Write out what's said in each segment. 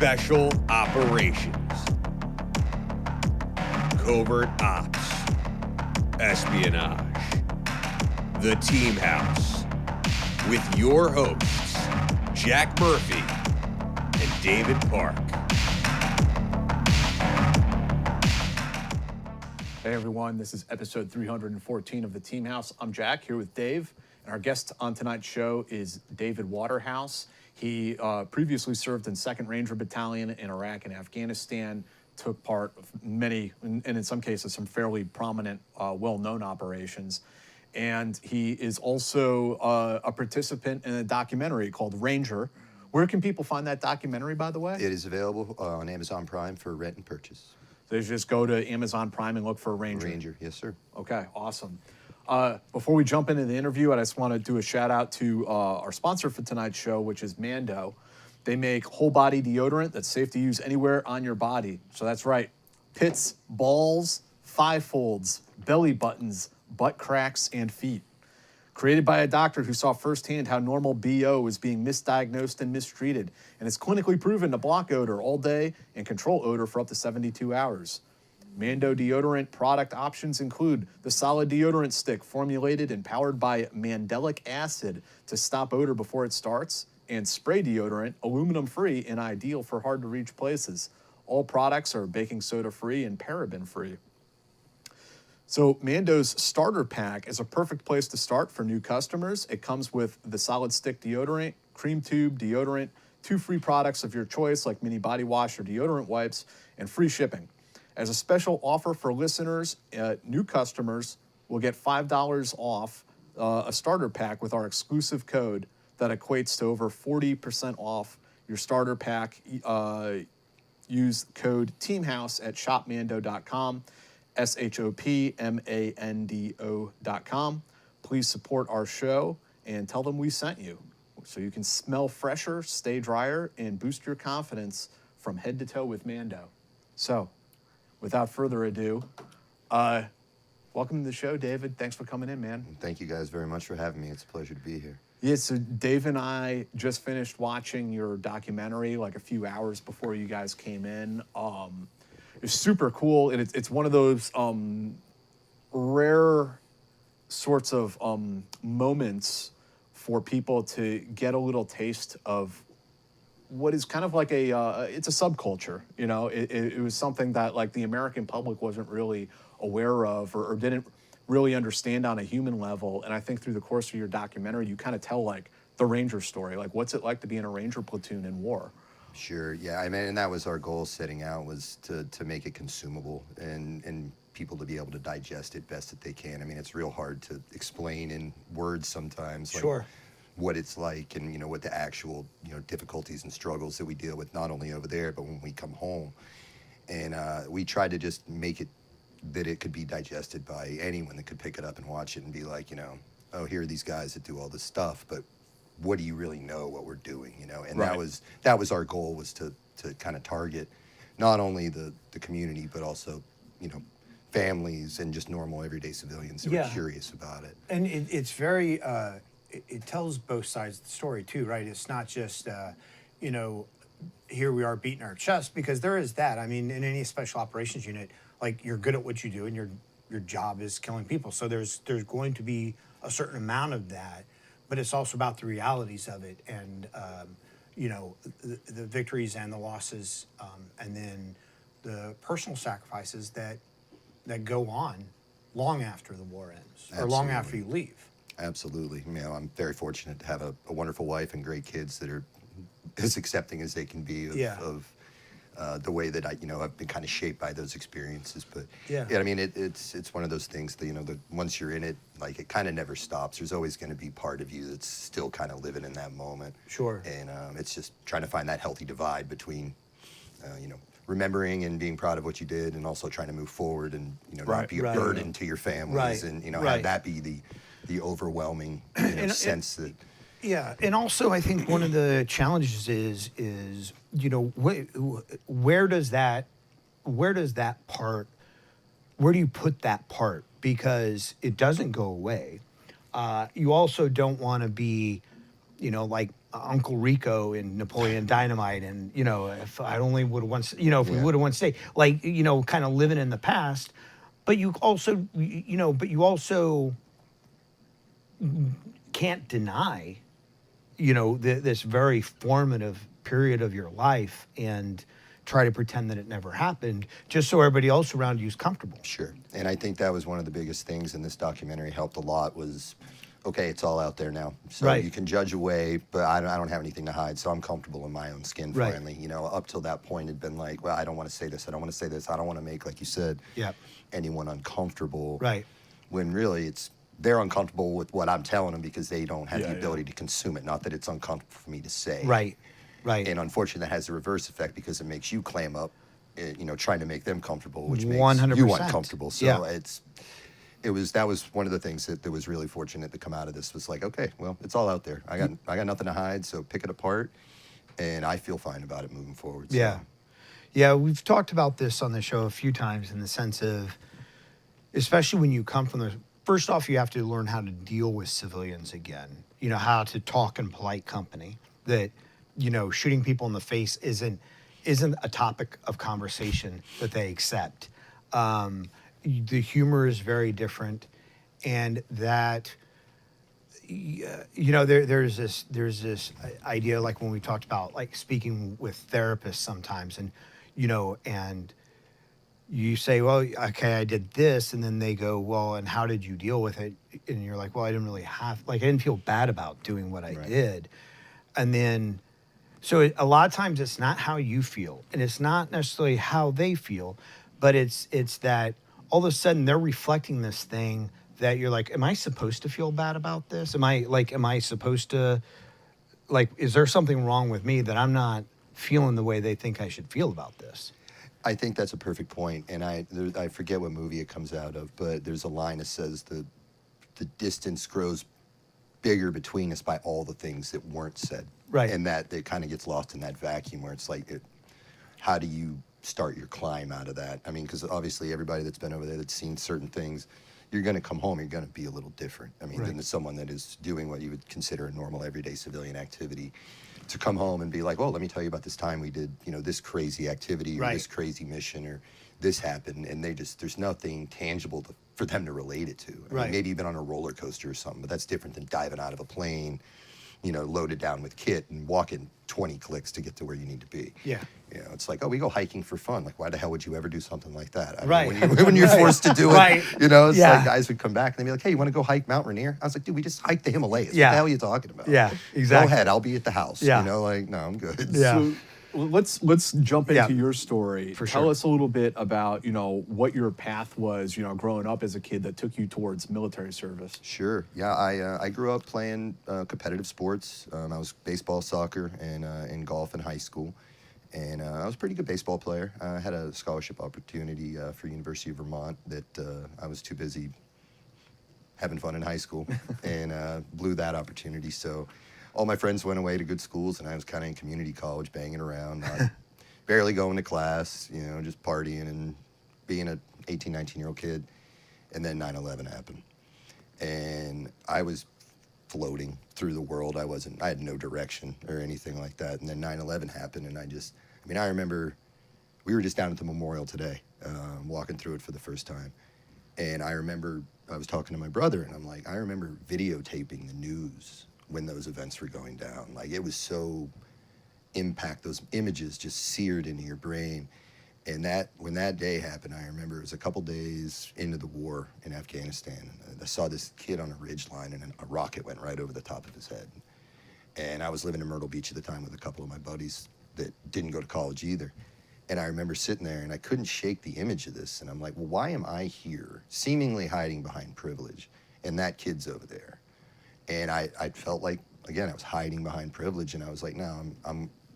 Special Operations, Covert Ops, Espionage, The Team House, with your hosts, Jack Murphy and David Park. Hey everyone, this is episode 314 of The Team House. I'm Jack, here with Dave, and our guest on tonight's show is David Waterhouse. He previously served in 2nd Ranger Battalion in Iraq and Afghanistan, took part of many, and in some cases, some fairly prominent, well-known operations. And he is also a participant in a documentary called Ranger. Where can people find that documentary, by the way? It is available on Amazon Prime for rent and purchase. They just go to Amazon Prime and look for Ranger. Ranger, yes, sir. Okay, awesome. Before we jump into the interview, I just want to do a shout out to our sponsor for tonight's show, which is Mando. They make whole body deodorant that's safe to use anywhere on your body. So that's right. Pits, balls, thigh folds, belly buttons, butt cracks, and feet. Created by a doctor who saw firsthand how normal BO was being misdiagnosed and mistreated, and it's clinically proven to block odor all day and control odor for up to 72 hours. Mando deodorant product options include the solid deodorant stick formulated and powered by mandelic acid to stop odor before it starts, and spray deodorant, aluminum-free and ideal for hard-to-reach places. All products are baking soda-free and paraben-free. So Mando's starter pack is a perfect place to start for new customers. It comes with the solid stick deodorant, cream tube deodorant, 2 free products of your choice like mini body wash or deodorant wipes, and free shipping. As a special offer for listeners, new customers will get $5 off a starter pack with our exclusive code that equates to over 40% off your starter pack. Use code TEAMHOUSE at shopmando.com. shopmando.com. Please support our show and tell them we sent you so you can smell fresher, stay drier, and boost your confidence from head to toe with Mando. So, without further ado, welcome to the show, David. Thanks for coming in, man. Thank you guys very much for having me. It's a pleasure to be here. Yeah, so Dave and I just finished watching your documentary like a few hours before you guys came in. It's super cool, and it's one of those rare sorts of moments for people to get a little taste of what is kind of like it's a subculture, you know? It was something that like the American public wasn't really aware of or didn't really understand on a human level, and I think through the course of your documentary, you kind of tell like the Ranger story, like what's it like to be in a Ranger platoon in war? Sure, yeah, I mean, and that was our goal setting out, was to make it consumable and people to be able to digest it best that they can. I mean, it's real hard to explain in words sometimes, like Sure. what it's like and, you know, what the actual, you know, difficulties and struggles that we deal with, not only over there, but when we come home. And we tried to just make it that it could be digested by anyone that could pick it up and watch it and be like, you know, oh, here are these guys that do all this stuff, but what do you really know what we're doing, you know? And right. that was our goal, was to kind of target not only the community, but also, you know, families and just normal everyday civilians who are curious about it. And it's very, it tells both sides of the story too, right? It's not just, you know, here we are beating our chest, because there is that. I mean, in any special operations unit, like, you're good at what you do and your job is killing people. So there's going to be a certain amount of that, but it's also about the realities of it, and you know, the victories and the losses, and then the personal sacrifices that go on long after the war ends. Absolutely. Or long after you leave. Absolutely. You know, I'm very fortunate to have a wonderful wife and great kids that are as accepting as they can be of the way that I, you know, I've been kind of shaped by those experiences. But yeah, I mean, it's one of those things that, you know, that once you're in it, like, it kind of never stops. There's always going to be part of you that's still kind of living in that moment. Sure. And it's just trying to find that healthy divide between, you know, remembering and being proud of what you did, and also trying to move forward and, you know, not be a burden to your families, and, you know, have that be the overwhelming, you know, sense that. Yeah, and also I think one of the challenges is you know, where do you put that part? Because it doesn't go away. You also don't want to be, like Uncle Rico in Napoleon Dynamite, and if I only would have once, if we would have once stayed, like kind of living in the past. But you also, can't deny, this very formative period of your life and try to pretend that it never happened just so everybody else around you is comfortable. Sure. And I think that was one of the biggest things in this documentary, helped a lot, was, okay, it's all out there now. So Right. you can judge away, but I don't have anything to hide, so I'm comfortable in my own skin Right. finally. Up till that point, it'd been like, well, I don't want to say this, I don't want to say this, I don't want to make, like you said, Yep. anyone uncomfortable. Right. When really they're uncomfortable with what I'm telling them because they don't have Yeah, the yeah. ability to consume it. Not that it's uncomfortable for me to say. Right. Right. And unfortunately, that has the reverse effect because it makes you clam up, trying to make them comfortable, which makes 100%. you uncomfortable. So Yeah. that was one of the things that was really fortunate to come out of this, was like, okay, well, it's all out there. I got nothing to hide, so pick it apart, and I feel fine about it moving forward. So. Yeah. Yeah, we've talked about this on the show a few times in the sense of, especially when you come from first off, you have to learn how to deal with civilians again. How to talk in polite company. That, shooting people in the face isn't a topic of conversation that they accept. The humor is very different, and that, there's this idea, like when we talked about like speaking with therapists sometimes, and and you say, well, okay, I did this, and then they go, well, and how did you deal with it? And you're like, well, I didn't feel bad about doing what I Right. did. And then, so a lot of times it's not how you feel, and it's not necessarily how they feel, but it's that all of a sudden they're reflecting this thing that you're like, am I supposed to feel bad about this? Am I supposed to, is there something wrong with me that I'm not feeling the way they think I should feel about this? I think that's a perfect point, and I forget what movie it comes out of, but there's a line that says the distance grows bigger between us by all the things that weren't said. Right. And that it kind of gets lost in that vacuum where it's like, how do you start your climb out of that? I mean, because obviously everybody that's been over there that's seen certain things, you're going to come home, you're going to be a little different. I mean, Right. than someone that is doing what you would consider a normal everyday civilian activity. To come home and be like, well, let me tell you about this time we did, this crazy activity, or Right. this crazy mission, or this happened, and there's nothing tangible for them to relate it to. I Right. mean, maybe you've been on a roller coaster or something, but that's different than diving out of a plane, loaded down with kit and walking 20 clicks to get to where you need to be. Yeah. It's like, oh, we go hiking for fun. Like, why the hell would you ever do something like that? I mean, Right. when you're Right. forced to do it, Right. it's Yeah. like guys would come back and they'd be like, hey, you want to go hike Mount Rainier? I was like, dude, we just hiked the Himalayas. Yeah. What the hell are you talking about? Yeah, exactly. Go ahead, I'll be at the house. Yeah. No, I'm good. Yeah. So let's jump Yeah. into your story. For Tell sure. us a little bit about what your path was, growing up as a kid that took you towards military service. Sure. Yeah, I grew up playing competitive sports. I was baseball, soccer, and in golf in high school. And I was a pretty good baseball player. I had a scholarship opportunity for University of Vermont that I was too busy having fun in high school and blew that opportunity. So all my friends went away to good schools, and I was kind of in community college, banging around, not barely going to class, just partying and being an 18, 19-year-old kid. And then 9/11 happened. And I was floating through the world. I had no direction or anything like that. And then 9/11 happened, and I remember we were just down at the memorial today, walking through it for the first time. And I remember I was talking to my brother, and I'm like, I remember videotaping the news when those events were going down. Like, it was so those images just seared into your brain. And when that day happened, I remember it was a couple days into the war in Afghanistan. I saw this kid on a ridge line, and a rocket went right over the top of his head. And I was living in Myrtle Beach at the time with a couple of my buddies that didn't go to college either. And I remember sitting there, and I couldn't shake the image of this. And I'm like, well, why am I here, seemingly hiding behind privilege, and that kid's over there? And I felt like, again, I was hiding behind privilege, and I was like, no,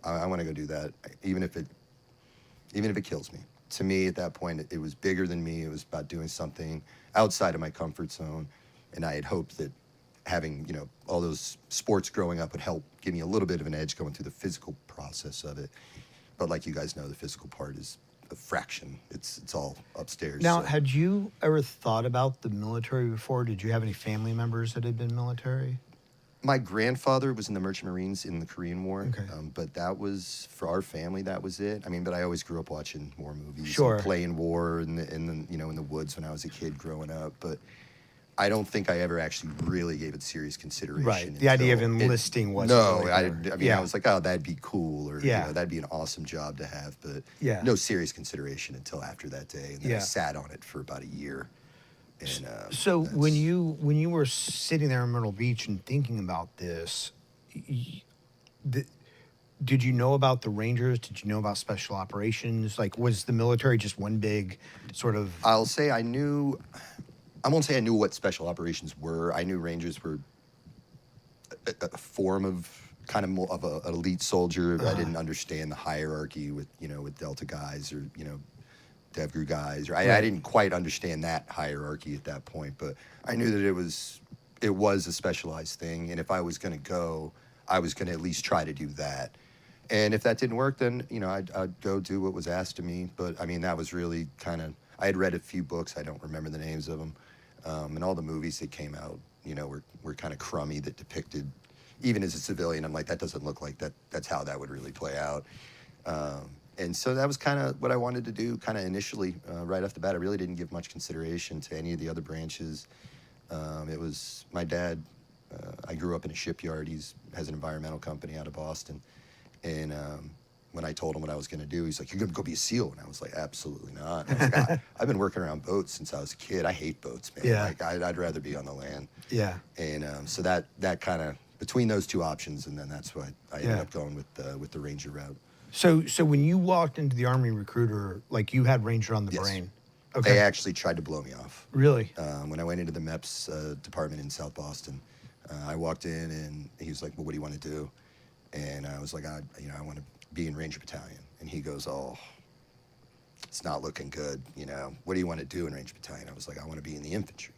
I want to go do that, even if it kills me. To me, at that point, it was bigger than me. It was about doing something outside of my comfort zone, and I had hoped that having, all those sports growing up would help give me a little bit of an edge going through the physical process of it. But like you guys know, the physical part is a fraction. It's all upstairs. Now, so. had you ever thought about the military before? Did you have any family members that had been military? My grandfather was in the Merchant Marines in the Korean War, Okay. but that was, for our family, that was it. I mean, but I always grew up watching war movies, Sure. and playing war in the in the woods when I was a kid growing up. But I don't think I ever actually really gave it serious consideration. Right. The idea of until enlisting wasn't No, really I there. mean, Yeah. I was like, oh, that'd be cool, or Yeah. that'd be an awesome job to have, but Yeah. no serious consideration until after that day, and then I Yeah. sat on it for about a year. And So when that's- you were sitting there in Myrtle Beach and thinking about this, did you know about the Rangers? Did you know about special operations? Like, was the military just one big sort of? I'll say I knew. I won't say I knew what special operations were. I knew Rangers were a form of kind of more of an elite soldier. I didn't understand the hierarchy with with Delta guys or DevGru guys. Or I didn't quite understand that hierarchy at that point. But I knew that it was a specialized thing, and if I was going to go, I was going to at least try to do that. And if that didn't work, then I'd go do what was asked of me. But I mean, that was really kind of. I had read a few books. I don't remember the names of them. And all the movies that came out, were kind of crummy that depicted, even as a civilian, I'm like, that doesn't look like that. That's how that would really play out. And so that was kind of what I wanted to do, kind of initially, right off the bat. I really didn't give much consideration to any of the other branches. It was my dad. I grew up in a shipyard. He has an environmental company out of Boston. And when I told him what I was going to do, he's like, "You're going to go be a SEAL?" And I was like, "Absolutely not." I was like, I've been working around boats since I was a kid. I hate boats, man. Yeah. Like, I'd rather be on the land. Yeah. And so that kind of, between those two options, and then that's why I ended Yeah. up going with the Ranger route. So when you walked into the Army recruiter, like you had Ranger on the Yes. brain. They actually tried to blow me off. Really? When I went into the MEPS department in South Boston, I walked in and he was like, "Well, what do you want to do?" And I was like, I want to be in Ranger Battalion." And he goes, "Oh, it's not looking good. What do you want to do in Ranger Battalion?" I was like, "I want to be in the infantry."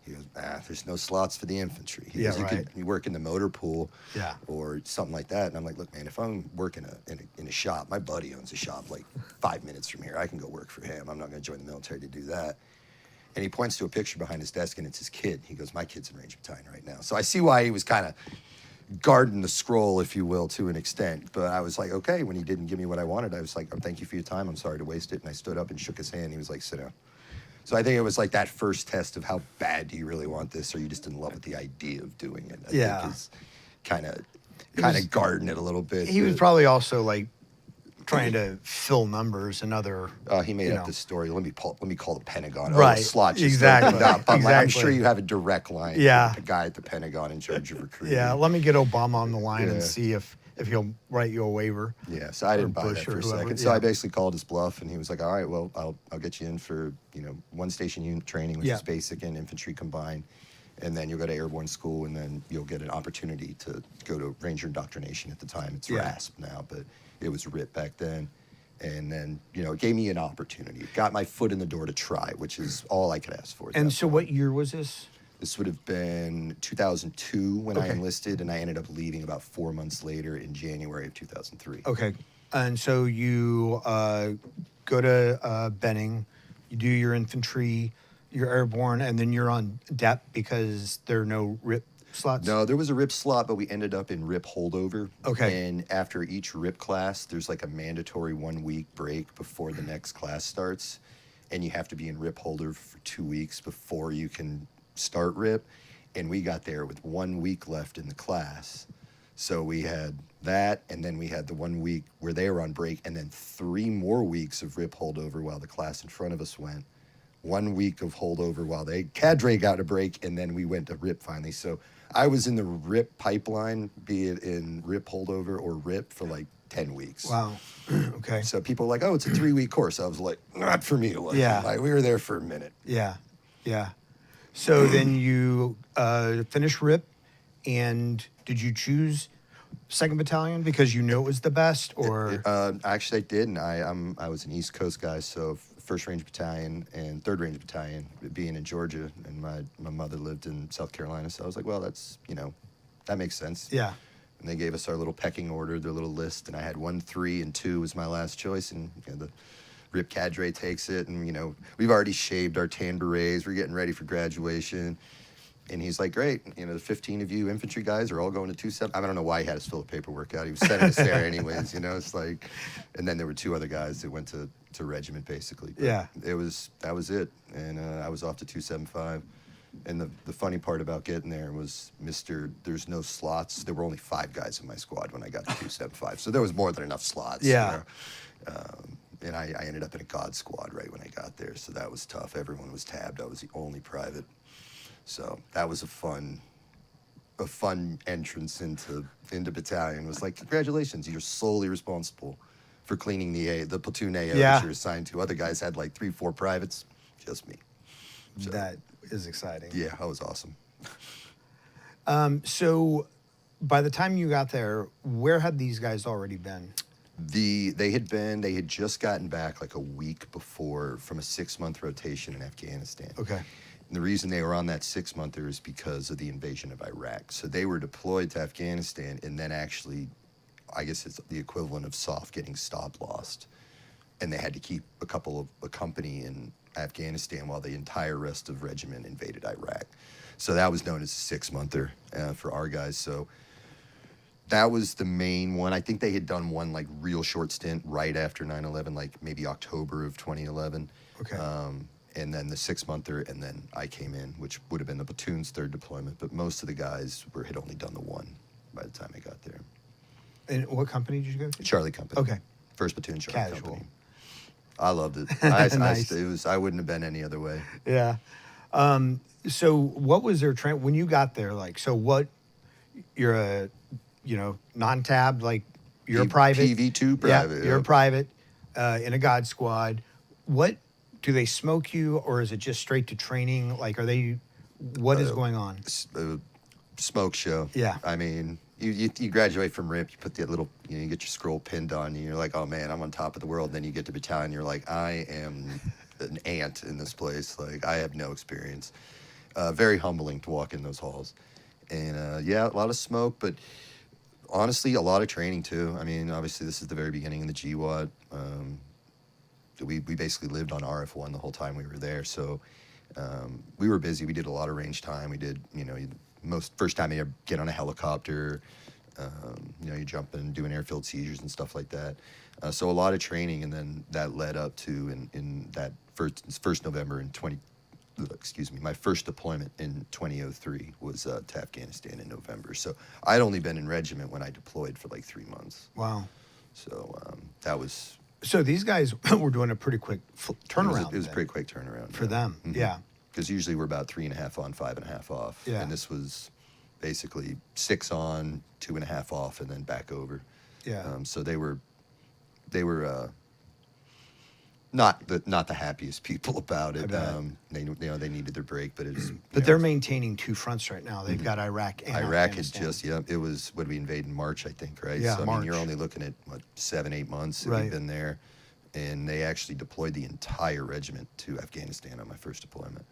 He goes, "There's no slots for the infantry." He Yeah, goes, right. You work in the motor pool Yeah. or something like that." And I'm like, "Look, man, if I'm working in a shop, my buddy owns a shop like 5 minutes from here. I can go work for him. I'm not going to join the military to do that." And he points to a picture behind his desk, and it's his kid. He goes, "My kid's in Ranger Battalion right now." So I see why he was kind of guarding the scroll, if you will, to an extent. But I was like, okay, when he didn't give me what I wanted, I was like, "Oh, thank you for your time. I'm sorry to waste it." And I stood up and shook his hand. He was like, "Sit down." So I think it was like that first test of how bad do you really want this, or you just in love with the idea of doing it. I think is kind of guarding it a little bit. He was probably also like trying to fill numbers and other. He made up this story. Let me call the Pentagon. Right. Oh, slot just Exactly. opened up. I'm like, I'm Exactly. sure you have a direct line. Yeah. With the guy at the Pentagon in charge of recruiting. Yeah, let me get Obama on the line and Yeah. see if he'll write you a waiver. Yeah, so I didn't buy Bush that or for a whoever, second. So yeah. I basically called his bluff, and he was like, "All right, well, I'll get you in for one station unit training, which Yeah. is basic and infantry combined, and then you'll go to airborne school, and then you'll get an opportunity to go to Ranger indoctrination. At the time, it's Yeah. RASP now, but it was RIP back then." And then, it gave me an opportunity. It got my foot in the door to try, which is all I could ask for. at And that so, what year was this? This would have been 2002 when I Okay. enlisted, and I ended up leaving about 4 months later in January of 2003. Okay, and so you go to Benning, you do your infantry, you're airborne, and then you're on DEP because there are no RIP slots. No, there was a RIP slot, but we ended up in RIP holdover. Okay. And after each RIP class, there's like a mandatory 1 week break before the next class starts. And you have to be in RIP holdover for 2 weeks before you can start RIP. And we got there with 1 week left in the class. So we had that, and then we had the 1 week where they were on break, and then 3 more weeks of RIP holdover while the class in front of us went. 1 week of holdover while they cadre got a break, and then we went to RIP finally. So I was in the RIP pipeline, be it in RIP holdover or RIP, for like 10 weeks. Wow. Okay. So people were like, "Oh, it's a 3-week course." I was like, "Not for me." Like, Yeah. we were there for a minute. Yeah. Yeah. So then you finished RIP, and did you choose 2nd Battalion because you knew it was the best, or? Actually, I didn't. I was an East Coast guy, so 1st Ranger Battalion and 3rd Ranger Battalion, being in Georgia, and my mother lived in South Carolina, so I was like, well, that's, that makes sense. Yeah. And they gave us our little pecking order, their little list, and I had 1, 3, and 2 was my last choice, and the RIP cadre takes it, and we've already shaved our tan berets, we're getting ready for graduation, And he's like, great, you know, the 15 of you infantry guys are all going to 27. I don't know why he had us fill the paperwork out. He was sending us there anyways, you know, it's like, and then there were 2 other guys that went to regiment basically. But that was it. And I was off to 275. And the funny part about getting there was there's no slots. There were only 5 guys in my squad when I got to 275. So there was more than enough slots. Yeah. You know? And I ended up in a God squad right when I got there. So that was tough. Everyone was tabbed. I was the only private. So that was a fun entrance into battalion. It was like, congratulations, you're solely responsible for cleaning the platoon AO that you're assigned to. Other guys had like 3-4 privates, just me. So, that is exciting. Yeah, that was awesome. So by the time you got there, where had these guys already been? They had just gotten back like a week before from a 6-month rotation in Afghanistan. Okay. And the reason they were on that 6-monther is because of the invasion of Iraq. So they were deployed to Afghanistan, and then actually, I guess it's the equivalent of SOF getting stop-lost. And they had to keep a company in Afghanistan while the entire rest of regiment invaded Iraq. So that was known as a 6-monther for our guys. So that was the main one. I think they had done one like real short stint right after 9/11, like maybe October of 2011. Okay. And then the 6-monther, and then I came in, which would have been the platoon's 3rd deployment. But most of the guys had only done the one by the time I got there. And what company did you go to? Charlie Company. Okay. 1st Platoon, Charlie Casual. Company. I loved it. Nice. I wouldn't have been any other way. Yeah. So what was their train when you got there? Like, so what? You're a, non-tabbed, like you're a private. PV2 private. Yeah, you're a private in a God squad. What do they smoke you, or is it just straight to training? Like, what is going on? Smoke show. Yeah. I mean, you graduate from RIP, you put that little, you get your scroll pinned on you, you're like, oh man, I'm on top of the world. And then you get to battalion, you're like, I am an ant in this place. Like, I have no experience. Very humbling to walk in those halls. And a lot of smoke, but honestly, a lot of training too. I mean, obviously this is the very beginning of the GWAT. We basically lived on RF1 the whole time we were there. So we were busy. We did a lot of range time. We did, first time you get on a helicopter, you jump and doing airfield seizures and stuff like that. So a lot of training, and then that led up to in that first November my first deployment in 2003 was to Afghanistan in November. So I'd only been in regiment when I deployed for like 3 months. Wow. So that was. So these guys were doing a pretty quick turnaround. It was a pretty quick turnaround for them. Mm-hmm. Yeah. Because usually we're about 3.5 on, 5.5 off. Yeah. And this was basically 6 on, 2.5 off, and then back over. Yeah. So they were not the happiest people about it. They needed their break, but it's. But they're maintaining 2 fronts right now. They've got Iraq and Iraq Afghanistan. had just it was we invaded in March, I think, right? Yeah, so March. I mean, you're only looking at 7-8 months that Right. we've been there, and they actually deployed the entire regiment to Afghanistan on my first deployment.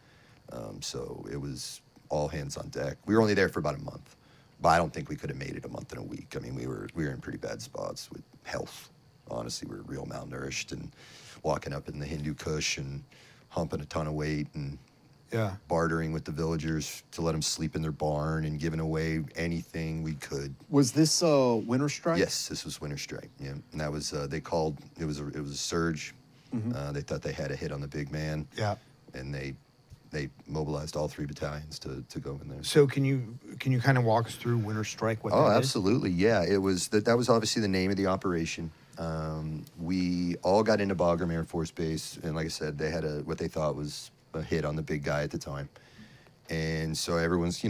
So it was all hands on deck. We were only there for about a month, but I don't think we could have made it a month and a week. I mean, we were in pretty bad spots with health. Honestly, we were real malnourished and walking up in the Hindu Kush and humping a ton of weight and bartering with the villagers to let them sleep in their barn and giving away anything we could. Was this winter strike? Yes, this was winter strike. Yeah, and that was it was a surge. Mm-hmm. They thought they had a hit on the big man. Yeah. And they mobilized all 3 battalions to go in there. So can you kind of walk us through Winter Strike? What that is? Absolutely. Yeah, it was that was obviously the name of the operation. We all got into Bagram Air Force Base, and like I said, they had what they thought was a hit on the big guy at the time, and so everyone's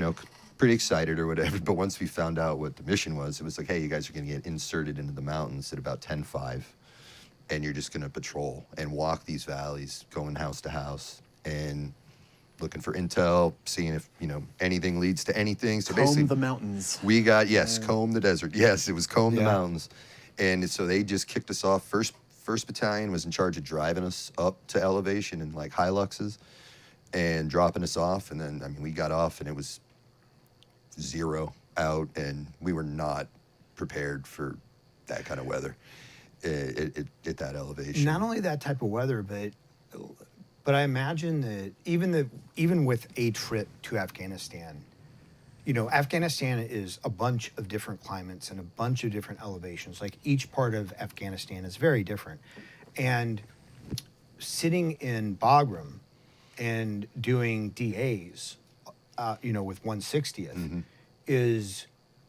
pretty excited or whatever. But once we found out what the mission was, it was like, hey, you guys are going to get inserted into the mountains at about 10:05, and you're just going to patrol and walk these valleys, going house to house, and looking for intel, seeing if anything leads to anything. So Comb the mountains. We got comb the desert. Yes, it was comb the mountains, and so they just kicked us off. First battalion was in charge of driving us up to elevation in like Hiluxes, and dropping us off. And then we got off, and it was 0 out, and we were not prepared for that kind of weather at that elevation. Not only that type of weather, but But I imagine that even with a trip to Afghanistan, you know, Afghanistan is a bunch of different climates and a bunch of different elevations. Like each part of Afghanistan is very different. And sitting in Bagram and doing DAs, you know, with 160th is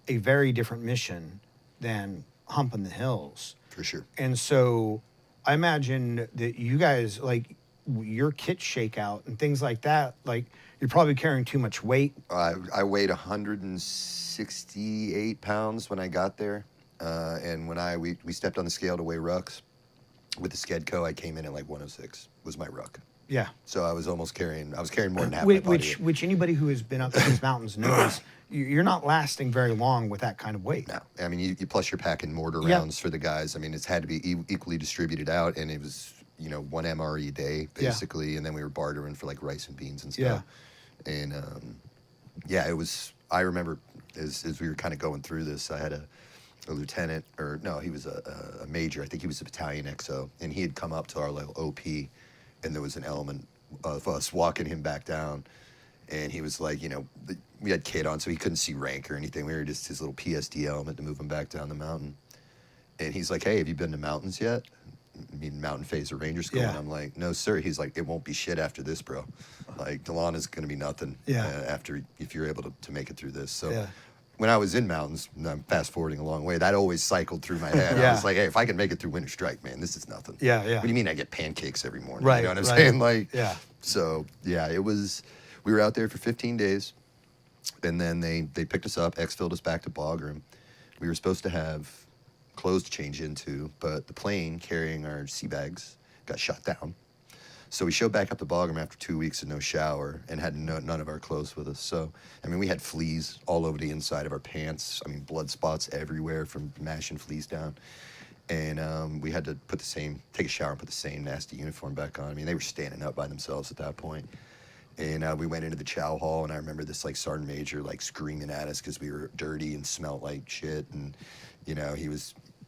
a very different mission than humping the hills. For sure. And so I imagine that you guys, like, your kit shakeout and things like that, like, you're probably carrying too much weight. I weighed 168 pounds when I got there. And when we stepped on the scale to weigh rucks, with the Skedco, I came in at like 106 was my ruck. Yeah. So I was carrying more than half my body. Which anybody who has been up in these mountains knows, you're not lasting very long with that kind of weight. No. I mean, you plus you're packing mortar rounds for the guys. I mean, it's had to be equally distributed out, and it was, you know, 1 MRE a day, basically, and then we were bartering for like rice and beans and stuff. Yeah. And, it was, I remember as we were kind of going through this, I had a lieutenant, or no, he was a major. I think he was a battalion XO, and he had come up to our little OP, and there was an element of us walking him back down, and he was like, you know, we had kit on, so he couldn't see rank or anything. We were just his little PSD element to move him back down the mountain. And he's like, hey, have you been to mountains yet? I mean, mountain phase or ranger school. And I'm like, no, sir. He's like, it won't be shit after this, bro. Like, Delon is going to be nothing after, if you're able to make it through this. So when I was in mountains, and I'm fast forwarding a long way, that always cycled through my head. I was like, hey, if I can make it through winter strike, man, this is nothing. What do you mean I get pancakes every morning? Right, you know what I'm saying? Like, So, it was, we were out there for 15 days, and then they picked us up, exfilled us back to Bagram. We were supposed to have clothes to change into, but the plane carrying our sea bags got shot down. So we showed back up to Bagram after 2 weeks of no shower and had none of our clothes with us. So, I mean, we had fleas all over the inside of our pants. I mean, blood spots everywhere from mashing fleas down. And we had to take a shower and put the same nasty uniform back on. I mean, they were standing up by themselves at that point. And we went into the chow hall, and I remember this, like, sergeant major, like, screaming at us because we were dirty and smelled like shit. And, you know, he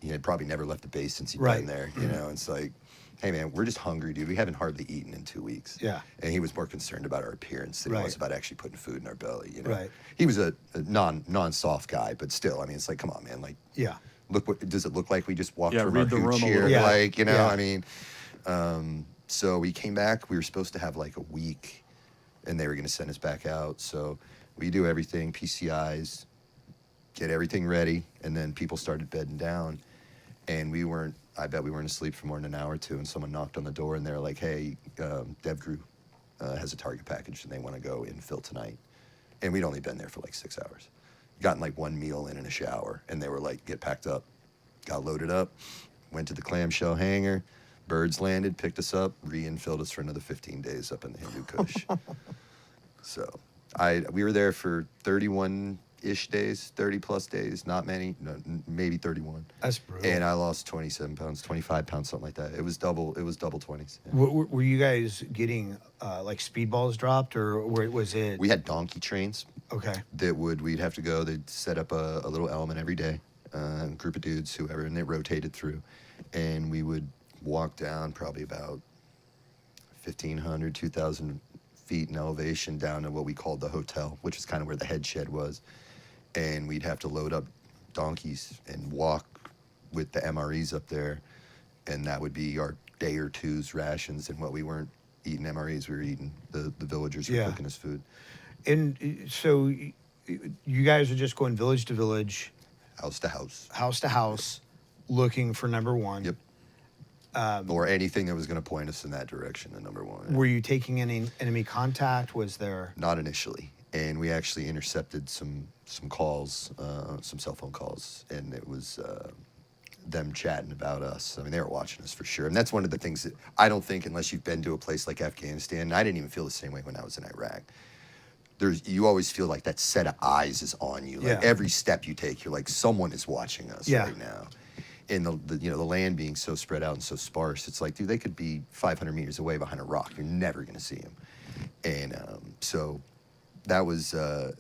had probably never left the base since he'd been there, you know. It's like, hey, man, we're just hungry, dude. We haven't hardly eaten in 2 weeks. Yeah. And he was more concerned about our appearance than he was about actually putting food in our belly, you know. Right. He was a non-soft guy, but still, I mean, it's like, come on, man. Like, look, does it look like we just walked from our hooch here? Like, you know, I mean, so we came back. We were supposed to have like a week, and they were going to send us back out. So we do everything, PCIs, get everything ready, and then people started bedding down, and I bet we weren't asleep for more than an hour or two, and someone knocked on the door, and they're like, hey, DevGru has a target package, and they want to go infill tonight. And we'd only been there for like 6 hours. Gotten like one meal in and a shower, and they were like, get packed up. Got loaded up, went to the clamshell hangar, birds landed, picked us up, re-infilled us for another 15 days up in the Hindu Kush. So we were there for 31-ish days, 30-plus days, not many, no, maybe 31. That's brutal. And I lost 27 pounds, 25 pounds, something like that. It was double 20s. Yeah. Were you guys getting, like, speedballs dropped, or was it? We had donkey trains. Okay. We'd have to go, they'd set up a little element every day, group of dudes, whoever, and they rotated through. And we would walk down probably about 1,500, 2,000 feet in elevation down to what we called the hotel, which is kind of where the head shed was. And we'd have to load up donkeys and walk with the MREs up there. And that would be our day or two's rations. And what we weren't eating MREs, we were eating, the villagers were cooking us food. And so you guys are just going village to village, House to house. House to house, looking for number one. Yep. Or anything that was going to point us in that direction, the number one. Were you taking any enemy contact? Was there? Not initially. And we actually intercepted some calls, some cell phone calls, and it was them chatting about us. I mean, they were watching us for sure. And that's one of the things that I don't think, unless you've been to a place like Afghanistan, and I didn't even feel the same way when I was in Iraq. You always feel like that set of eyes is on you. Like every step you take, you're like, someone is watching us right now. And the land being so spread out and so sparse, it's like, dude, they could be 500 meters away behind a rock. You're never going to see them. And so that was, I've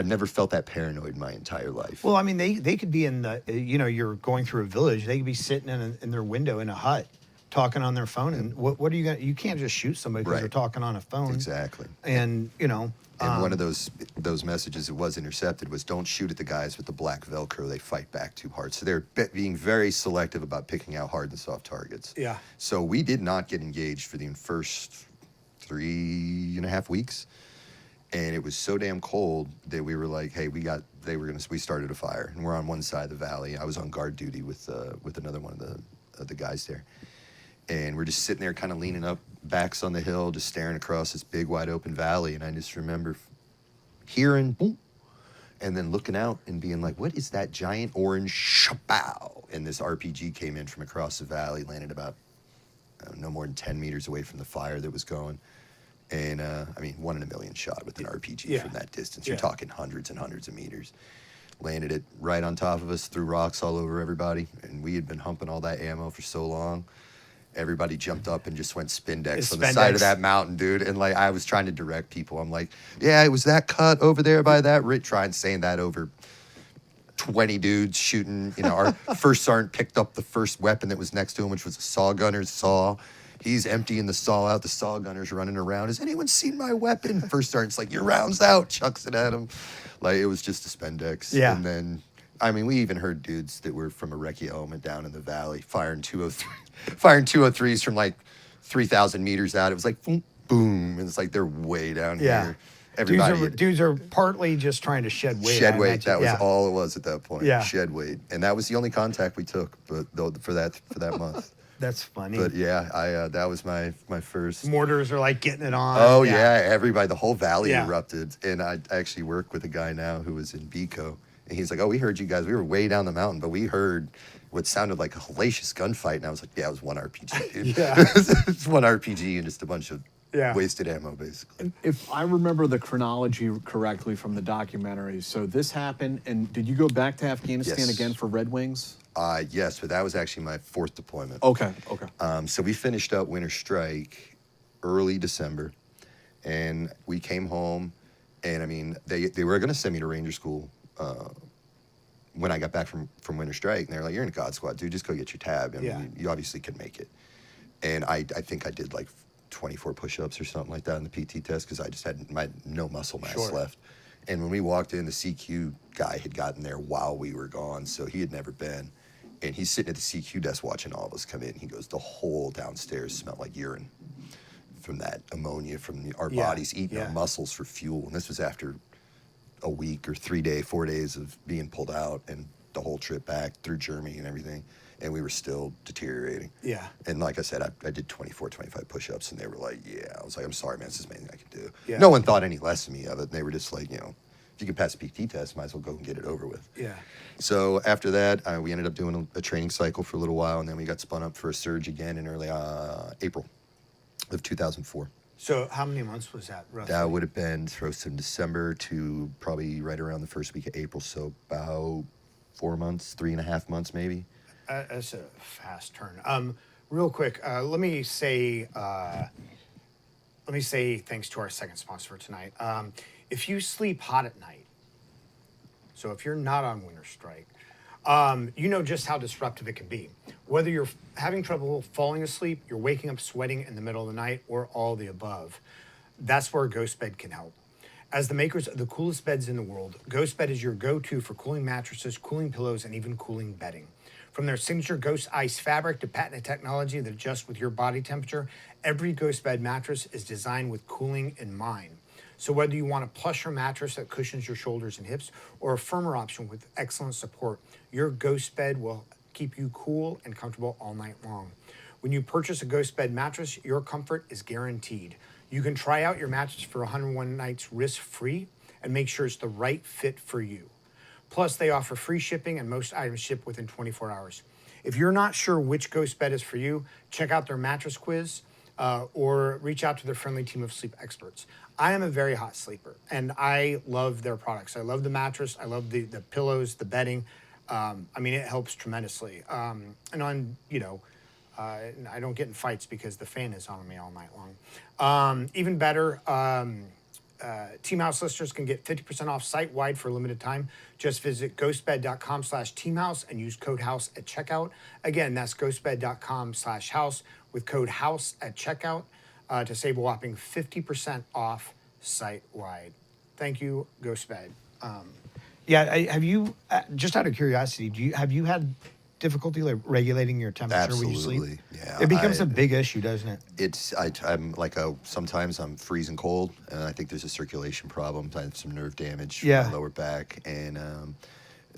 never felt that paranoid my entire life. Well, I mean, they could be in the, you're going through a village. They could be sitting in their window in a hut, talking on their phone, and what are you gonna? You can't just shoot somebody because they're talking on a phone. Exactly. And And one of those messages that was intercepted was, don't shoot at the guys with the black Velcro. They fight back too hard. So they're being very selective about picking out hard and soft targets. Yeah. So we did not get engaged for the first 3.5 weeks. And it was so damn cold that we were like, hey, we started a fire. And we're on one side of the valley. I was on guard duty with another one of the guys there. And we're just sitting there kind of leaning up, backs on the hill, just staring across this big wide open valley. And I just remember hearing boom, and then looking out and being like, what is that giant orange shapow? And this RPG came in from across the valley, landed about no more than 10 meters away from the fire that was going. And 1 in a million shot with an RPG from that distance. You're talking hundreds and hundreds of meters. Landed it right on top of us, threw rocks all over everybody. And we had been humping all that ammo for so long. Everybody jumped up and just went spindex on the side of that mountain, dude. And like, I was trying to direct people. I'm like, yeah, it was that cut over there by that trying saying that over 20 dudes shooting. Our first sergeant picked up the first weapon that was next to him, which was a saw gunner's saw. He's emptying the saw out. The saw gunner's running around. Has anyone seen my weapon? First sergeant's like, your round's out. Chucks it at him. Like, it was just a spendex. Yeah. And then, we even heard dudes that were from a recce element down in the valley firing 203s from like 3,000 meters out. It was like, boom, boom. And it's like, they're way down here. Everybody. Dudes are partly just trying to shed weight. Shed weight. That was all it was at that point. Yeah. Shed weight. And that was the only contact we took for that month. That's funny. But yeah, that was my first. Mortars are like getting it on. Oh yeah, everybody, the whole valley erupted. And I actually work with a guy now who was in Bico. And he's like, oh, we heard you guys. We were way down the mountain, but we heard what sounded like a hellacious gunfight. And I was like, yeah, it was one RPG, dude. It's one RPG and just a bunch of wasted ammo, basically. If I remember the chronology correctly from the documentary, so this happened, and did you go back to Afghanistan again for Red Wings? Yes, but that was actually my 4th deployment. Okay. So we finished up Winter Strike early December, and we came home, and they were going to send me to Ranger School when I got back from Winter Strike, and they were like, you're in a God Squad, dude, just go get your tab. You obviously can make it. And I think I did like 24 push-ups or something like that in the PT test because I just had no muscle mass left. And when we walked in, the CQ guy had gotten there while we were gone, so he had never been. And he's sitting at the CQ desk watching all of us come in. He goes, the whole downstairs smelled like urine from that ammonia from our bodies eating our muscles for fuel. And this was after a week or 4 days of being pulled out and the whole trip back through Germany and everything. And we were still deteriorating. Yeah. And like I said, I did 24, 25 push-ups, and they were like, yeah. I was like, I'm sorry, man, this is anything I can do. Yeah. No one thought any less of me of it. And they were just like, if you can pass the PT test, might as well go and get it over with. Yeah. So after that, we ended up doing a training cycle for a little while, and then we got spun up for a surge again in early April of 2004. So how many months was that, roughly? That would have been from December to probably right around the first week of April, so about 4 months, 3.5 months maybe. That's a fast turn. Real quick, let me say thanks to our second sponsor for tonight. If you sleep hot at night, so if you're not on winter strike, you know just how disruptive it can be. Whether you're having trouble falling asleep, you're waking up sweating in the middle of the night, or all the above, that's where GhostBed can help. As the makers of the coolest beds in the world, GhostBed is your go-to for cooling mattresses, cooling pillows, and even cooling bedding. From their signature Ghost Ice fabric to patented technology that adjusts with your body temperature, every GhostBed mattress is designed with cooling in mind. So whether you want a plusher mattress that cushions your shoulders and hips, or a firmer option with excellent support, your GhostBed will keep you cool and comfortable all night long. When you purchase a GhostBed mattress, your comfort is guaranteed. You can try out your mattress for 101 nights risk-free and make sure it's the right fit for you. Plus, they offer free shipping and most items ship within 24 hours. If you're not sure which GhostBed is for you, check out their mattress quiz or reach out to their friendly team of sleep experts. I am a very hot sleeper, and I love their products. I love the mattress. I love the pillows, the bedding. It helps tremendously. I don't get in fights because the fan is on me all night long. Even better, Team House listeners can get 50% off site-wide for a limited time. Just visit ghostbed.com/teamhouse and use code HOUSE at checkout. Again, that's ghostbed.com/house with code HOUSE at checkout to save a whopping 50% off site-wide. Thank you, GhostBed. Have you, just out of curiosity, have you had difficulty like regulating your temperature when you sleep? Absolutely, yeah. It becomes a big issue, doesn't it? I'm like sometimes I'm freezing cold, and I think there's a circulation problem. I have some nerve damage Yeah. from my lower back, and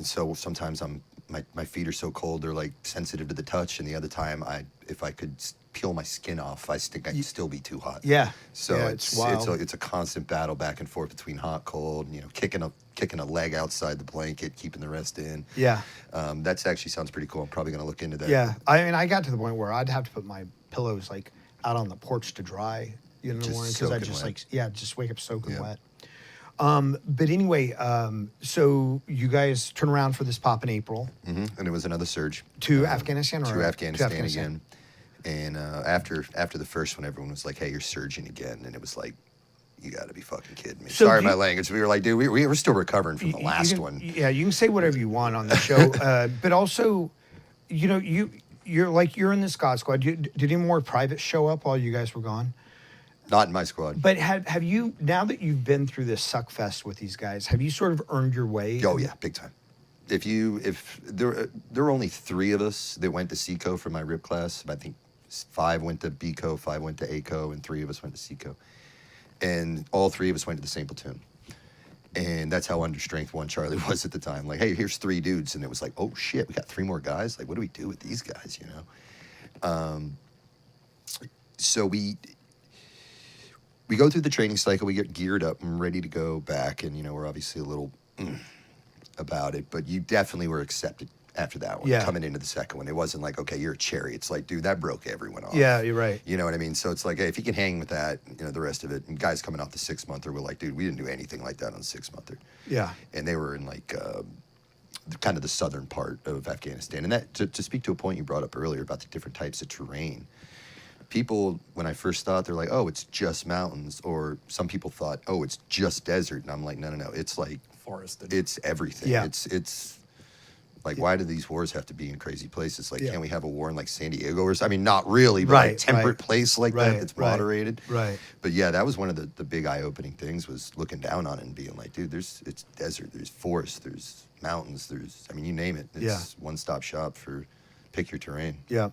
so sometimes my feet are so cold they're like sensitive to the touch, and the other time if I could peel my skin off, I think I'd still be too hot. Yeah. So Yeah, it's wild. it's a constant battle back and forth between hot, cold, kicking a leg outside the blanket, keeping the rest in. Yeah. That's actually sounds pretty cool. I'm probably gonna look into that. Yeah. I mean, I got to the point where I'd have to put my pillows like out on the porch to dry in the Just morning because I soaking just wet. just wake up soaking Yeah. wet. But anyway, so you guys turn around for this pop in April And it was another surge to Afghanistan or to Afghanistan again. And after the first one, everyone was like, "Hey, you're surging again," and it was like, "You got to be fucking kidding me." So Sorry, do my you- language. We were like, "Dude, we were still recovering from the You last can- one." Yeah, you can say whatever you want on the show, but also, you're in the Scott Squad. Did any more privates show up while you guys were gone? Not in my squad. But have you, now that you've been through this suck fest with these guys, have you sort of earned your way? Oh yeah, big time. If there were only 3 of us that went to SECO for my RIP class. I think 5 went to BCO, 5 went to ACO, and 3 of us went to SECO. And all 3 of us went to the same platoon. And that's how understrength 1 Charlie was at the time. Like, hey, here's 3 dudes, and it was like, oh shit, we got 3 more guys. Like, what do we do with these guys? So we go through the training cycle. We get geared up and ready to go back, and we're obviously a little about it, but you definitely were accepted after that one. Yeah. Coming into the second one, it wasn't like, okay, you're a cherry. It's like, dude, that broke everyone off. Yeah, you're right. You know what I mean? So it's like, hey, if you can hang with that, the rest of it. And guys coming off the 6-monther were like, dude, we didn't do anything like that on the 6-monther. Yeah. And they were in like kind of the southern part of Afghanistan. And that to speak to a point you brought up earlier about the different types of terrain. People, when I first thought, they're like, oh, it's just mountains. Or some people thought, oh, it's just desert. And I'm like, no. It's like Forested. it's everything. Yeah. It's like, why do these wars have to be in crazy places? Like, Yeah. can't we have a war in like San Diego or I mean, not really, but Right, like temperate right. place like Right, that that's right, moderated. right. But yeah, that was one of the big eye-opening things was looking down on it and being like, dude, it's desert, there's forest, there's mountains, you name it. It's Yeah. one-stop shop for pick your terrain. Yeah.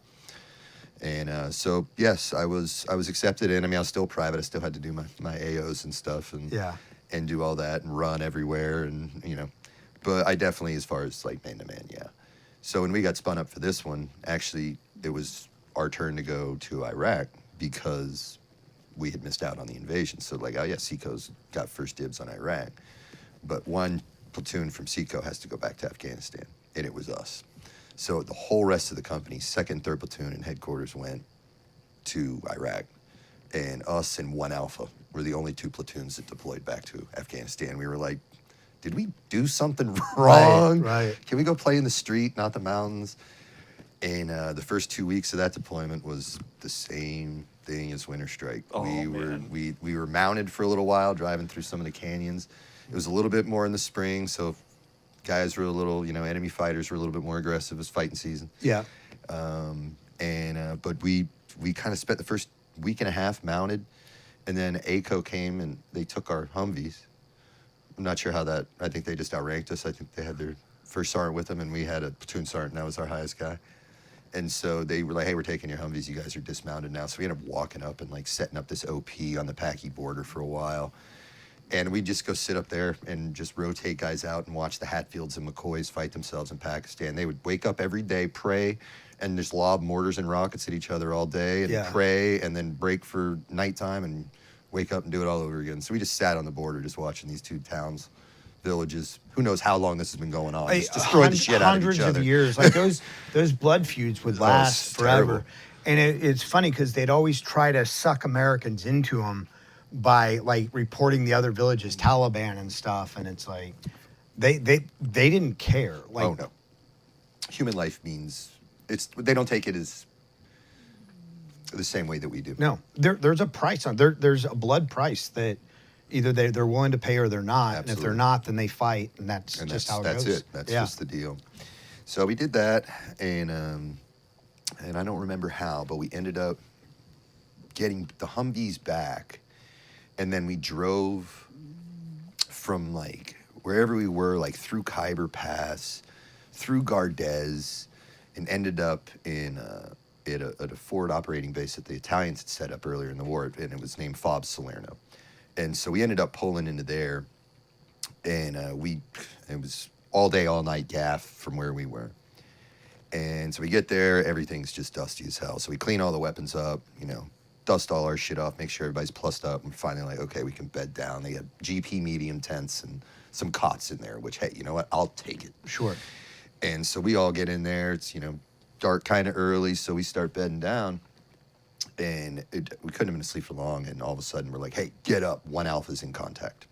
And so yes, I was accepted in. I mean, I was still private. I still had to do my AOs and stuff and Yeah. and do all that and run everywhere and but I definitely, as far as like man to man, yeah. So when we got spun up for this one, actually it was our turn to go to Iraq because we had missed out on the invasion. So like, oh yeah, SECO's got first dibs on Iraq, but 1 platoon from SECO has to go back to Afghanistan, and it was us. So the whole rest of the company, 2nd, 3rd platoon and headquarters went to Iraq, and us and 1 Alpha were the only 2 platoons that deployed back to Afghanistan. We were like, did we do something wrong? Right. Can we go play in the street, not the mountains? And the first 2 weeks of that deployment was the same thing as Winter Strike. Oh, we were mounted for a little while, driving through some of the canyons. It was a little bit more in the spring, so guys were a little, enemy fighters were a little bit more aggressive. It was fighting season. Yeah. But we kind of spent the first week and a half mounted, and then ACO came and they took our Humvees. I'm not sure how that, I think they just outranked us. I think they had their first sergeant with them, and we had a platoon sergeant, and that was our highest guy. And so they were like, hey, we're taking your Humvees. You guys are dismounted now. So we ended up walking up and like setting up this OP on the Paki border for a while. And we'd just go sit up there and just rotate guys out and watch the Hatfields and McCoys fight themselves in Pakistan. They would wake up every day, pray, and just lob mortars and rockets at each other all day and Yeah. pray and then break for nighttime and wake up and do it all over again. So we just sat on the border just watching these 2 towns, villages. Who knows how long this has been going on. Just destroy the shit out of each other. Hundreds of years. Like those blood feuds would last it's forever. terrible. And it's funny because they'd always try to suck Americans into them by like reporting the other villages, Taliban and stuff. And it's like they didn't care. Like, Oh, no. Human life means, they don't take it as the same way that we do. No, there's a price on there's a blood price that Either they're willing to pay or they're not. Absolutely. And if they're not, then they fight, and that's just how it goes. That's it. That's just the deal. So we did that, and I don't remember how, but we ended up getting the Humvees back, and then we drove from like wherever we were, like through Khyber Pass, through Gardez, and ended up in at a forward operating base that the Italians had set up earlier in the war, and it was named FOB Salerno. And so we ended up pulling into there, and it was all day, all night gaff from where we were. And so we get there, everything's just dusty as hell. So we clean all the weapons up, dust all our shit off, make sure everybody's plussed up, and finally like, okay, we can bed down. They had GP medium tents and some cots in there, which, hey, you know what? I'll take it. Sure. And so we all get in there. It's, dark kind of early, so we start bedding down. And we couldn't have been asleep for long, and all of a sudden we're like, hey, get up. 1 Alpha's in contact.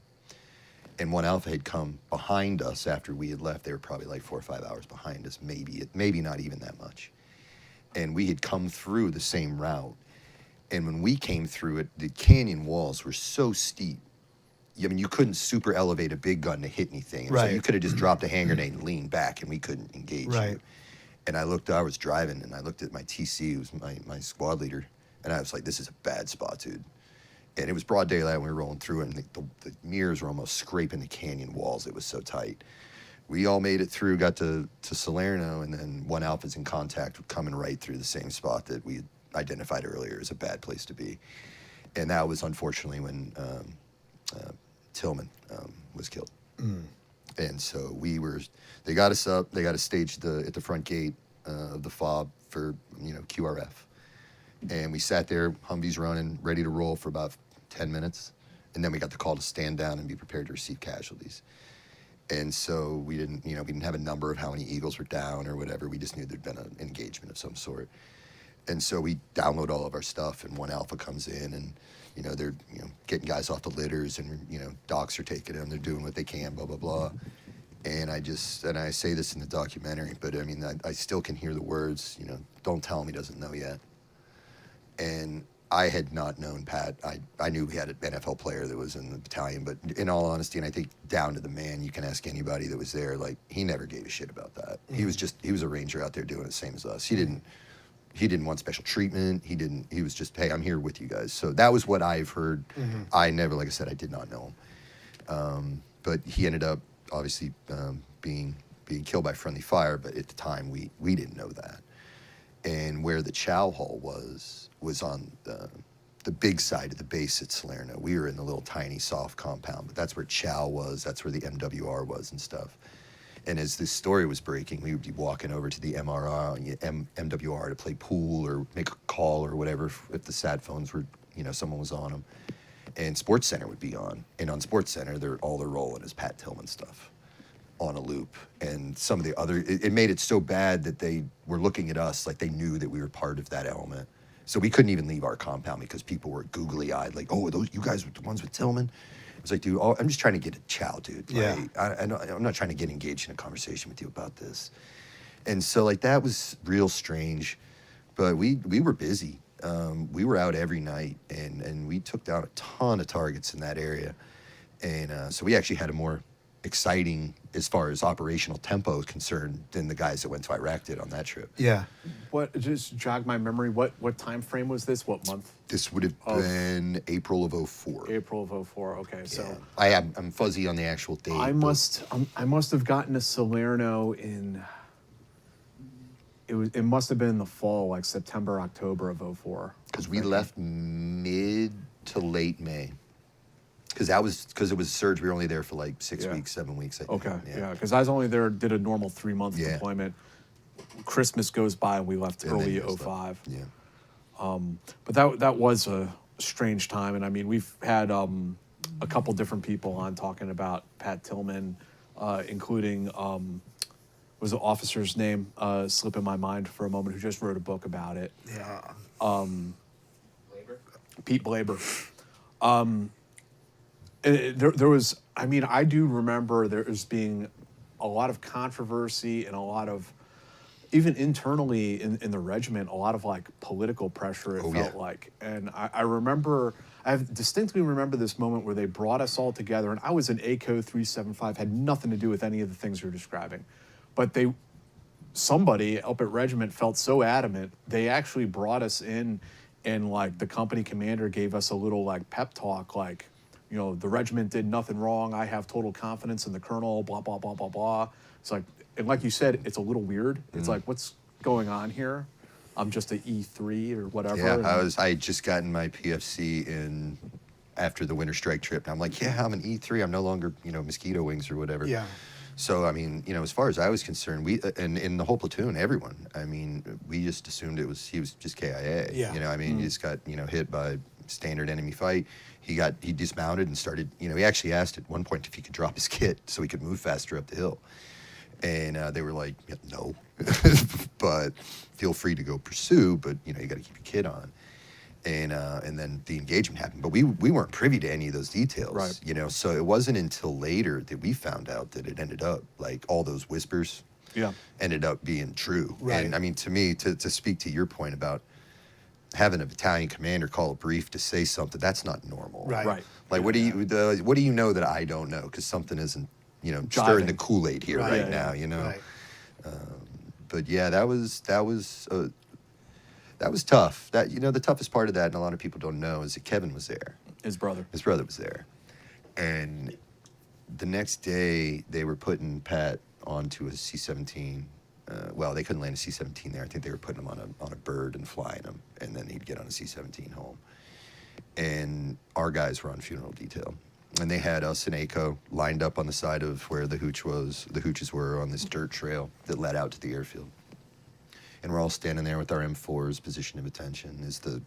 And 1 Alpha had come behind us after we had left. They were probably like 4 or 5 hours behind us, maybe not even that much. And we had come through the same route. And when we came through it, the canyon walls were so steep. I mean, you couldn't super elevate a big gun to hit anything. And so Right. you could have just dropped a hand grenade and leaned back, and we couldn't engage Right. you. And I was driving, and I looked at my TC, who was my squad leader, and I was like, this is a bad spot, dude. And it was broad daylight, and we were rolling through it, and the mirrors were almost scraping the canyon walls. It was so tight. We all made it through, got to Salerno, and then 1 Alpha's in contact, coming right through the same spot that we had identified earlier as a bad place to be. And that was unfortunately when Tillman was killed. And so they got us up, they got us staged at the front gate of the FOB for, QRF. And we sat there, Humvees running, ready to roll for about 10 minutes. And then we got the call to stand down and be prepared to receive casualties. And so we didn't have a number of how many Eagles were down or whatever. We just knew there'd been an engagement of some sort. And so we download all of our stuff, and 1 Alpha comes in, and they're getting guys off the litters, and docs are taking them, they're doing what they can, blah blah blah. And I say this in the documentary, but I mean I still can hear the words, don't tell him he doesn't know yet. And I had not known Pat. I knew we had an NFL player that was in the battalion, but in all honesty, and I think down to the man, you can ask anybody that was there, like, he never gave a shit about that. He was a Ranger out there doing the same as us. He didn't want special treatment. He was just, hey, I'm here with you guys. So that was what I've heard. I never, like I said, I did not know him. But he ended up obviously being killed by friendly fire, but at the time we didn't know that. And where the chow hall was on the big side of the base at Salerno. We were in the little tiny soft compound, but that's where chow was, that's where the MWR was and stuff. And as this story was breaking, we would be walking over to the MWR to play pool or make a call or whatever if the sat phones were, someone was on them. And Sports Center would be on. And on Sports Center, all they're rolling is Pat Tillman stuff on a loop. And some of the other, it made it so bad that they were looking at us like they knew that we were part of that element. So we couldn't even leave our compound because people were googly-eyed, like, oh, are those you guys were the ones with Tillman? It's like, dude, I'm just trying to get a chow, dude. Yeah. Like, I'm not trying to get engaged in a conversation with you about this. And so, like, that was real strange. But we were busy. We were out every night, and we took down a ton of targets in that area. And so we actually had a more exciting, as far as operational tempo is concerned, than the guys that went to Iraq did on that trip. Yeah. What, just jog my memory, what time frame was this? What month? This would have been April of 04. April of 04. Okay, so Yeah. I'm fuzzy on the actual date. I must have gotten to Salerno in it must have been in the fall, like September, October of 04. Because we left mid to late May. Because it was a surge. We were only there for like 6 weeks, 7 weeks. I think. Okay, yeah. Because I was only there, did a normal 3-month deployment. Christmas goes by, and we left early 05. Yeah. But that was a strange time, and I mean, we've had a couple different people on talking about Pat Tillman, including was the officer's name slipping my mind for a moment, who just wrote a book about it. Yeah. Pete Blaber. There was, I mean, I do remember there as being a lot of controversy and a lot of, even internally in the regiment, a lot of like political pressure, it felt like. And I distinctly remember this moment where they brought us all together, and I was in ACO 375, had nothing to do with any of the things you're describing. But somebody up at regiment felt so adamant, they actually brought us in, and like the company commander gave us a little like pep talk, like, you know, the regiment did nothing wrong. I have total confidence in the colonel, blah, blah, blah, blah, blah. It's like, and like you said, it's a little weird. It's like, what's going on here? I'm just an E3 or whatever. Yeah, I had just gotten my PFC after the winter strike trip. And I'm like, yeah, I'm an E3. I'm no longer, mosquito wings or whatever. Yeah. So, I mean, as far as I was concerned, and in the whole platoon, everyone, I mean, we just assumed he was just KIA. Yeah. He just got, hit by standard enemy fight. He dismounted and started, he actually asked at one point if he could drop his kit so he could move faster up the hill. And they were like, no, but feel free to go pursue, but, you got to keep your kit on. And then the engagement happened. But we weren't privy to any of those details, right. So it wasn't until later that we found out that it ended up, like, all those whispers ended up being true. Right. And, I mean, to me, to speak to your point about having a battalion commander call a brief to say something, that's not normal. Right. Like, what do you know that I don't know? Because something isn't, stirring the Kool-Aid here right now, Right. But yeah, that was tough. That, the toughest part of that, and a lot of people don't know, is that Kevin was there. His brother was there. And the next day, they were putting Pat onto a C-17. Well, they couldn't land a C-17 there. I think they were putting him on a bird and flying him, and then he'd get on a C-17 home. And our guys were on funeral detail. And they had us and ACO lined up on the side of where the hooches were on this dirt trail that led out to the airfield. And we're all standing there with our M4s, position of attention, as the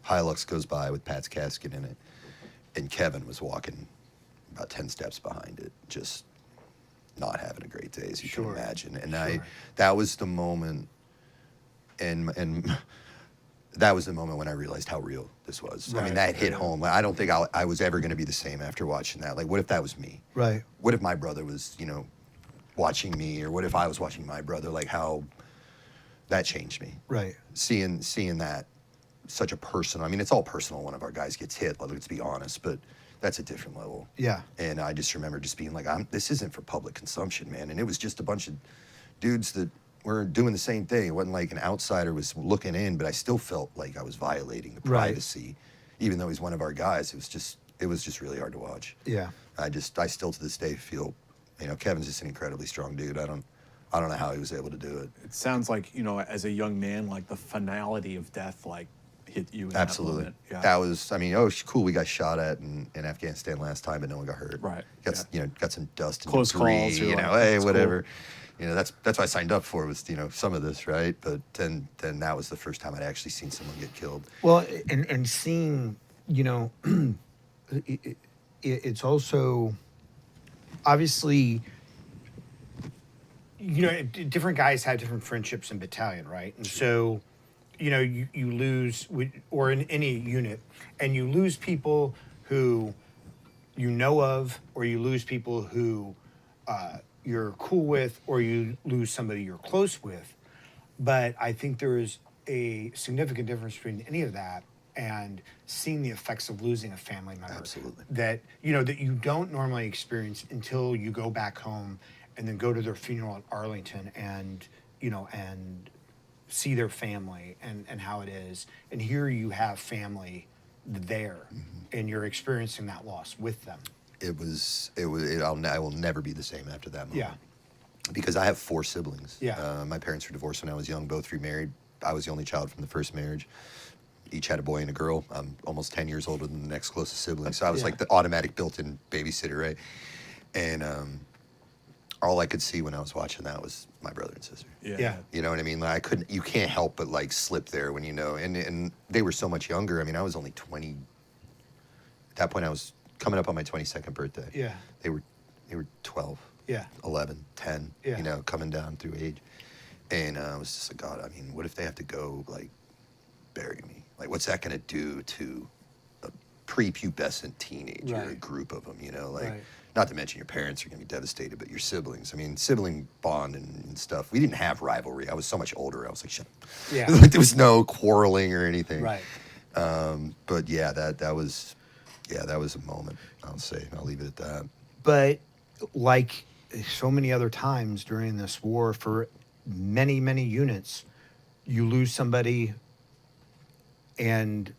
Hilux goes by with Pat's casket in it. And Kevin was walking about 10 steps behind it, just not having a great day, as you can imagine. And that was the moment, and that was the moment when I realized how real this was. Right. I mean, that hit home. I don't think I was ever going to be the same after watching that. Like, what if that was me? Right. What if my brother was, watching me, or what if I was watching my brother? Like, how that changed me. Right. Seeing that, such a personal. I mean, it's all personal. One of our guys gets hit. Let's be honest, but that's a different level. Yeah. And I just remember just being like, this isn't for public consumption, man. And it was just a bunch of dudes that were doing the same thing. It wasn't like an outsider was looking in, but I still felt like I was violating the privacy, even though he's one of our guys. It was just really hard to watch. Yeah. I still to this day feel, Kevin's just an incredibly strong dude. I don't know how he was able to do it. It sounds like, as a young man, like the finality of death, like, hit you in Absolutely. that moment. Yeah. That was, cool, we got shot at in Afghanistan last time, but no one got hurt. Right. Got some dust and Close debris, calls, hey, that's whatever. cool. That's what I signed up for, was, some of this, right? But then that was the first time I'd actually seen someone get killed. Well, and seeing, it's also obviously, different guys have different friendships in battalion, right? And so, you lose, or in any unit, and you lose people who you know of, or you lose people who you're cool with, or you lose somebody you're close with. But I think there is a significant difference between any of that and seeing the effects of losing a family member. Absolutely. That, that you don't normally experience until you go back home and then go to their funeral at Arlington and, and see their family and how it is. And here you have family there, and you're experiencing that loss with them. I will never be the same after that moment. Yeah. Because I have 4 siblings. Yeah. My parents were divorced when I was young, both remarried. I was the only child from the first marriage. Each had a boy and a girl. I'm almost 10 years older than the next closest sibling. So I was like the automatic built-in babysitter, right? And all I could see when I was watching that was my brother and sister. Yeah. You know what I mean? Like, you can't help but like slip there when and they were so much younger. I mean, I was only 20. At that point, I was coming up on my 22nd birthday. Yeah. They were 12. Yeah. 11, 10, Yeah. Coming down through age. And I was just like, God, I mean, what if they have to go, like, bury me? Like, what's that going to do to a prepubescent teenager, Right. a group of them, Like, Right. Not to mention your parents are going to be devastated, but your siblings. I mean, sibling bond and stuff. We didn't have rivalry. I was so much older. I was like, shut up. Yeah. Like, there was no quarreling or anything. Right. But yeah, that was a moment. I'll say. I'll leave it at that. But like so many other times during this war, for many, many units, you lose somebody, and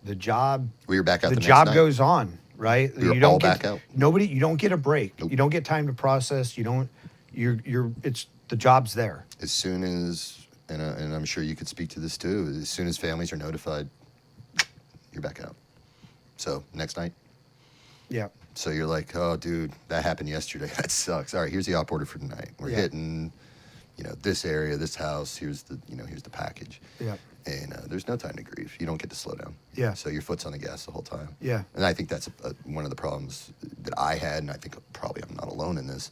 the job. We were back out. The the next job night. goes on, right? We were you don't all get, back out. Nobody. You don't get a break. Nope. You don't get time to process. You don't. You're. It's the job's there. As soon as, and I'm sure you could speak to this too. As soon as families are notified, you're back out. So next night. Yeah. So you're like, oh, dude, that happened yesterday. That sucks. All right, here's the op order for tonight. We're hitting, this area, this house. Here's the package. Yeah. And there's no time to grieve. You don't get to slow down. Yeah. So your foot's on the gas the whole time. Yeah. And I think that's one of the problems that I had, and I think probably I'm not alone in this.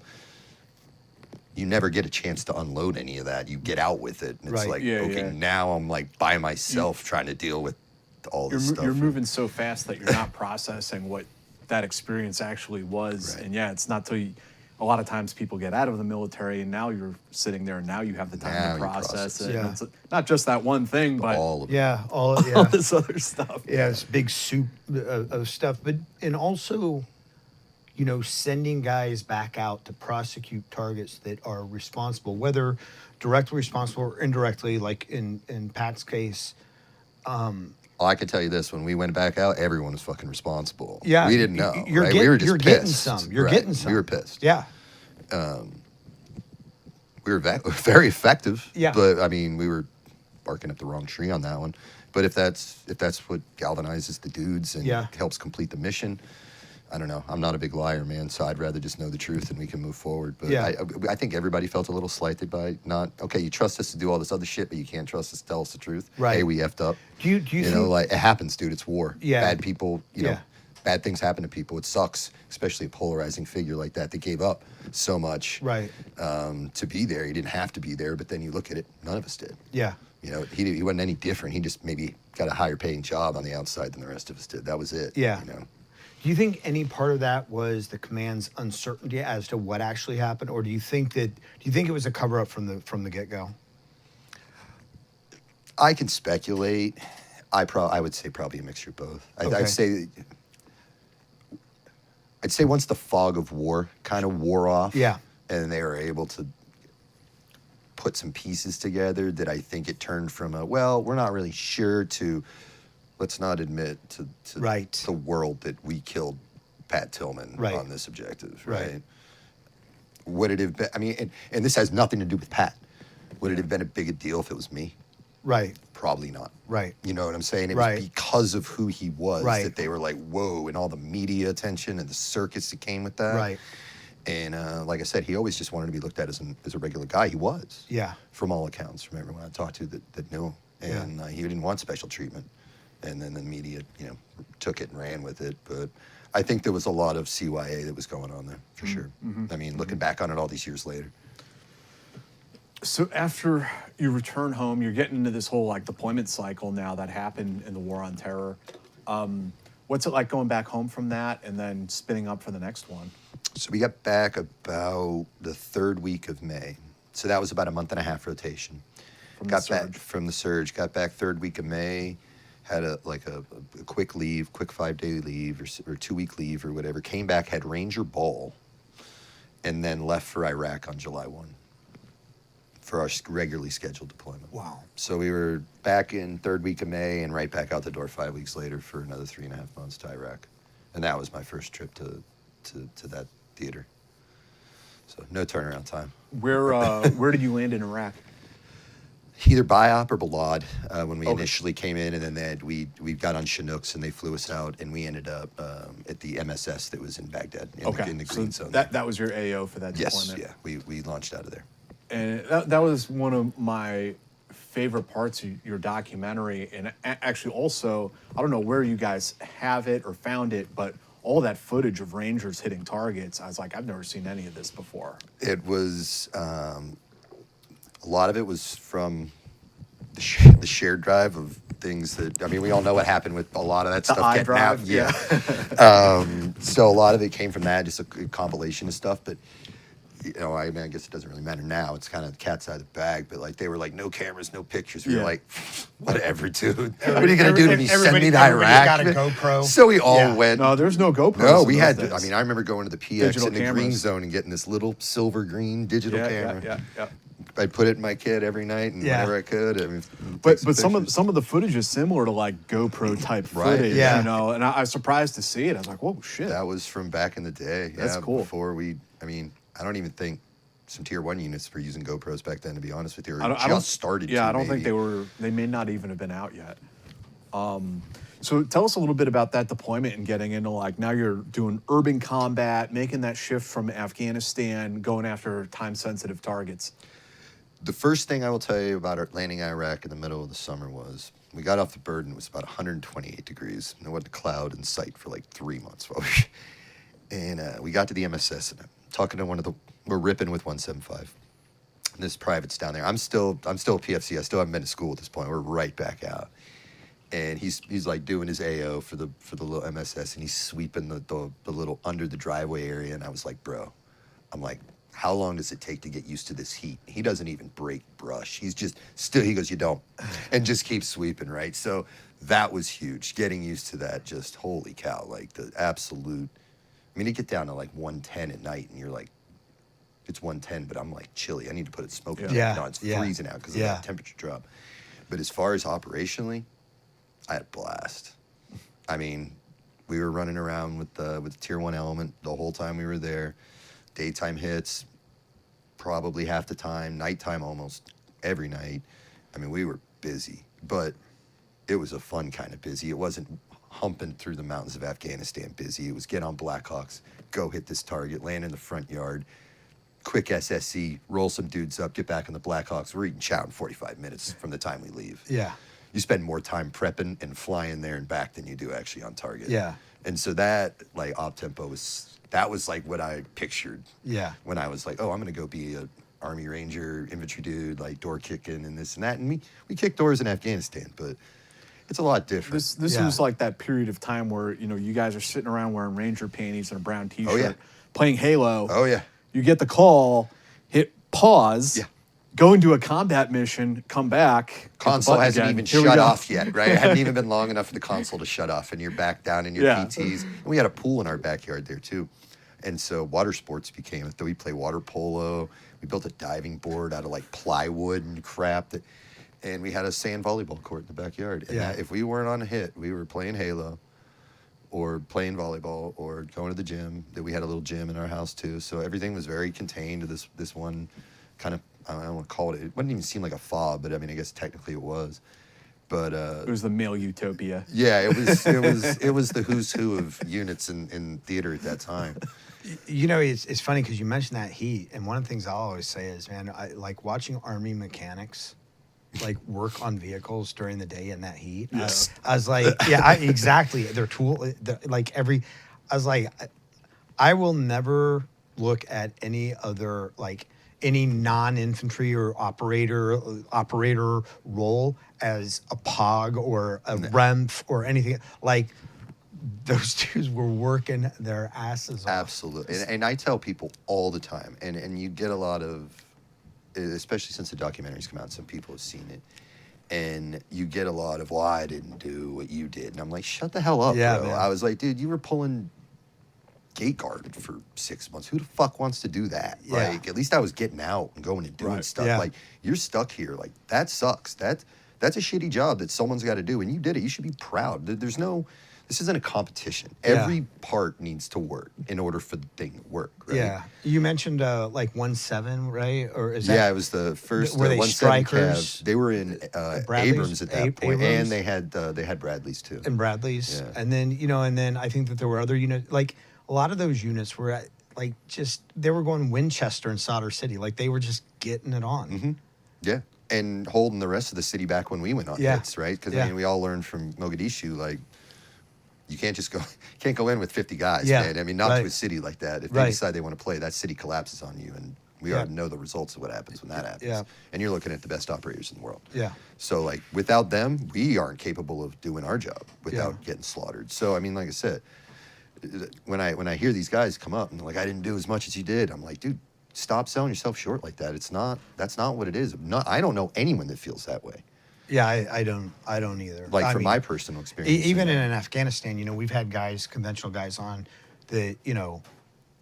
You never get a chance to unload any of that. You get out with it, and it's Right. like, Yeah, okay, yeah. now I'm like by myself trying to deal with all this stuff. You're moving so fast that you're not processing what that experience actually was. Right. And yeah, it's not till you, a lot of times people get out of the military and now you're sitting there and now you have the time Now to you process process it. it. And it's not just that one thing, but all of it. Yeah. All. all Yeah. this other stuff. Yeah, it's big soup of stuff, but and also, sending guys back out to prosecute targets that are responsible, whether directly responsible or indirectly, like in Pat's case. Well, I can tell you this: when we went back out, everyone was fucking responsible. Yeah, we didn't know. You're right? getting, We were just you're pissed. getting some. You're Right. getting some. We were pissed. Yeah. We were very effective. Yeah. But I mean, we were barking up the wrong tree on that one. But if that's what galvanizes the dudes and Yeah. helps complete the mission, I don't know. I'm not a big liar, man. So I'd rather just know the truth and we can move forward. But Yeah. I think everybody felt a little slighted by not. Okay, you trust us to do all this other shit, but you can't trust us to tell us the truth. Right. Hey, we effed up. Do you think, Like it happens, dude. It's war. Yeah. Bad people. Yeah. Bad things happen to people. It sucks, especially a polarizing figure like that gave up so much. Right. To be there, he didn't have to be there. But then you look at it, none of us did. Yeah. He wasn't any different. He just maybe got a higher paying job on the outside than the rest of us did. That was it. Yeah. Do you think any part of that was the command's uncertainty as to what actually happened, or do you think it was a cover up from the get go? I can speculate. I would say probably a mixture of both. Okay. I'd say once the fog of war kind of wore off, Yeah. and they were able to put some pieces together, that I think it turned from we're not really sure to let's not admit to Right. the world that we killed Pat Tillman Right. on this objective, Right. right? Would it have been, I mean, and this has nothing to do with Pat. Would it have been a big a deal if it was me? Right. Probably not. Right. You know what I'm saying? It Right. was because of who he was Right. that they were like, whoa, and all the media attention and the circus that came with that. Right. And like I said, he always just wanted to be looked at as a regular guy. He was. Yeah. From all accounts, from everyone I talked to that knew him. And he didn't want special treatment. And then the media, took it and ran with it. But I think there was a lot of CYA that was going on there, for sure. I mean, looking back on it all these years later. So after you return home, you're getting into this whole deployment cycle now that happened in the War on Terror. What's it like going back home from that and then spinning up for the next one? So we got back about the third week of May. So that was about a month and a half rotation. From the Got back surge. from the surge. Got back third week of May. Had a quick leave, quick 5-day leave or 2-week leave or whatever. Came back, had Ranger Ball, and then left for Iraq on July 1 for our regularly scheduled deployment. Wow. So we were back in third week of May and right back out the door 5 weeks later for another 3.5 months to Iraq. And that was my first trip to that theater. So no turnaround time. Where did you land in Iraq? Either Biop or Balad when we initially came in, and then we got on Chinooks and they flew us out, and we ended up at the MSS that was in Baghdad in the green so zone. that was your AO for that yes, deployment. yeah, we launched out of there. And that was one of my favorite parts of your documentary. And actually also, I don't know where you guys have it or found it, but all that footage of Rangers hitting targets, I was like, I've never seen any of this before. It was a lot of it was from the shared drive of things that, I mean, we all know what happened with a lot of that The stuff getting out. iDrive, Yeah. So a lot of it came from that, just a compilation of stuff. But, you know, I mean, I guess it doesn't really matter now. It's kind of the cat's out of the bag. But, like, they were like, no cameras, no pictures. We were Yeah. like, whatever, dude. What are you going to do to me? Send me to everybody Iraq? got a GoPro. So we all Yeah. went. No, there's no GoPros. No, in we those had. days. I mean, I remember going to the PX Digital in the green cameras. zone and getting this little silver green digital camera. Yeah. I'd put it in my kit every night and Yeah. whenever I could. I mean, But take some pictures. of the footage is similar to like GoPro type Right. footage, Yeah. you know. And I was surprised to see it. I was like, "Whoa, shit!" That was from back in the day. That's yeah, cool. Before we, I mean, I don't even think some tier 1 units were using GoPros back then. To be honest with you, or I don't started. Yeah, to, I don't think maybe. they were. They may not even have been out yet. So tell us a little bit about that deployment and getting into like now you're doing urban combat, making that shift from Afghanistan, going after time-sensitive targets. The first thing I will tell you about our landing in Iraq in the middle of the summer was we got off the bird and it was about 128 degrees. And there wasn't a cloud in sight for like 3 months. And we got to the MSS and I'm talking to we're ripping with 175. And this private's down there. I'm still a PFC. I still haven't been to school at this point. We're right back out. And he's like doing his AO for the little MSS and he's sweeping the little under the driveway area. And I was like, bro, I'm like, how long does it take to get used to this heat? He doesn't even break brush. He's just he goes, you don't, and just keeps sweeping, right? So that was huge. Getting used to that, just holy cow, like the absolute, I mean, you get down to like 110 at night and you're like, it's 110, but I'm like chilly. I need to put a smoking jacket on. It's freezing out because of that temperature drop. But as far as operationally, I had a blast. I mean, we were running around with the tier 1 element the whole time we were there. Daytime hits, probably half the time. Nighttime, almost every night. I mean, we were busy, but it was a fun kind of busy. It wasn't humping through the mountains of Afghanistan busy. It was get on Blackhawks, go hit this target, land in the front yard, quick SSC, roll some dudes up, get back on the Blackhawks. We're eating chow in 45 minutes from the time we leave. Yeah. You spend more time prepping and flying there and back than you do actually on target. Yeah. And so that, like, op tempo that was like what I pictured. Yeah. When I was like, oh, I'm gonna go be a Army Ranger infantry dude, like door kicking and this and that. And we kicked doors in Afghanistan, but it's a lot different. This was like that period of time where you guys are sitting around wearing Ranger panties and a brown T-shirt, playing Halo. Oh yeah. You get the call, hit pause. Yeah. Go into a combat mission, come back. hit the Console button hasn't again. even Here we shut go. off yet, right? It hadn't even been long enough for the console to shut off, and you're back down in your Yeah. PTs. And we had a pool in our backyard there too, and so water sports became. We play water polo. We built a diving board out of like plywood and crap, and we had a sand volleyball court in the backyard. And if we weren't on a hit, we were playing Halo, or playing volleyball, or going to the gym. That we had a little gym in our house too, so everything was very contained to this one kind of. I don't want to call it. It wouldn't even seem like a fob, but I mean, I guess technically it was. But It was the male utopia. yeah, it was the who's who of units in theater at that time. You know, it's funny because you mentioned that heat, and one of the things I'll always say is, man, I like watching Army mechanics like work on vehicles during the day in that heat. Yeah. I was like, yeah, exactly. Their tool, I was like, I will never look at any other any non-infantry or operator role as a POG or a REMF or anything. Like, those dudes were working their asses off. Absolutely, and I tell people all the time, and you get a lot of, especially since the documentaries come out, some people have seen it, and you get a lot of, well, I didn't do what you did, and I'm like, shut the hell up, Yeah, bro. man. I was like, dude, you were pulling gate guard for 6 months. Who the fuck wants to do that? Yeah. Like, at least I was getting out and going and doing Right. stuff. Yeah. Like, you're stuck here. Like, that sucks. That's a shitty job that someone's got to do, and you did it. You should be proud. This isn't a competition. Yeah. Every part needs to work in order for the thing to work, right? Yeah. You mentioned like 1.7, right? Or is that? Yeah, it was the first Were they 1.7 strikers? Cavs. They were in Bradleys? Abrams at that point, Abrams? and they had Bradleys too. And Bradley's. Yeah. And then I think that there were other units, like a lot of those units were they were going Winchester and Solder City. Like, they were just getting it on. Mm-hmm. Yeah, and holding the rest of the city back when we went on Yeah. hits, right? Because Yeah. I mean, we all learned from Mogadishu, like, you can't go in with 50 guys, Yeah. man. I mean, not Right. to a city like that. If they Right. decide they want to play, that city collapses on you, and We already know the results of what happens when that happens. Yeah. And you're looking at the best operators in the world. Yeah. So, like, without them, we aren't capable of doing our job without getting slaughtered. So, I mean, like I said, when I hear these guys come up and they're like, I didn't do as much as you did, I'm like, dude, stop selling yourself short like that. That's not what it is. I don't know anyone that feels that way. Yeah, I don't either. Like, I from mean, my personal experience. even in Afghanistan, you know, we've had guys, conventional guys on that, you know,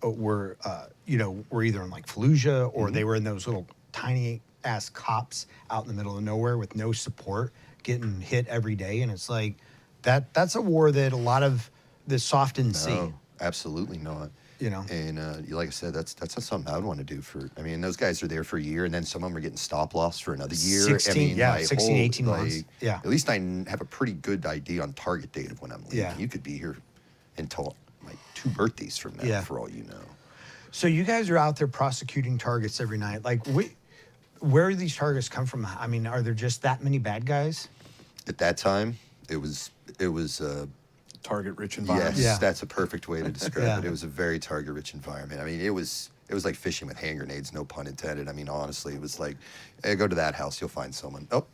were either in like Fallujah or they were in those little tiny ass cops out in the middle of nowhere with no support, getting hit every day. And it's like, that's a war that a lot of the soft didn't see. No, absolutely not. You know, and like I said, that's not something I would want to do for. I mean, those guys are there for a year, and then some of them are getting stop loss for another year. 16, 18 months. Yeah. At least I have a pretty good idea on target date of when I'm leaving. Yeah. You could be here until like 2 birthdays from now, for all you know. So you guys are out there prosecuting targets every night. Like, where do these targets come from? I mean, are there just that many bad guys? At that time, it was. Target-rich environment. Yes, Yeah. that's a perfect way to describe Yeah. it. It was a very target-rich environment. I mean, it was like fishing with hand grenades, no pun intended. I mean, honestly, it was like, hey, go to that house, you'll find someone. Oh,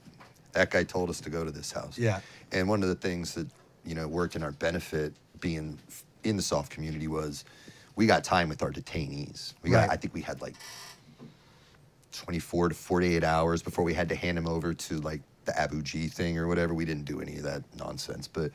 that guy told us to go to this house. Yeah. And one of the things that, you know, worked in our benefit being in the soft community was we got time with our detainees. I think we had like 24 to 48 hours before we had to hand them over to like the Abu G thing or whatever. We didn't do any of that nonsense, but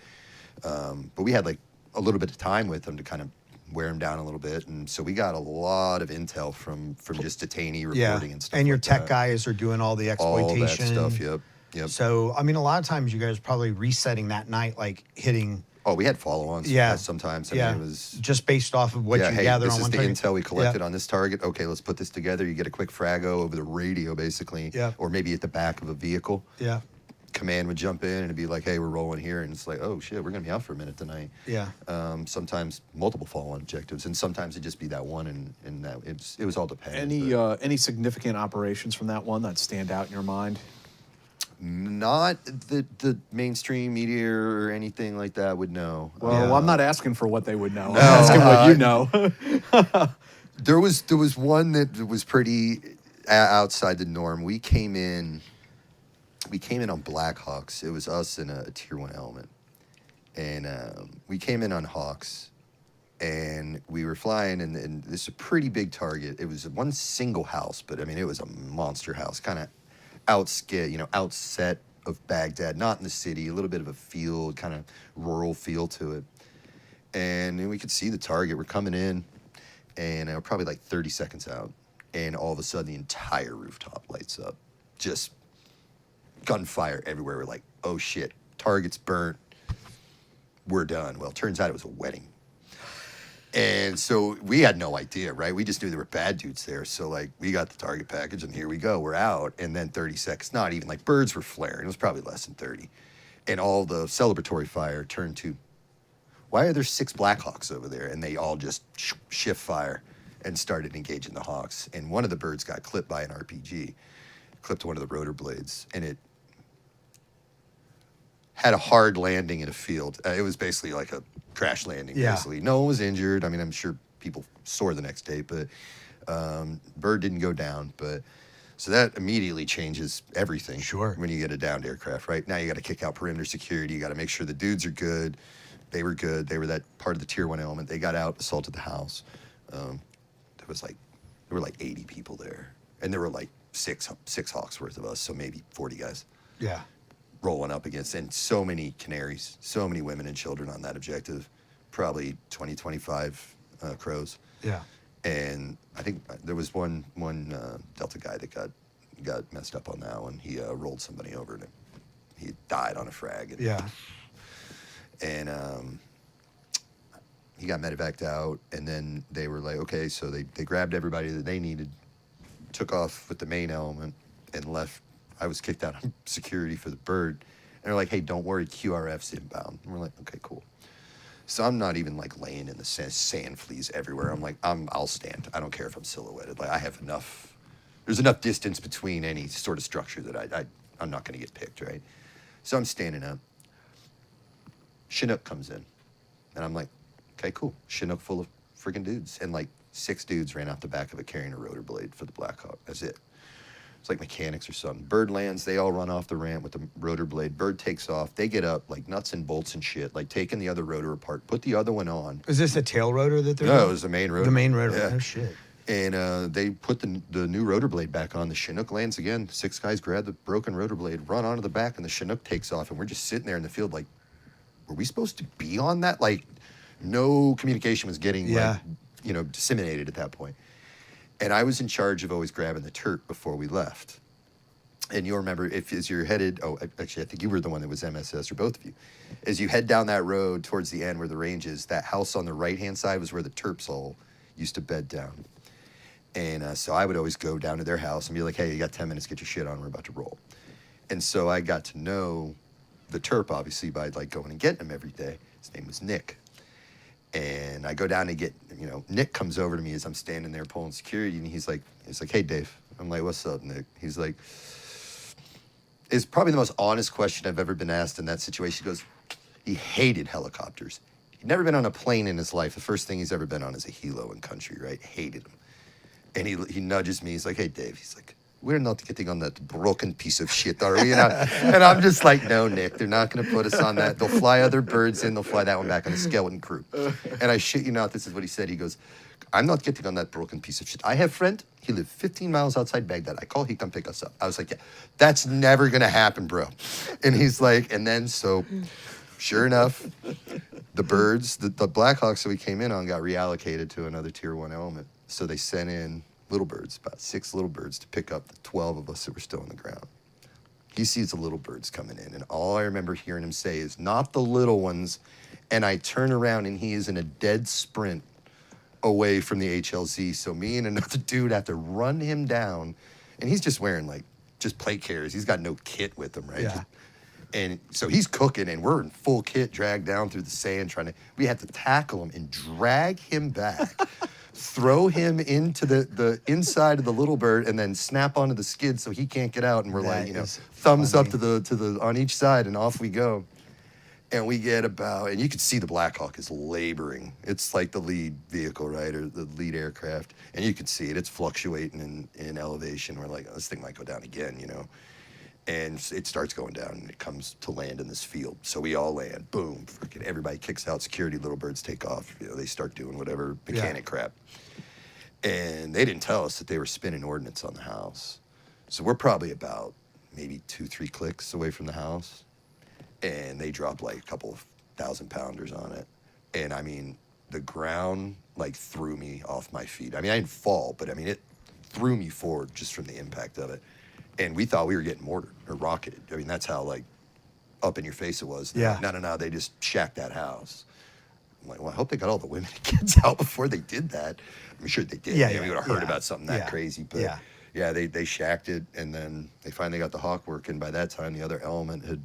we had like a little bit of time with them to kind of wear them down a little bit, and so we got a lot of intel from just detainee reporting and stuff. And your like tech that. guys are doing all the exploitation. All that stuff. Yep. So I mean, a lot of times you guys are probably resetting that night, like hitting. Oh, we had follow-ons. Yeah. Sometimes. I mean, it was just based off of what you gathered on one target. This is the intel we collected on this target. Okay, let's put this together. You get a quick frago over the radio, basically. Yeah. Or maybe at the back of a vehicle. Yeah. Command would jump in and it'd be like, hey, we're rolling here. And it's like, oh, shit, we're going to be out for a minute tonight. Yeah. Sometimes multiple follow-on objectives. And sometimes it'd just be that one. And that it was all dependent. Any significant operations from that one that stand out in your mind? Not the mainstream media or anything like that would know. Well, I'm not asking for what they would know. I'm asking what you know. There was one that was pretty outside the norm. We came in on Black Hawks. It was us and a Tier 1 element. And we came in on Hawks. And we were flying, and this is a pretty big target. It was one single house, but I mean, it was a monster house, kind of outset of Baghdad, not in the city, a little bit of a field, kind of rural feel to it. And then we could see the target. We're coming in, and we're probably like 30 seconds out, and all of a sudden the entire rooftop lights up. Just gunfire everywhere. We're like, oh shit, target's burnt. We're done. Well, it turns out it was a wedding. And so we had no idea, right? We just knew there were bad dudes there. So, like, we got the target package, and here we go. We're out. And then 30 seconds, not even, like, birds were flaring. It was probably less than 30. And all the celebratory fire turned to, why are there 6 Blackhawks over there? And they all just shift fire and started engaging the Hawks. And one of the birds got clipped by an RPG, clipped one of the rotor blades, and it had a hard landing in a field. It was basically like a crash landing, basically. No one was injured. I mean, I'm sure people sore the next day, but bird didn't go down. But so that immediately changes everything. Sure. When you get a downed aircraft, right? Now you got to kick out perimeter security. You got to make sure the dudes are good. They were good. They were that part of the Tier 1 element. They got out, assaulted the house. There were like 80 people there, and there were like six Hawks worth of us, so maybe 40 guys. Yeah. Rolling up against, and so many canaries, so many women and children on that objective, probably 20, 25 crows. Yeah. And I think there was one Delta guy that got messed up on that one. He rolled somebody over, and he died on a frag. And, Yeah. And he got medevaced out, and then they were like, okay, so they grabbed everybody that they needed, took off with the main element, and left. I was kicked out of security for the bird. And they're like, hey, don't worry, QRF's inbound. And we're like, okay, cool. So I'm not even like laying in the sand fleas everywhere. I'm like, I'll stand. I don't care if I'm silhouetted. Like, I have enough. There's enough distance between any sort of structure that I'm not going to get picked, right? So I'm standing up. Chinook comes in. And I'm like, okay, cool. Chinook full of freaking dudes. And like 6 dudes ran out the back of it carrying a rotor blade for the Black Hawk. That's it. It's like mechanics or something. Bird lands, they all run off the ramp with the rotor blade. Bird takes off. They get up like nuts and bolts and shit, like taking the other rotor apart, put the other one on. Is this a tail rotor that they're No, doing? it was the main rotor. The main rotor. Yeah. Oh, shit. And they put the new rotor blade back on. The Chinook lands again. 6 guys grab the broken rotor blade, run onto the back, and the Chinook takes off. And we're just sitting there in the field like, were we supposed to be on that? Like, no communication was getting, like, disseminated at that point. And I was in charge of always grabbing the turret before we left. And you'll remember, as you're headed, actually, I think you were the one that was MSS, or both of you. As you head down that road towards the end where the range is, that house on the right-hand side was where the Terps all used to bed down. And so I would always go down to their house and be like, hey, you got 10 minutes, get your shit on, we're about to roll. And so I got to know the Terp, obviously, by like going and getting him every day. His name was Nick. And I go down to get, Nick comes over to me as I'm standing there pulling security, and he's like, hey, Dave. I'm like, what's up, Nick? He's like, it's probably the most honest question I've ever been asked in that situation. He goes, he hated helicopters. He'd never been on a plane in his life. The first thing he's ever been on is a helo in country, right? Hated them. And he nudges me. He's like, hey, Dave. He's like, we're not getting on that broken piece of shit, are we? And I'm just like, no, Nick, they're not going to put us on that. They'll fly other birds in. They'll fly that one back on the skeleton crew. And I shit you not, this is what he said. He goes, I'm not getting on that broken piece of shit. I have a friend. He lived 15 miles outside Baghdad. I call, he come pick us up. I was like, yeah, that's never going to happen, bro. And he's like, and then so sure enough, the birds, the Blackhawks that we came in on got reallocated to another Tier 1 element. So they sent in little birds, about 6 little birds, to pick up the 12 of us that were still on the ground. He sees the little birds coming in, and all I remember hearing him say is, not the little ones. And I turn around, and he is in a dead sprint away from the HLZ. So me and another dude have to run him down, and he's just wearing like just plate carriers. He's got no kit with him, right? Yeah. And so he's cooking, and we're in full kit, dragged down through the sand, we had to tackle him and drag him back, throw him into the inside of the little bird, and then snap onto the skid so he can't get out. And we're That like, is thumbs funny. up to the on each side, and off we go. And we get about, and you can see the Black Hawk is laboring. It's like the lead vehicle, right, or the lead aircraft. And you can see it. It's fluctuating in elevation. We're like, oh, this thing might go down again, And it starts going down, and it comes to land in this field. So we all land. Boom. Freaking everybody kicks out. Security, little birds take off. They start doing whatever mechanic crap. And they didn't tell us that they were spinning ordnance on the house. So we're probably about maybe 2-3 clicks away from the house. And they dropped like a couple of 1,000-pounders on it. And I mean, the ground like threw me off my feet. I mean, I didn't fall, but I mean, it threw me forward just from the impact of it. And we thought we were getting mortared or rocketed. I mean, that's how like up in your face it was. Yeah. Like, no, they just shacked that house. I'm like, well, I hope they got all the women and kids out before they did that. I'm sure they did. Yeah, We would have heard yeah, about something that yeah, crazy. But yeah. they shacked it, and then they finally got the Hawk working. By that time, the other element had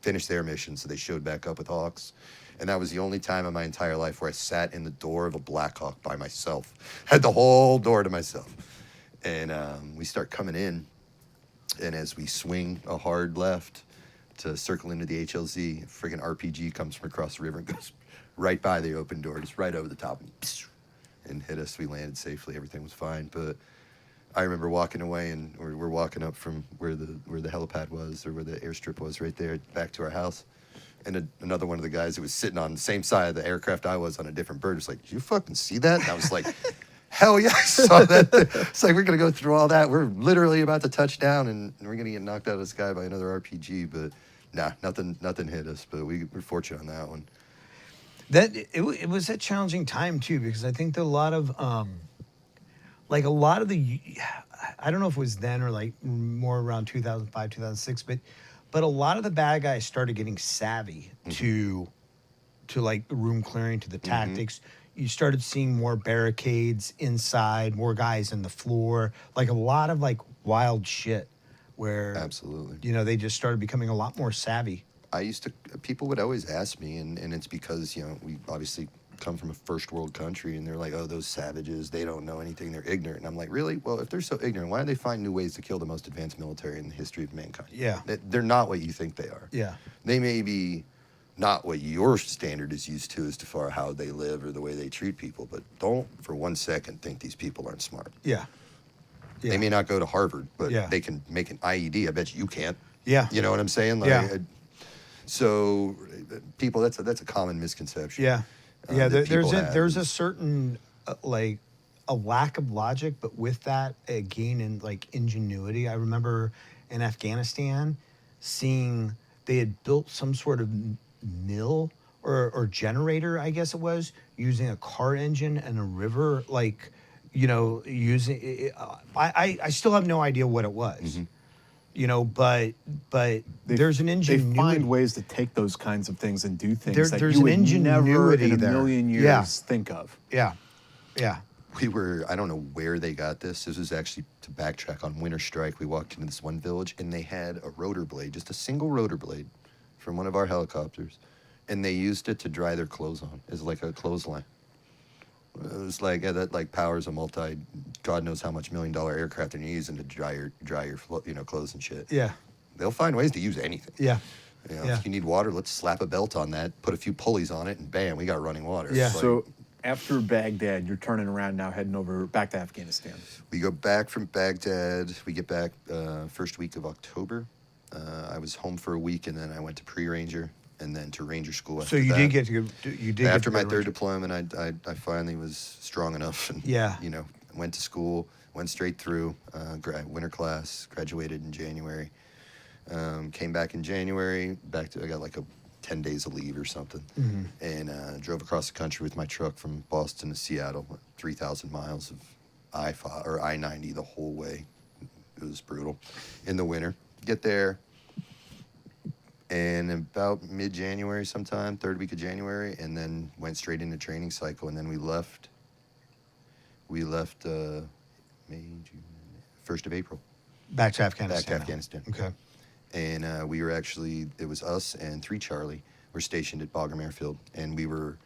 finished their mission, so they showed back up with Hawks. And that was the only time in my entire life where I sat in the door of a Black Hawk by myself. Had the whole door to myself. And we start coming in, and as we swing a hard left to circle into the HLZ, a friggin' RPG comes from across the river and goes right by the open door, just right over the top, and hit us. We landed safely. Everything was fine. But I remember walking away, and we're walking up from where the helipad was, or where the airstrip was, right there, back to our house. And another one of the guys that was sitting on the same side of the aircraft I was on a different bird was like, "Did you fucking see that?" And I was like, hell yeah, I saw that. It's like, we're going to go through all that. We're literally about to touch down, and we're going to get knocked out of the sky by another RPG. But nah, nothing hit us. But we're fortunate on that one. It was a challenging time too, because I think that a lot of I don't know if it was then or like more around 2005, 2006, but a lot of the bad guys started getting savvy to like the room clearing, to the tactics. You started seeing more barricades inside, more guys in the floor, like a lot of like wild shit where Absolutely. they just started becoming a lot more savvy. People would always ask me, and it's because, we obviously come from a first world country, and they're like, oh, those savages, they don't know anything, they're ignorant. And I'm like, really? Well, if they're so ignorant, why do they find new ways to kill the most advanced military in the history of mankind? Yeah. They're not what you think they are. Yeah. They may be not what your standard is used to as to far how they live or the way they treat people, but don't for 1 second think these people aren't smart. Yeah. They may not go to Harvard, but Yeah. they can make an IED. I bet you can't. Yeah. You know what I'm saying? Like, Yeah. So people, that's a common misconception. Yeah. Yeah. that There's people a have there's a is- certain like a lack of logic, but with that, again, in like ingenuity. I remember in Afghanistan seeing they had built some sort of mill or generator, I guess it was, using a car engine and a river, like, you know, using it. I still have no idea what it was. Mm-hmm. You know, but there's an ingenuity. They find ways to take those kinds of things and do things that there's you an would never ingenuity in a there. million years Yeah. think of. Yeah. Yeah. I don't know where they got this. This was actually, to backtrack, on winter strike. We walked into this one village and they had a rotor blade, just a single rotor blade from one of our helicopters. And they used it to dry their clothes on as like a clothesline. It was like, yeah, that like powers a God knows how much $1 million aircraft they're using to dry your clothes and shit. Yeah. They'll find ways to use anything. Yeah. You know, Yeah. if you need water, let's slap a belt on that, put a few pulleys on it, and bam, we got running water. Yeah. It's like, So after Baghdad, you're turning around now, heading over back to Afghanistan. we go back from Baghdad. We get back first week of October. I was home for a week, and then I went to pre-Ranger, and then to Ranger school. So After you that. did get to go. You did. After get to my go to third Ranger. deployment, I finally was strong enough, and Yeah. you know, went to school, went straight through winter class, graduated in January. Came back in January. I got like 10 days of leave or something, Mm-hmm. and drove across the country with my truck from Boston to Seattle, 3,000 miles of I-90 the whole way. It was brutal in the winter. Get there. And about mid-January sometime, third week of January, and then went straight into training cycle. And then we left May, June, 1st of April, Back to Afghanistan. back to Afghanistan. Okay. And we were actually, it was us and 3 Charlie were stationed at Bagram Airfield. And we were,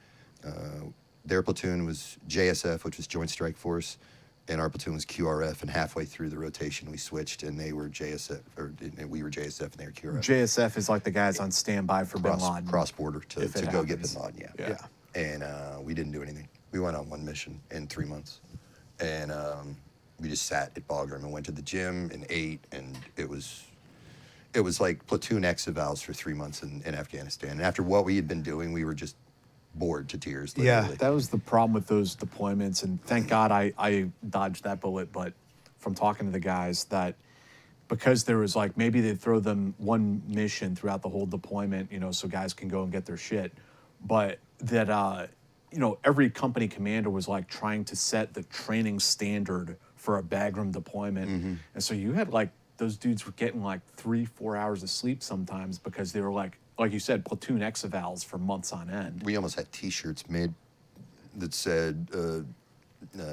their platoon was JSF, which was Joint Strike Force, and our platoon was QRF. And halfway through the rotation, we switched, and they were JSF, and we were JSF, and they were QRF. JSF is like the guys on standby for Bin Laden. Cross border to if it go get happens. Bin Laden, yeah. Yeah. And we didn't do anything. We went on one mission in 3 months, and we just sat at Bagram and went to the gym and ate, and it was like platoon exevals for 3 months in Afghanistan. And after what we had been doing, we were just bored to tears. Yeah. Literally. That was the problem with those deployments, and thank God I dodged that bullet. But from talking to the guys, that because there was like maybe they'd throw them one mission throughout the whole deployment, you know, so guys can go and get their shit, but that you know, every company commander was like trying to set the training standard for a Bagram deployment, and so you had like those dudes were getting like 3-4 hours of sleep sometimes because they were like you said, platoon exevals for months on end. We almost had T-shirts made that said,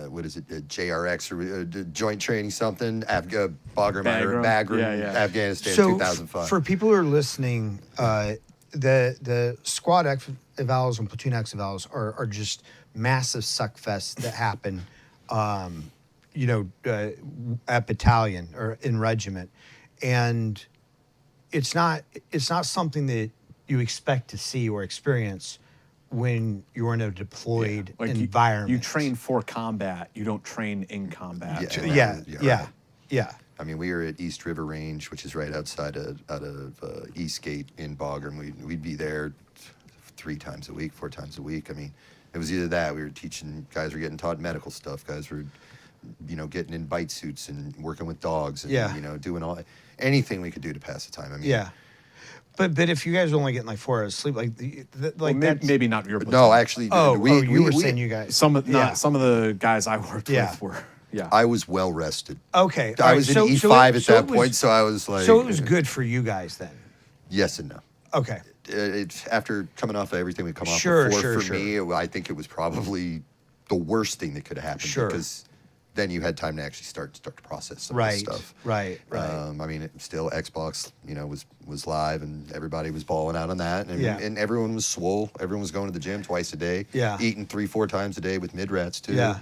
what is it, JRX or Joint Training something, Bagram, Yeah. Afghanistan, So 2005. for people who are listening, the squad evals and platoon exevals are just massive suck fests that happen, you know, at battalion or in regiment, and it's not something that you expect to see or experience when you're in a deployed Like environment. You train for combat. You don't train in combat. Yeah. Yeah. I mean, we were at East River Range, which is right outside of Eastgate in Bagram. We'd be there 4 times a week. I mean, it was either that, we were teaching, guys were getting taught medical stuff, guys were, you know, getting in bite suits and working with dogs and, you know, doing anything we could do to pass the time. I mean, Yeah. But if you guys are only getting like 4 hours of sleep, like Maybe not your platoon. No, actually, you were saying you guys. Some of Yeah. some of the guys I worked Yeah. with were. Yeah. I was well rested. Okay, I was in E5 at that point, so I was like. So it was good for you guys then. Yes and no. Okay. It's after coming off of everything we come off Sure, before, sure, me, I think it was probably the worst thing that could have happened. Sure. Because then you had time to actually start to process some of Right. this stuff. Right. I mean, still Xbox, you know, was live, and everybody was balling out on that, and, Yeah. and everyone was swole. Everyone was going to the gym twice a day. Yeah. Eating 3-4 times a day with mid-rats too. Yeah.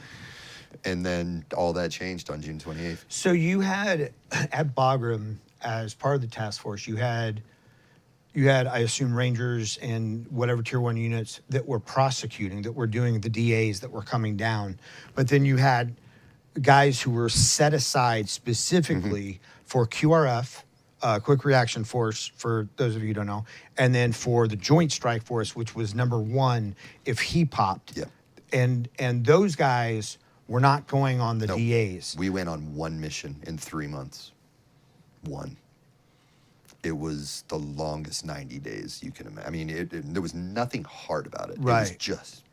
And then all that changed on June 28th. So you had at Bagram, as part of the task force, you had you had, I assume, Rangers and whatever tier 1 units that were prosecuting, that were doing the DAs that were coming down. But then you had guys who were set aside specifically for QRF, Quick Reaction Force, for those of you who don't know, and then for the Joint Strike Force, which was number 1 if he popped. Yep. And those guys were not going on the Nope. DAs. We went on 1 mission in 3 months. 1. It was the longest 90 days you can imagine. I mean, there was nothing hard about it. It was Right. just,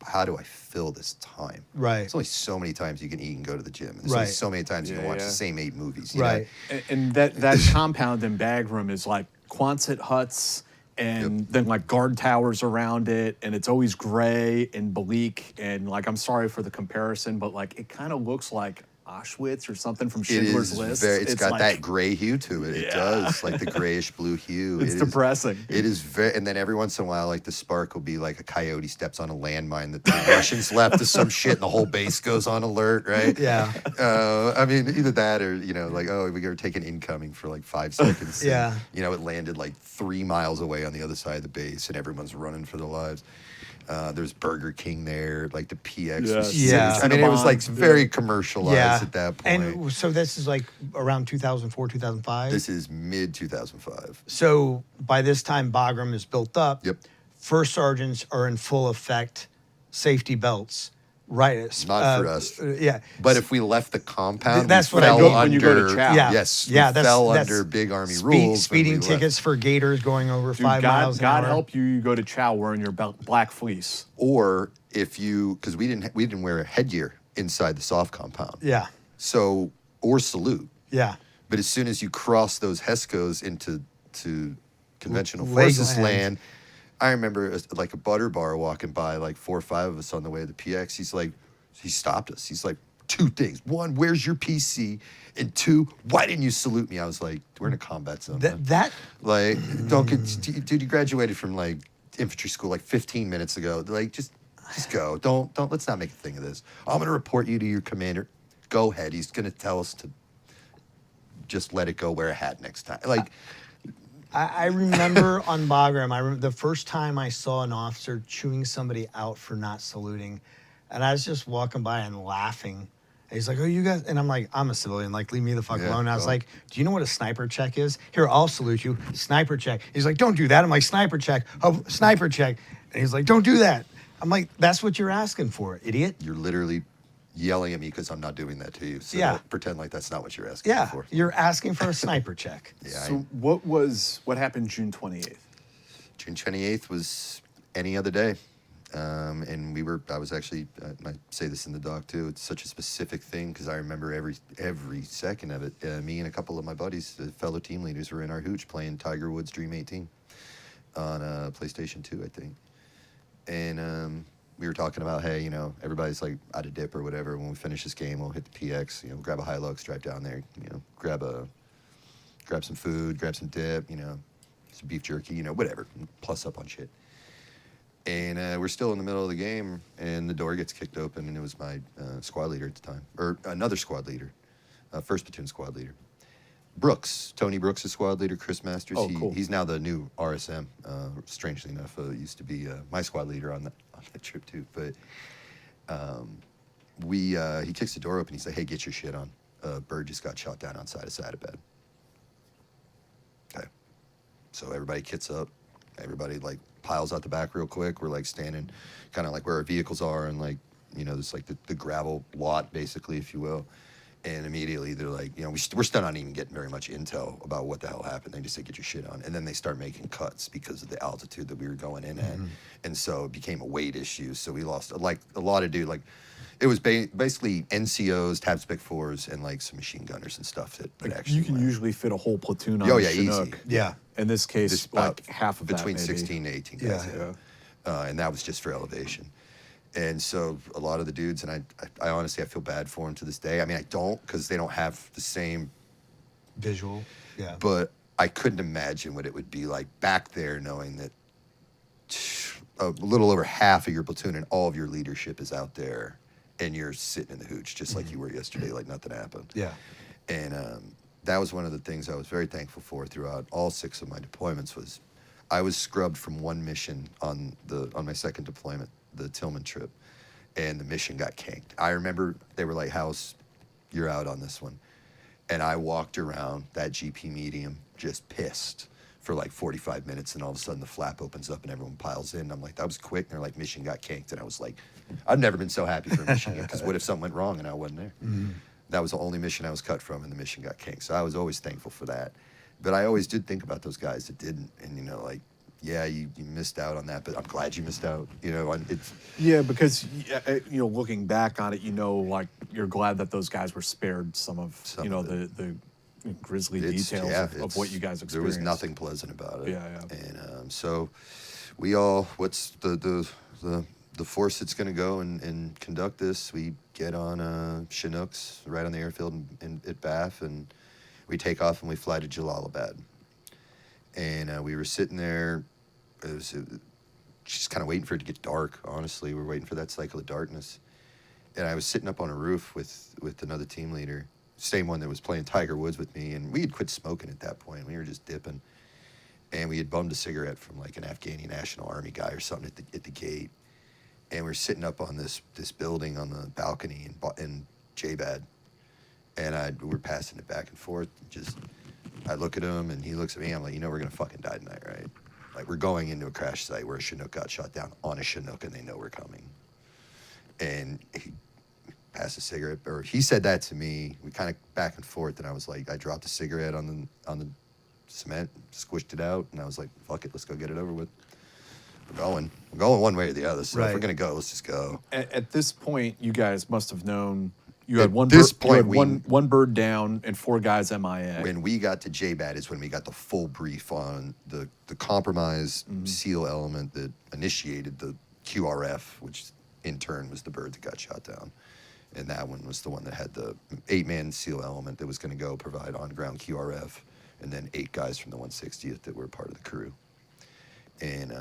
how do I fill this time? Right. There's only so many times you can eat and go to the gym. And there's Right. only so many times you can Yeah, watch yeah. the same 8 movies. You Right. know? And that compound in Bagram is like Quonset huts and then like guard towers around it, and it's always gray and bleak. And like, I'm sorry for the comparison, but like it kind of looks like Auschwitz or something from It Schindler's is List. it's got like, that gray hue to it. It Yeah. does, like the grayish blue hue. It's It is- depressing. It is very, and then every once in a while, like the spark will be like a coyote steps on a landmine that the Russians left to some shit, and the whole base goes on alert, right? Yeah. I mean, either that or like, oh, we were taking incoming for like 5 seconds. Yeah. And, it landed like 3 miles away on the other side of the base, and everyone's running for their lives. There's Burger King there, like the PX was huge. Yeah. I mean, it was like Cinnabon, very commercialized Yeah. at that point. And so this is like around 2004, 2005? This is mid 2005. So by this time, Bagram is built up. Yep. First sergeants are in full effect, safety belts. Right. Not for us. Yeah. But if we left the compound, That's we what I fell mean. When you go to under- chow. Yeah. Yes, we Yeah, fell that's under big Army rules. when Speeding we left. tickets for gators going over Dude, 5 miles an God hour. help you go to chow wearing your black fleece. Or if you, because we didn't wear a headgear inside the soft compound. Yeah. So, or salute. Yeah. But as soon as you cross those HESCOs into conventional Leg forces land. land, I remember like a butter bar walking by, like 4 or 5 of us on the way to the PX. He stopped us. He's like, 2 things. 1, where's your PC? And 2, why didn't you salute me? I was like, we're in a combat zone. man. That Like, don't get, dude, you graduated from like infantry school like 15 minutes ago. Like, just go. Don't, let's not make a thing of this. I'm going to report you to your commander. Go ahead. He's going to tell us to just let it go, wear a hat next time. Like, I remember on Bagram, the first time I saw an officer chewing somebody out for not saluting, and I was just walking by and laughing. And he's like, "Oh, you guys," and I'm like, "I'm a civilian. Like, leave me the fuck Yeah, alone." And I was well. like, "Do you know what a sniper check is? Here, I'll salute you. Sniper check." He's like, "Don't do that." I'm like, "Sniper check. Oh, sniper check." And he's like, "Don't do that." I'm like, "That's what you're asking for, idiot." you're literally yelling at me because I'm not doing that to you. So Yeah. don't pretend like that's not what you're asking Yeah, for. you're asking for a sniper check. Yeah, So what happened June 28th? June 28th was any other day. And I was actually, I say this in the doc too, it's such a specific thing because I remember every second of it. Me and a couple of my buddies, fellow team leaders, were in our hooch playing Tiger Woods Dream 18 on PlayStation 2, I think. And we were talking about, hey, everybody's like out of dip or whatever. When we finish this game, we'll hit the PX, grab a Hilux, drive down there, grab some food, grab some dip, some beef jerky, whatever, plus up on shit. And we're still in the middle of the game, and the door gets kicked open, and it was my squad leader at the time, or another squad leader, first platoon squad leader. Brooks, Tony Brooks is squad leader, Chris Masters. Oh, cool. He's now the new RSM. Strangely enough, used to be my squad leader on that trip too. But he kicks the door open. He's like, "Hey, get your shit on. Bird just got shot down outside of bed." Okay. So everybody kits up. Everybody like piles out the back real quick. We're like standing kind of like where our vehicles are, and like there's like the gravel lot basically, if you will. And immediately they're like, we're still not even getting very much intel about what the hell happened. They just say, "Get your shit on." And then they start making cuts because of the altitude that we were going in at. And so it became a weight issue. So we lost like a lot of it was basically NCOs, Tab Spec 4s, and like some machine gunners and stuff that actually You can went. usually fit a whole platoon on Oh, a yeah, Chinook. easy. Yeah. In this case, This like half of between that, maybe. 16 to 18 guys. Yeah. And that was just for elevation. And so a lot of the dudes, and I honestly, I feel bad for them to this day. I mean, I don't, because they don't have the same, Visual. Yeah. but I couldn't imagine what it would be like back there knowing that a little over half of your platoon and all of your leadership is out there, and you're sitting in the hooch just like you were yesterday, like nothing happened. Yeah. And that was one of the things I was very thankful for throughout all 6 of my deployments. Was I was scrubbed from one mission on my second deployment, the Tillman trip, and the mission got canked. I remember they were like, "House, you're out on this one," and I walked around that GP medium just pissed for like 45 minutes, and all of a sudden the flap opens up and everyone piles in. I'm like, that was quick. And they're like, mission got canked, and I was like, I've never been so happy for a mission because what if something went wrong and I wasn't there? That was the only mission I was cut from, and the mission got canked. So I was always thankful for that. But I always did think about those guys that didn't, and like, yeah, you missed out on that, but I'm glad you missed out. It's Yeah, because looking back on it, like you're glad that those guys were spared some of the grisly details of what you guys experienced. There was nothing pleasant about it. Yeah. And so we all, what's the force that's going to go and conduct this? We get on Chinooks right on the airfield at Bath, and we take off and we fly to Jalalabad. And we were sitting there. It was just kind of waiting for it to get dark. Honestly, we're waiting for that cycle of darkness. And I was sitting up on a roof with another team leader, same one that was playing Tiger Woods with me, and we had quit smoking at that point. We were just dipping, and we had bummed a cigarette from like an Afghani National Army guy or something at the gate, and we were sitting up on this building on the balcony in JBAD, and we were passing it back and forth. I look at him, and he looks at me. I'm like, we're gonna fucking die tonight, right? Like, we're going into a crash site where a Chinook got shot down on a Chinook, and they know we're coming. And he passed a cigarette, or he said that to me. We kind of back and forth, and I was like, I dropped a cigarette on the cement, squished it out, and I was like, fuck it, let's go get it over with. We're going one way or the other. So if we're gonna go, let's just go. At this point, you guys must have known you At had one this bird, you had point, one bird down and 4 guys MIA. When we got to JBAD is when we got the full brief on the compromised SEAL element that initiated the QRF, which in turn was the bird that got shot down. And that one was the one that had the 8-man SEAL element that was going to go provide on-ground QRF, and then 8 guys from the 160th that were part of the crew. And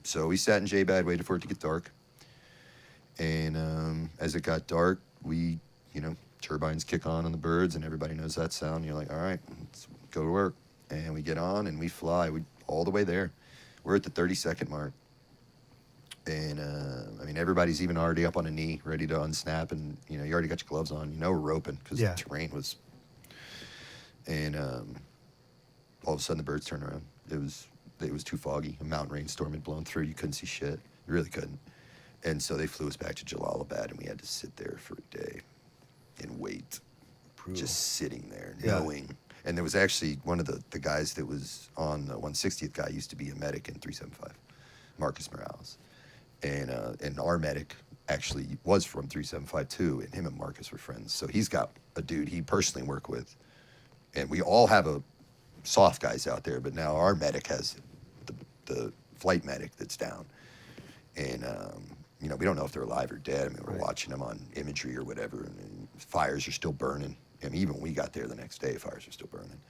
so we sat in JBAD, waited for it to get dark. And as it got dark, we, turbines kick on the birds, and everybody knows that sound. And you're like, all right, let's go to work. And we get on, and we fly all the way there. We're at the 30-second mark. And, everybody's even already up on a knee, ready to unsnap, and, you already got your gloves on. We're roping, because the terrain was... And all of a sudden, the birds turned around. It was too foggy. A mountain rainstorm had blown through. You couldn't see shit. You really couldn't. And so they flew us back to Jalalabad, and we had to sit there for a day and wait. Brutal. Just sitting there, knowing. And there was actually one of the guys that was on the 160th guy used to be a medic in 375, Marcus Morales. And our medic actually was from 375 too, and him and Marcus were friends. So he's got a dude he personally worked with. And we all have a soft guys out there, but now our medic has the flight medic that's down. And, we don't know if they're alive or dead. We're watching them on imagery or whatever, and fires are still burning. Even when we got there the next day, fires are still burning.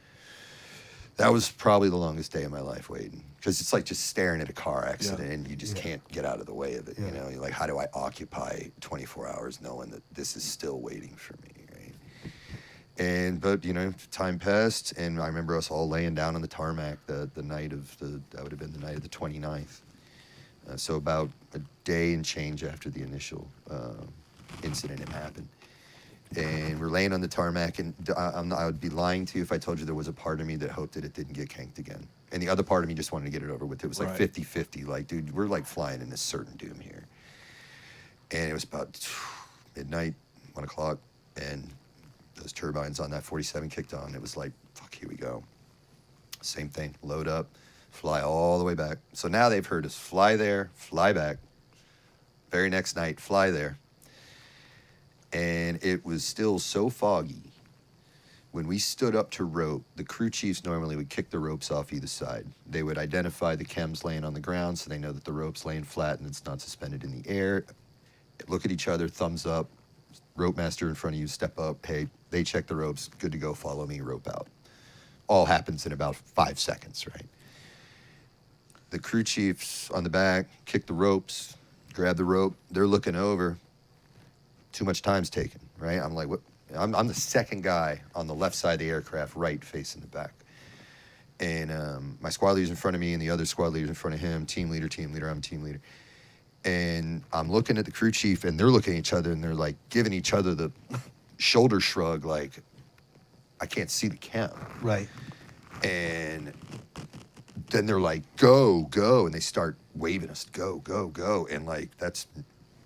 That was probably the longest day of my life waiting, because it's like just staring at a car accident, and you just can't get out of the way of it. You're like, how do I occupy 24 hours knowing that this is still waiting for me, right? But time passed, and I remember us all laying down on the tarmac the night of that would have been the night of the 29th. So about a day and change after the initial incident had happened. And we're laying on the tarmac, and I would be lying to you if I told you there was a part of me that hoped that it didn't get canked again. And the other part of me just wanted to get it over with. It was like 50-50. Like, dude, we're like flying in this certain doom here. And it was about midnight, 1 o'clock, and those turbines on that 47 kicked on. It was like, fuck, here we go. Same thing, load up, fly all the way back. So now they've heard us fly there, fly back. Very next night, fly there. And it was still so foggy. When we stood up to rope, the crew chiefs normally would kick the ropes off either side. They would identify the chems laying on the ground so they know that the rope's laying flat and it's not suspended in the air. Look at each other, thumbs up. Rope master in front of you, step up. Hey, they check the ropes, good to go, follow me, rope out. All happens in about 5 seconds, right? The crew chiefs on the back kick the ropes, grab the rope. They're looking over. Too much time's taken, right? I'm like, what? I'm the second guy on the left side of the aircraft, right facing the back. And my squad leader's in front of me, and the other squad leader's in front of him. Team leader, I'm team leader. And I'm looking at the crew chief, and they're looking at each other, and they're like giving each other the shoulder shrug, like, I can't see the chem. Right. And then they're like, go, go. And they start waving us, go, go, go. And like, that's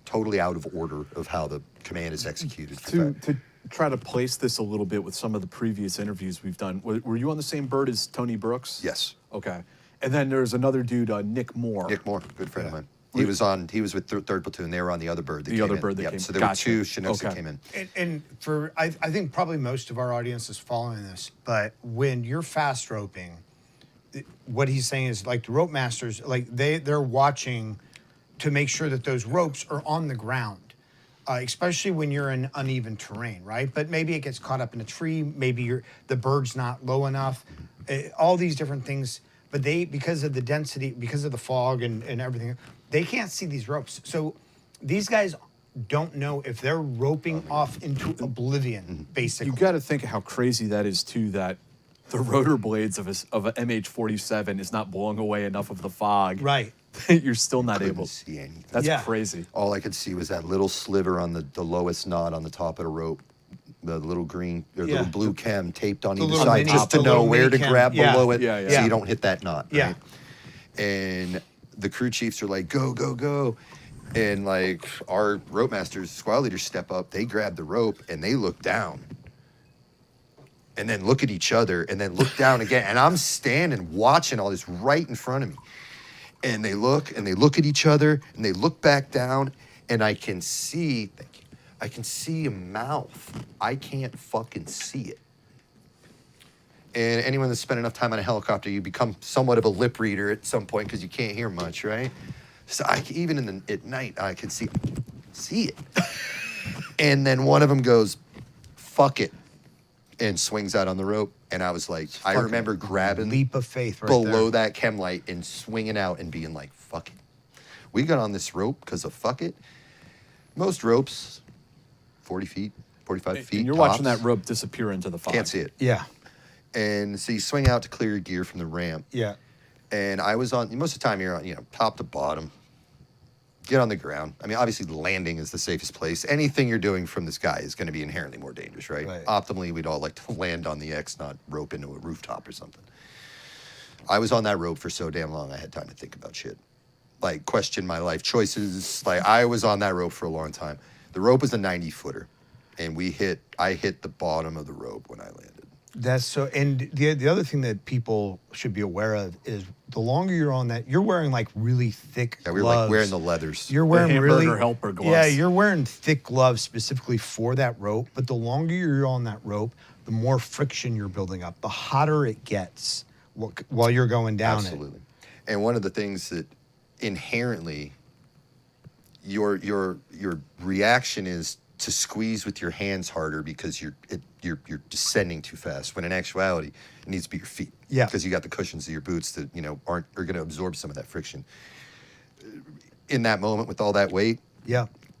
totally out of order of how the command is executed. To try to place this a little bit with some of the previous interviews we've done, were you on the same bird as Tony Brooks? Yes. Okay. And then there's another dude, Nick Moore. Nick Moore, good friend of mine. He was with third platoon. They were on the other bird that came in. So there were two Chinooks that came in. And for, I think probably most of our audience is following this, but when you're fast roping, what he's saying is like the rope masters, like they're watching to make sure that those ropes are on the ground, especially when you're in uneven terrain, right? But maybe it gets caught up in a tree, maybe the bird's not low enough, all these different things. But because of the density, because of the fog and everything, they can't see these ropes. So these guys don't know if they're roping off into oblivion, basically. You got to think how crazy that is, too, that the rotor blades of a MH-47 is not blowing away enough of the fog. Right. You're still not Couldn't able to see anything. That's crazy. All I could see was that little sliver on the lowest knot on the top of the rope, the little green or little blue chem taped on either side, just to know where to grab below it, so you don't hit that knot. Right? And the crew chiefs are like, go, go, go. And like our rope masters, squad leaders step up, they grab the rope and they look down. And then look at each other and then look down again. And I'm standing watching all this right in front of me. And they look at each other and they look back down and I can see a mouth. I can't fucking see it. And anyone that's spent enough time on a helicopter, you become somewhat of a lip reader at some point because you can't hear much, right? So even at night, I can see it. And then one of them goes, fuck it, and swings out on the rope. And I was like, I remember grabbing leap of faith right below there. that chem light and swinging out and being like, fuck it. We got on this rope because of fuck it. Most ropes, 40 feet, 45 feet. And you're tops. watching that rope disappear into the fog. Can't see it. Yeah. And so you swing out to clear your gear from the ramp. Yeah. And I was on, most of the time you're on, top to bottom. Get on the ground. I mean, obviously landing is the safest place. Anything you're doing from the sky is going to be inherently more dangerous, right? Optimally, we'd all like to land on the X, not rope into a rooftop or something. I was on that rope for so damn long, I had time to think about shit. Like, question my life choices. Like, I was on that rope for a long time. The rope was a 90-footer, and I hit the bottom of the rope when I landed. That's so, and the other thing that people should be aware of is the longer you're on that, you're wearing like really thick gloves. We were like wearing the leathers. You're wearing the really helper gloves. Yeah, you're wearing thick gloves specifically for that rope. But the longer you're on that rope, the more friction you're building up. The hotter it gets while you're going down Absolutely. And one of the things that inherently your reaction is to squeeze with your hands harder because you're descending too fast. When in actuality, it needs to be your feet. Yeah. Because you got the cushions of your boots that are going to absorb some of that friction. In that moment, with all that weight,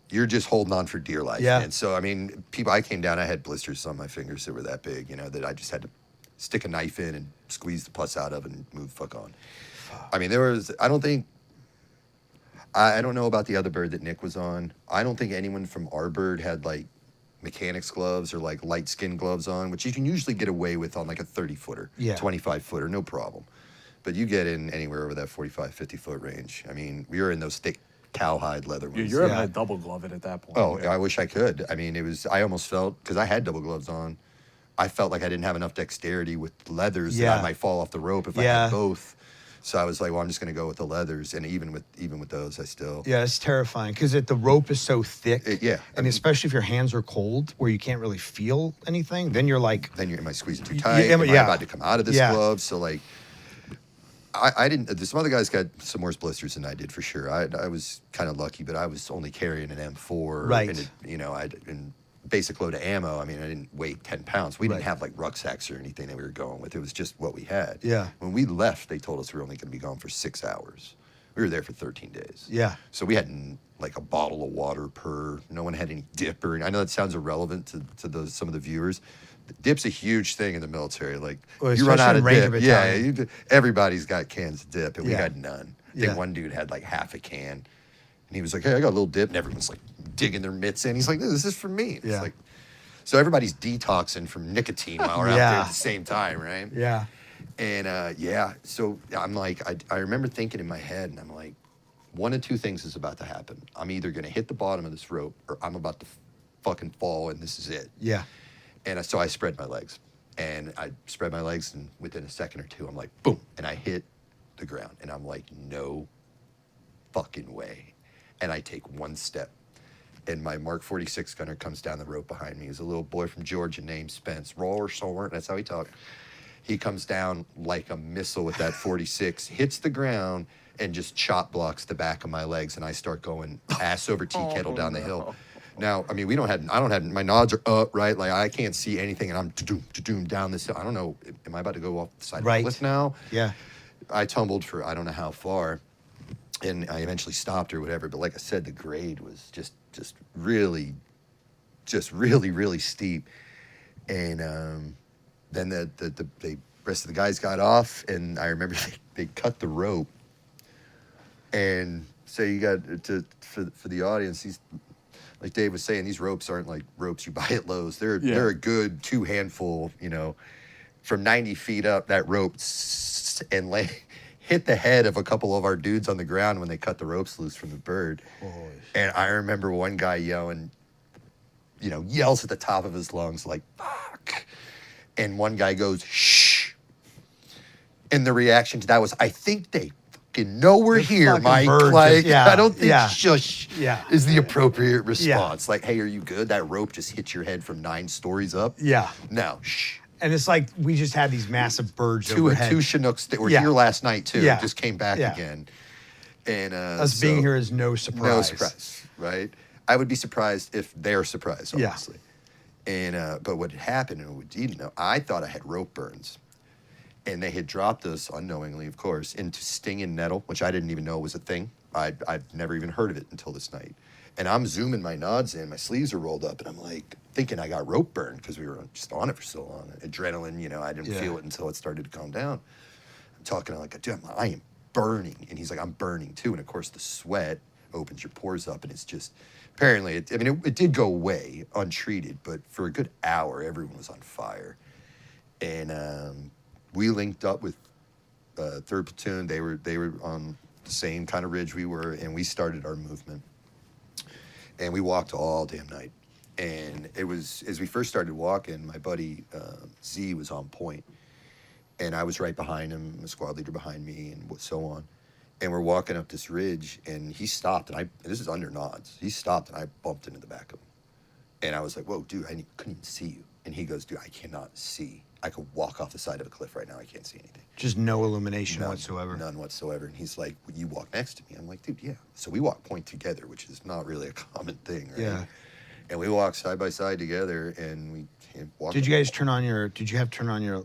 you're just holding on for dear life. Yeah. And so, I mean, I came down. I had blisters on my fingers that were that big. That I just had to stick a knife in and squeeze the pus out of and move the fuck on. I mean, I don't know about the other bird that Nick was on. I don't think anyone from our bird had like mechanics gloves or like light skin gloves on, which you can usually get away with on like a 30-footer, 25-footer, no problem. But you get in anywhere over that 45, 50-foot range. I mean, we were in those thick cowhide leather ones. You're having to double glove it at that point. Oh, I wish I could. I mean, I almost felt, because I had double gloves on, I felt like I didn't have enough dexterity with leathers that I might fall off the rope if I had both. So I was like, well, I'm just going to go with the leathers. And even with those, I still... Yeah, it's terrifying because the rope is so thick. And especially if your hands are cold where you can't really feel anything, then you're like... Then am I squeezing too tight? Am I about to come out of this glove? So like, I didn't... Some other guys got some worse blisters than I did for sure. I was kind of lucky, but I was only carrying an M4. Right. And basic load of ammo. I mean, I didn't weigh 10 pounds. We didn't have like rucksacks or anything that we were going with. It was just what we had. Yeah. When we left, they told us we were only going to be gone for 6 hours. We were there for 13 days. Yeah. So we had like a bottle of water per. No one had any dip or. I know that sounds irrelevant to some of the viewers. Dip's a huge thing in the military. Like you run out of Ranger dip, everybody's got cans of dip, and we had none. I think one dude had like half a can, and he was like, "Hey, I got a little dip," and everyone's like digging their mitts in. He's like, "No, this is for me." It's like, so everybody's detoxing from nicotine while we're out there at the same time, right? Yeah. And so I'm like, I remember thinking in my head, and I'm like, one of two things is about to happen. I'm either gonna hit the bottom of this rope, or I'm about to fucking fall, and this is it. Yeah. And so I spread my legs, and within a second or two, I'm like, boom, and I hit the ground, and I'm like, no fucking way. And I take one step, and my Mark 46 gunner comes down the rope behind me. He's a little boy from Georgia named Spence. That's how he talked. He comes down like a missile with that 46, hits the ground, and just chop blocks the back of my legs, and I start going ass over tea kettle down the hill. Now, I mean, I don't have, my nods are up, right? Like, I can't see anything, and I'm to-doom down this hill. I don't know, am I about to go off the side of the cliff now? Yeah. I tumbled for I don't know how far, and I eventually stopped or whatever, but like I said, the grade was just really steep. And then the rest of the guys got off, and I remember they cut the rope. And so you got for the audience, these, like Dave was saying, these ropes aren't like ropes you buy at Lowe's. They're a good 2 handful, from 90 feet up, that rope and hit the head of a couple of our dudes on the ground when they cut the ropes loose from the bird. And I remember one guy yelling, yells at the top of his lungs like, fuck. And one guy goes, shh. And the reaction to that was, I think they fucking know we're here, Mike. Like, I don't think shush is the appropriate response. Like, hey, are you good? That rope just hit your head from 9 stories up. Yeah. No, shh. And it's like we just had these massive birds overhead. Two Chinooks that were here last night, too. Just came back again. And us being here is no surprise. No surprise, right? I would be surprised if they're surprised, obviously. And but what had happened, and we didn't know, I thought I had rope burns. And they had dropped us, unknowingly, of course, into sting and nettle, which I didn't even know was a thing. I'd never even heard of it until this night. And I'm zooming my nods in, my sleeves are rolled up, and I'm like thinking I got rope burn because we were just on it for so long. Adrenaline, I didn't feel it until it started to calm down. I'm talking like, dude, I am burning. And he's like, I'm burning too. And of course, the sweat opens your pores up, and it's just, apparently, it did go away untreated, but for a good hour, everyone was on fire. And we linked up with 3rd Platoon. They were on the same kind of ridge we were, and we started our movement. And we walked all damn night. And it was, as we first started walking, my buddy Z was on point. And I was right behind him, a squad leader behind me, and so on. And we're walking up this ridge, and he stopped, and this is under nods. He stopped, and I bumped into the back of him. And I was like, whoa, dude, I couldn't even see you. And he goes, dude, I cannot see. I could walk off the side of a cliff right now. I can't see anything. Just no illumination whatsoever. None whatsoever. And he's like, will you walk next to me? I'm like, dude, yeah. So we walk point together, which is not really a common thing, right? Yeah. And we walked side by side together, and we walked. Did you guys turn on your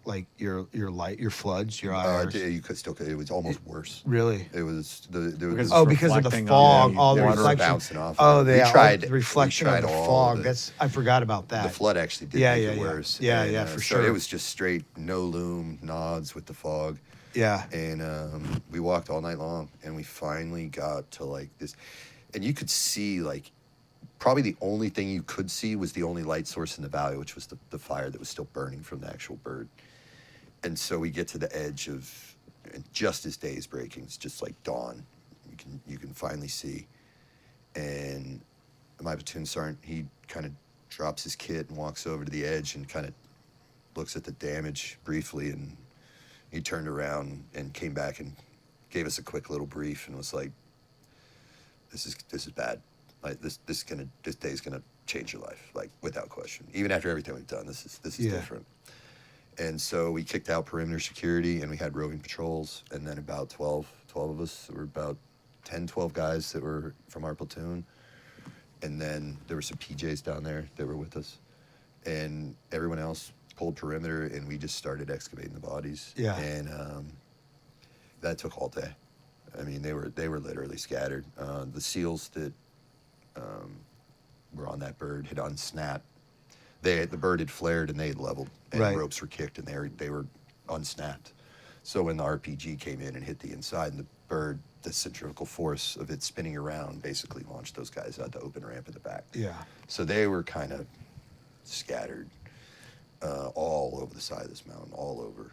light, your floods, your IRs? You could still. It was almost worse. Really? It was Because because of the fog, all the water reflection bouncing off. We tried the reflection of the fog. I forgot about that. The flood actually did make it worse. Yeah, for sure. So it was just straight no loom nods with the fog. Yeah. And we walked all night long, and we finally got to like this, and you could see like. Probably the only thing you could see was the only light source in the valley, which was the fire that was still burning from the actual bird. And so we get to the edge of, and just as day is breaking, it's just like dawn. You can finally see. And my platoon sergeant, he kind of drops his kit and walks over to the edge and kind of looks at the damage briefly. And he turned around and came back and gave us a quick little brief and was like, "This is bad. Like this day's gonna change your life, like without question. Even after everything we've done, this is different." And so we kicked out perimeter security, and we had roving patrols, and then about 12 of us, there were about 10, 12 guys that were from our platoon, and then there were some PJs down there that were with us, and everyone else pulled perimeter, and we just started excavating the bodies. Yeah. And that took all day. I mean, they were literally scattered. The SEALs that were on that bird had unsnapped. The bird had flared and they had leveled, and ropes were kicked, and they were unsnapped. So when the RPG came in and hit the inside, and the bird, the centrifugal force of it spinning around basically launched those guys out the open ramp in the back. Yeah. So they were kind of scattered all over the side of this mountain, all over.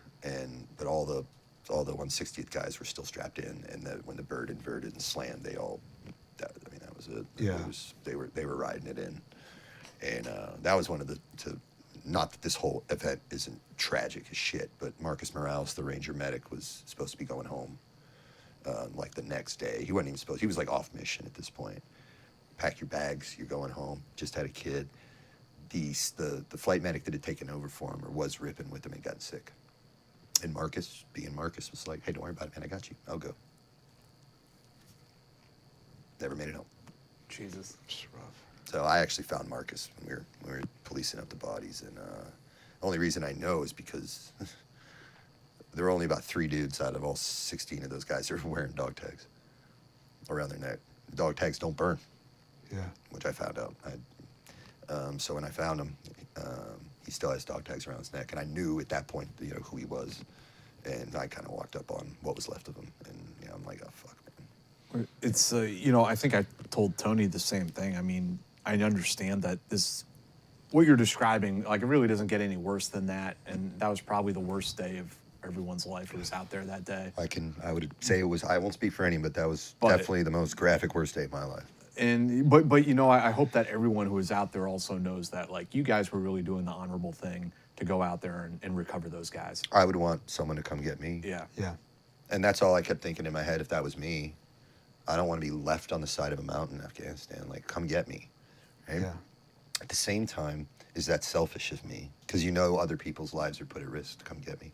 But all the 160th guys were still strapped in, and when the bird inverted and slammed, that was it. Yeah. They were riding it in, and that was one of the. Not that this whole event isn't tragic as shit, but Marcus Morales, the Ranger medic, was supposed to be going home like the next day. He wasn't even supposed. He was like off mission at this point. Pack your bags, you're going home. Just had a kid. The flight medic that had taken over for him or was ripping with him and got sick. And Marcus, being Marcus, was like, "Hey, don't worry about it, man. I got you. I'll go." Never made it home. Jesus. It's rough. So I actually found Marcus when we were policing up the bodies, and the only reason I know is because there were only about 3 dudes out of all 16 of those guys that were wearing dog tags around their neck. Dog tags don't burn. Yeah. Which I found out. So when I found him, he still has dog tags around his neck, and I knew at that point, who he was, and I kind of walked up on what was left of him, and I'm like, oh fuck, man. It's I think I told Tony the same thing. I mean, I understand that what you're describing, like, it really doesn't get any worse than that, and that was probably the worst day of everyone's life who was out there that day. I would say it was. I won't speak for any, but that was definitely the most graphic worst day of my life. But I hope that everyone who is out there also knows that, like, you guys were really doing the honorable thing to go out there and recover those guys. I would want someone to come get me. Yeah. Yeah. And that's all I kept thinking in my head. If that was me, I don't want to be left on the side of a mountain in Afghanistan. Like, come get me. Right? Yeah. At the same time, is that selfish of me? Because other people's lives are put at risk to come get me.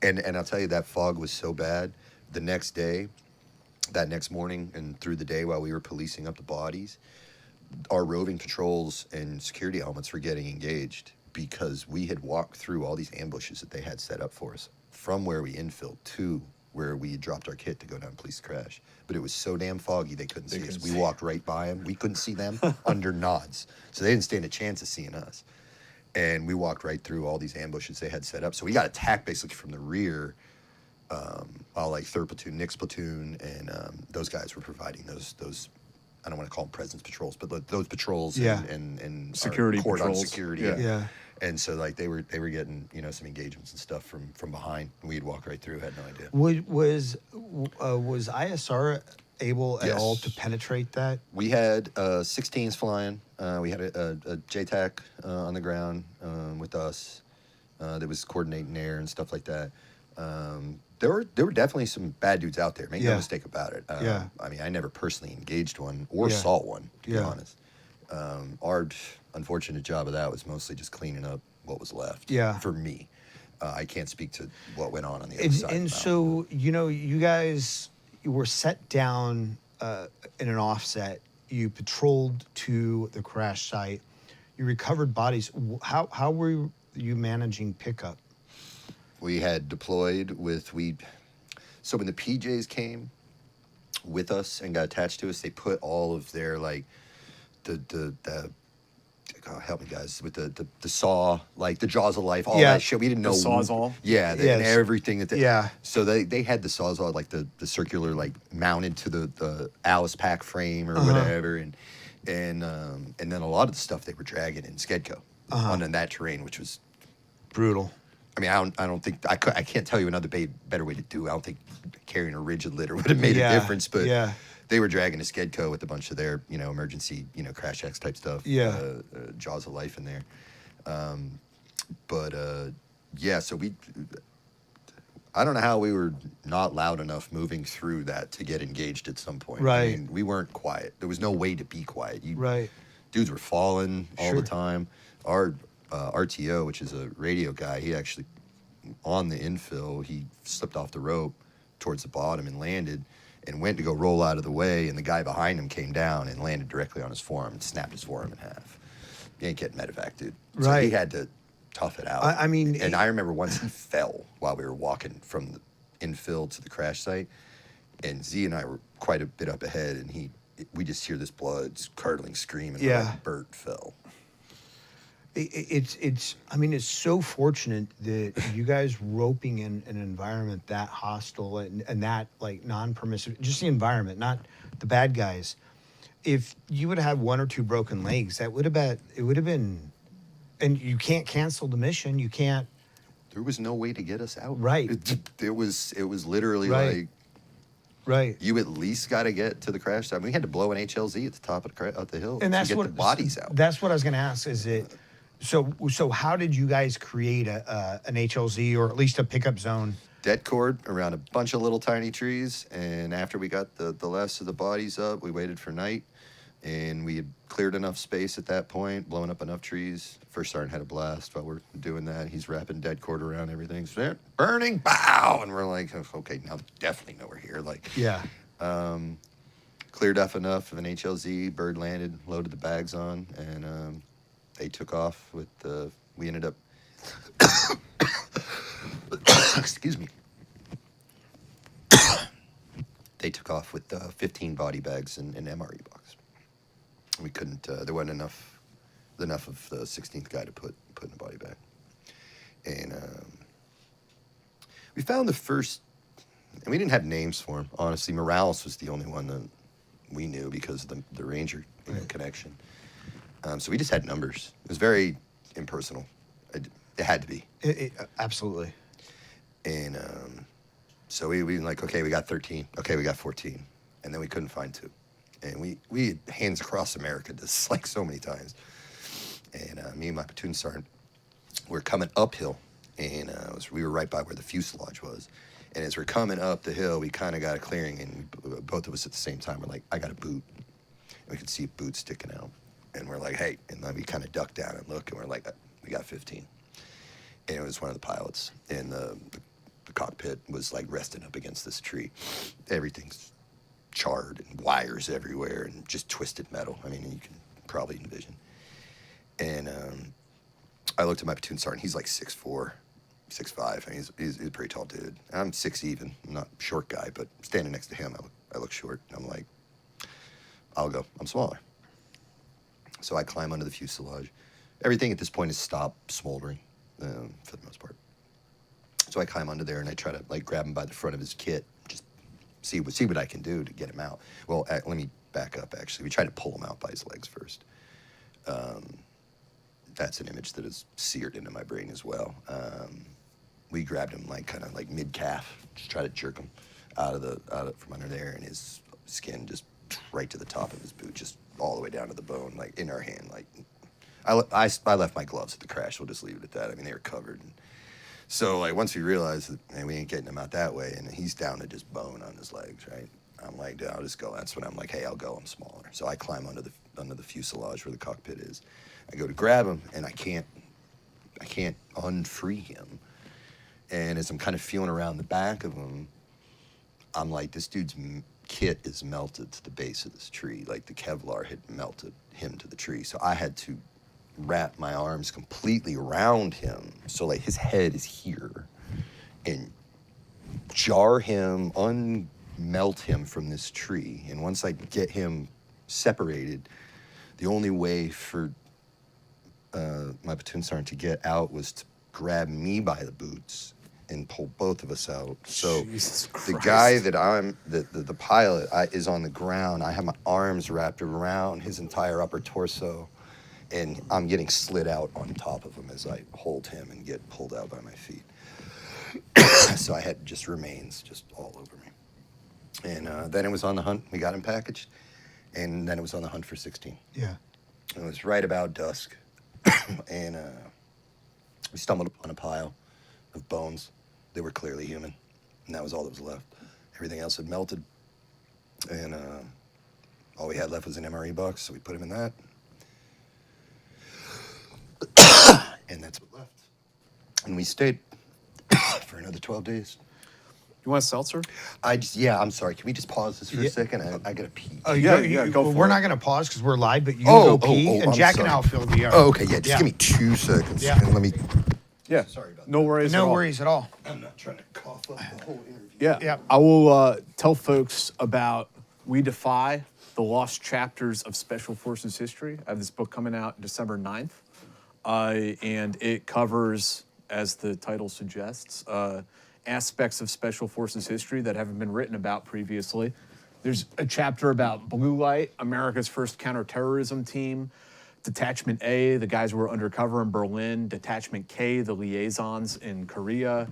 And I'll tell you, that fog was so bad. The next day, that next morning, and through the day while we were policing up the bodies, our roving patrols and security elements were getting engaged because we had walked through all these ambushes that they had set up for us from where we infilled to where we had dropped our kit to go down police crash. But it was so damn foggy they couldn't see us. We walked right by them. We couldn't see them under nods. So they didn't stand a chance of seeing us. And we walked right through all these ambushes they had set up. So we got attacked basically from the rear. Like 3rd Platoon, Nick's platoon, and those guys were providing those I don't want to call them presence patrols, but those patrols and security patrols. Security. Yeah. And so like they were getting some engagements and stuff from behind. We'd walk right through. Had no idea. Was ISR able at all to penetrate that? We had 16s flying. We had a JTAC on the ground with us that was coordinating air and stuff like that. There were definitely some bad dudes out there. Make no mistake about it. I mean, I never personally engaged one or saw one, to be honest. Our unfortunate job of that was mostly just cleaning up what was left. Yeah. For me, I can't speak to what went on the other side. And so you guys were set down in an offset. You patrolled to the crash site. You recovered bodies. How were you managing pickup? We had deployed so when the PJs came with us and got attached to us, they put all of their help me guys with the saw, like the jaws of life, all that shit. We didn't know the Sawzall. Yeah, and everything that So they had the Sawzall, like the circular, like mounted to the Alice pack frame or whatever, and then a lot of the stuff they were dragging in Skedco on that terrain, which was brutal. I mean, I don't think I can't tell you another better way to do it. I don't think carrying a rigid litter would have made a difference, but they were dragging a Skedco with a bunch of their emergency crash X type stuff. Jaws of life in there. So I don't know how we were not loud enough moving through that to get engaged at some point. Right. I mean, we weren't quiet. There was no way to be quiet. Right. Dudes were falling all the time. Our RTO, which is a radio guy, he actually, on the infill, he slipped off the rope towards the bottom and landed and went to go roll out of the way, and the guy behind him came down and landed directly on his forearm and snapped his forearm in half. You ain't getting medevac, dude. So he had to tough it out. I mean... And I remember once he fell while we were walking from the infill to the crash site. And Z and I were quite a bit up ahead, and we just hear this blood curdling scream, and Bert fell. It's I mean, it's so fortunate that you guys roping in an environment that hostile and that like non-permissive, just the environment, not the bad guys. If you would have had 1 or 2 broken legs, it would have been, and you can't cancel the mission. You can't. There was no way to get us out. Right. It was literally right. like. Right. You at least got to get to the crash site. We had to blow an HLZ at the top of the hill and to get the bodies out. That's what I was going to ask. Is it so? How did you guys create an HLZ or at least a pickup zone? Dead cord around a bunch of little tiny trees, and after we got the last of the bodies up, we waited for night, and we had cleared enough space at that point, blown up enough trees. First sergeant had a blast while we're doing that. He's wrapping dead cord around everything. Burning, bow! And we're like, okay, now definitely know we're here. Like, yeah. Cleared up enough of an HLZ. Bird landed, loaded the bags on, and they took off with we ended up. Excuse me. They took off with 15 body bags and an MRE box. We couldn't. There wasn't enough of the 16th guy to put in a body bag, and we found the first. And we didn't have names for him. Honestly, Morales was the only one that we knew because of the Ranger connection. So we just had numbers. It was very impersonal. It had to be. Absolutely. And so we were like, okay, we got 13. Okay, we got 14. And then we couldn't find 2. And we had hands across America this like so many times. And me and my platoon sergeant were coming uphill. And we were right by where the fuselage was. And as we're coming up the hill, we kind of got a clearing. And both of us at the same time were like, I got a boot. And we could see a boot sticking out. And we're like, hey. And then we kind of duck down and look. And we're like, we got 15. And it was one of the pilots. And the cockpit was like resting up against this tree. Everything's charred and wires everywhere and just twisted metal. I mean, you can probably envision. And I looked at my platoon sergeant. He's like 6'4", 6'5". I mean, he's a pretty tall dude. I'm 6 even. I'm not a short guy, but standing next to him, I look short. I'm like, I'll go. I'm smaller. So I climb under the fuselage. Everything at this point is stopped smoldering for the most part. So I climb under there and I try to like grab him by the front of his kit, just see what I can do to get him out. Well, let me back up. Actually, we tried to pull him out by his legs first. That's an image that is seared into my brain as well. We grabbed him like kind of like mid calf, just try to jerk him out of from under there, and his skin just right to the top of his boot, just all the way down to the bone, like in our hand. Like I left my gloves at the crash. We'll just leave it at that. I mean, they were covered. And so like once we realized that, man, we ain't getting him out that way, and he's down to just bone on his legs, right? I'm like, dude, I'll just go. That's when I'm like, hey, I'll go. I'm smaller. So I climb under the fuselage where the cockpit is. I go to grab him, and I can't unfree him. And as I'm kind of feeling around the back of him, I'm like, this dude's kit is melted to the base of this tree. Like the Kevlar had melted him to the tree. So I had to wrap my arms completely around him. So like his head is here, and jar him, unmelt him from this tree. And once I get him separated, the only way for my platoon sergeant to get out was to grab me by the boots and pull both of us out. So the guy that the pilot is on the ground. I have my arms wrapped around his entire upper torso, and I'm getting slid out on top of him as I hold him and get pulled out by my feet. So I had just remains just all over me. And then it was on the hunt. We got him packaged, and then it was on the hunt for 16. Yeah. It was right about dusk, and we stumbled upon a pile of bones. They were clearly human, and that was all that was left. Everything else had melted, and all we had left was an MRE box, so we put him in that. And that's what left. And we stayed for another 12 days. You want a seltzer? I'm sorry. Can we just pause this for a second? I gotta pee. Oh, yeah, go for We're it. not going to pause because we're live, but you go pee, and I'm Jack sorry. and I'll fill the Oh, okay, yeah. Just give me 2 seconds. Yeah. And let me. Yeah. Sorry about no that. worries. No at all. worries at all. I'm not trying to cough up the whole interview. Yeah. Yeah. I will tell folks about We Defy, the Lost Chapters of Special Forces History. I have this book coming out December 9th, and it covers, as the title suggests, aspects of Special Forces history that haven't been written about previously. There's a chapter about Blue Light, America's first counterterrorism team. Detachment A, the guys who were undercover in Berlin. Detachment K, the liaisons in Korea.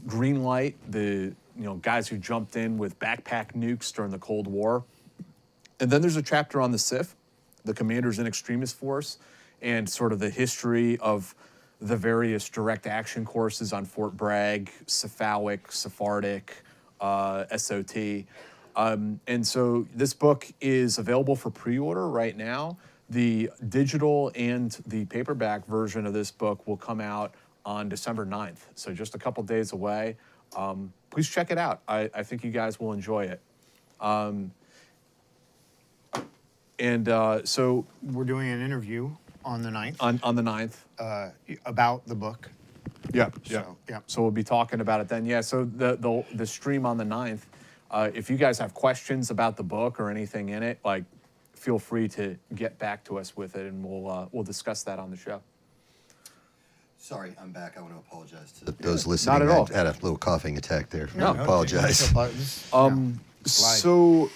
Green Light, the guys who jumped in with backpack nukes during the Cold War. And then there's a chapter on the SIF, the Commanders in Extremis Force, and sort of the history of the various direct action courses on Fort Bragg, Cephalic, Sephardic, SOT. And so this book is available for pre-order right now. The digital and the paperback version of this book will come out on December 9th, so just a couple days away. Please check it out. I think you guys will enjoy it. So We're doing an interview on the 9th on the 9th. about the book. Yeah. So, yeah. So we'll be talking about it then. Yeah, so the stream on the 9th, if you guys have questions about the book or anything in it, like, feel free to get back to us with it, and we'll discuss that on the show. Sorry, I'm back. I want to apologize to those listening. Not at all. I had a little coughing attack there. No. I apologize. So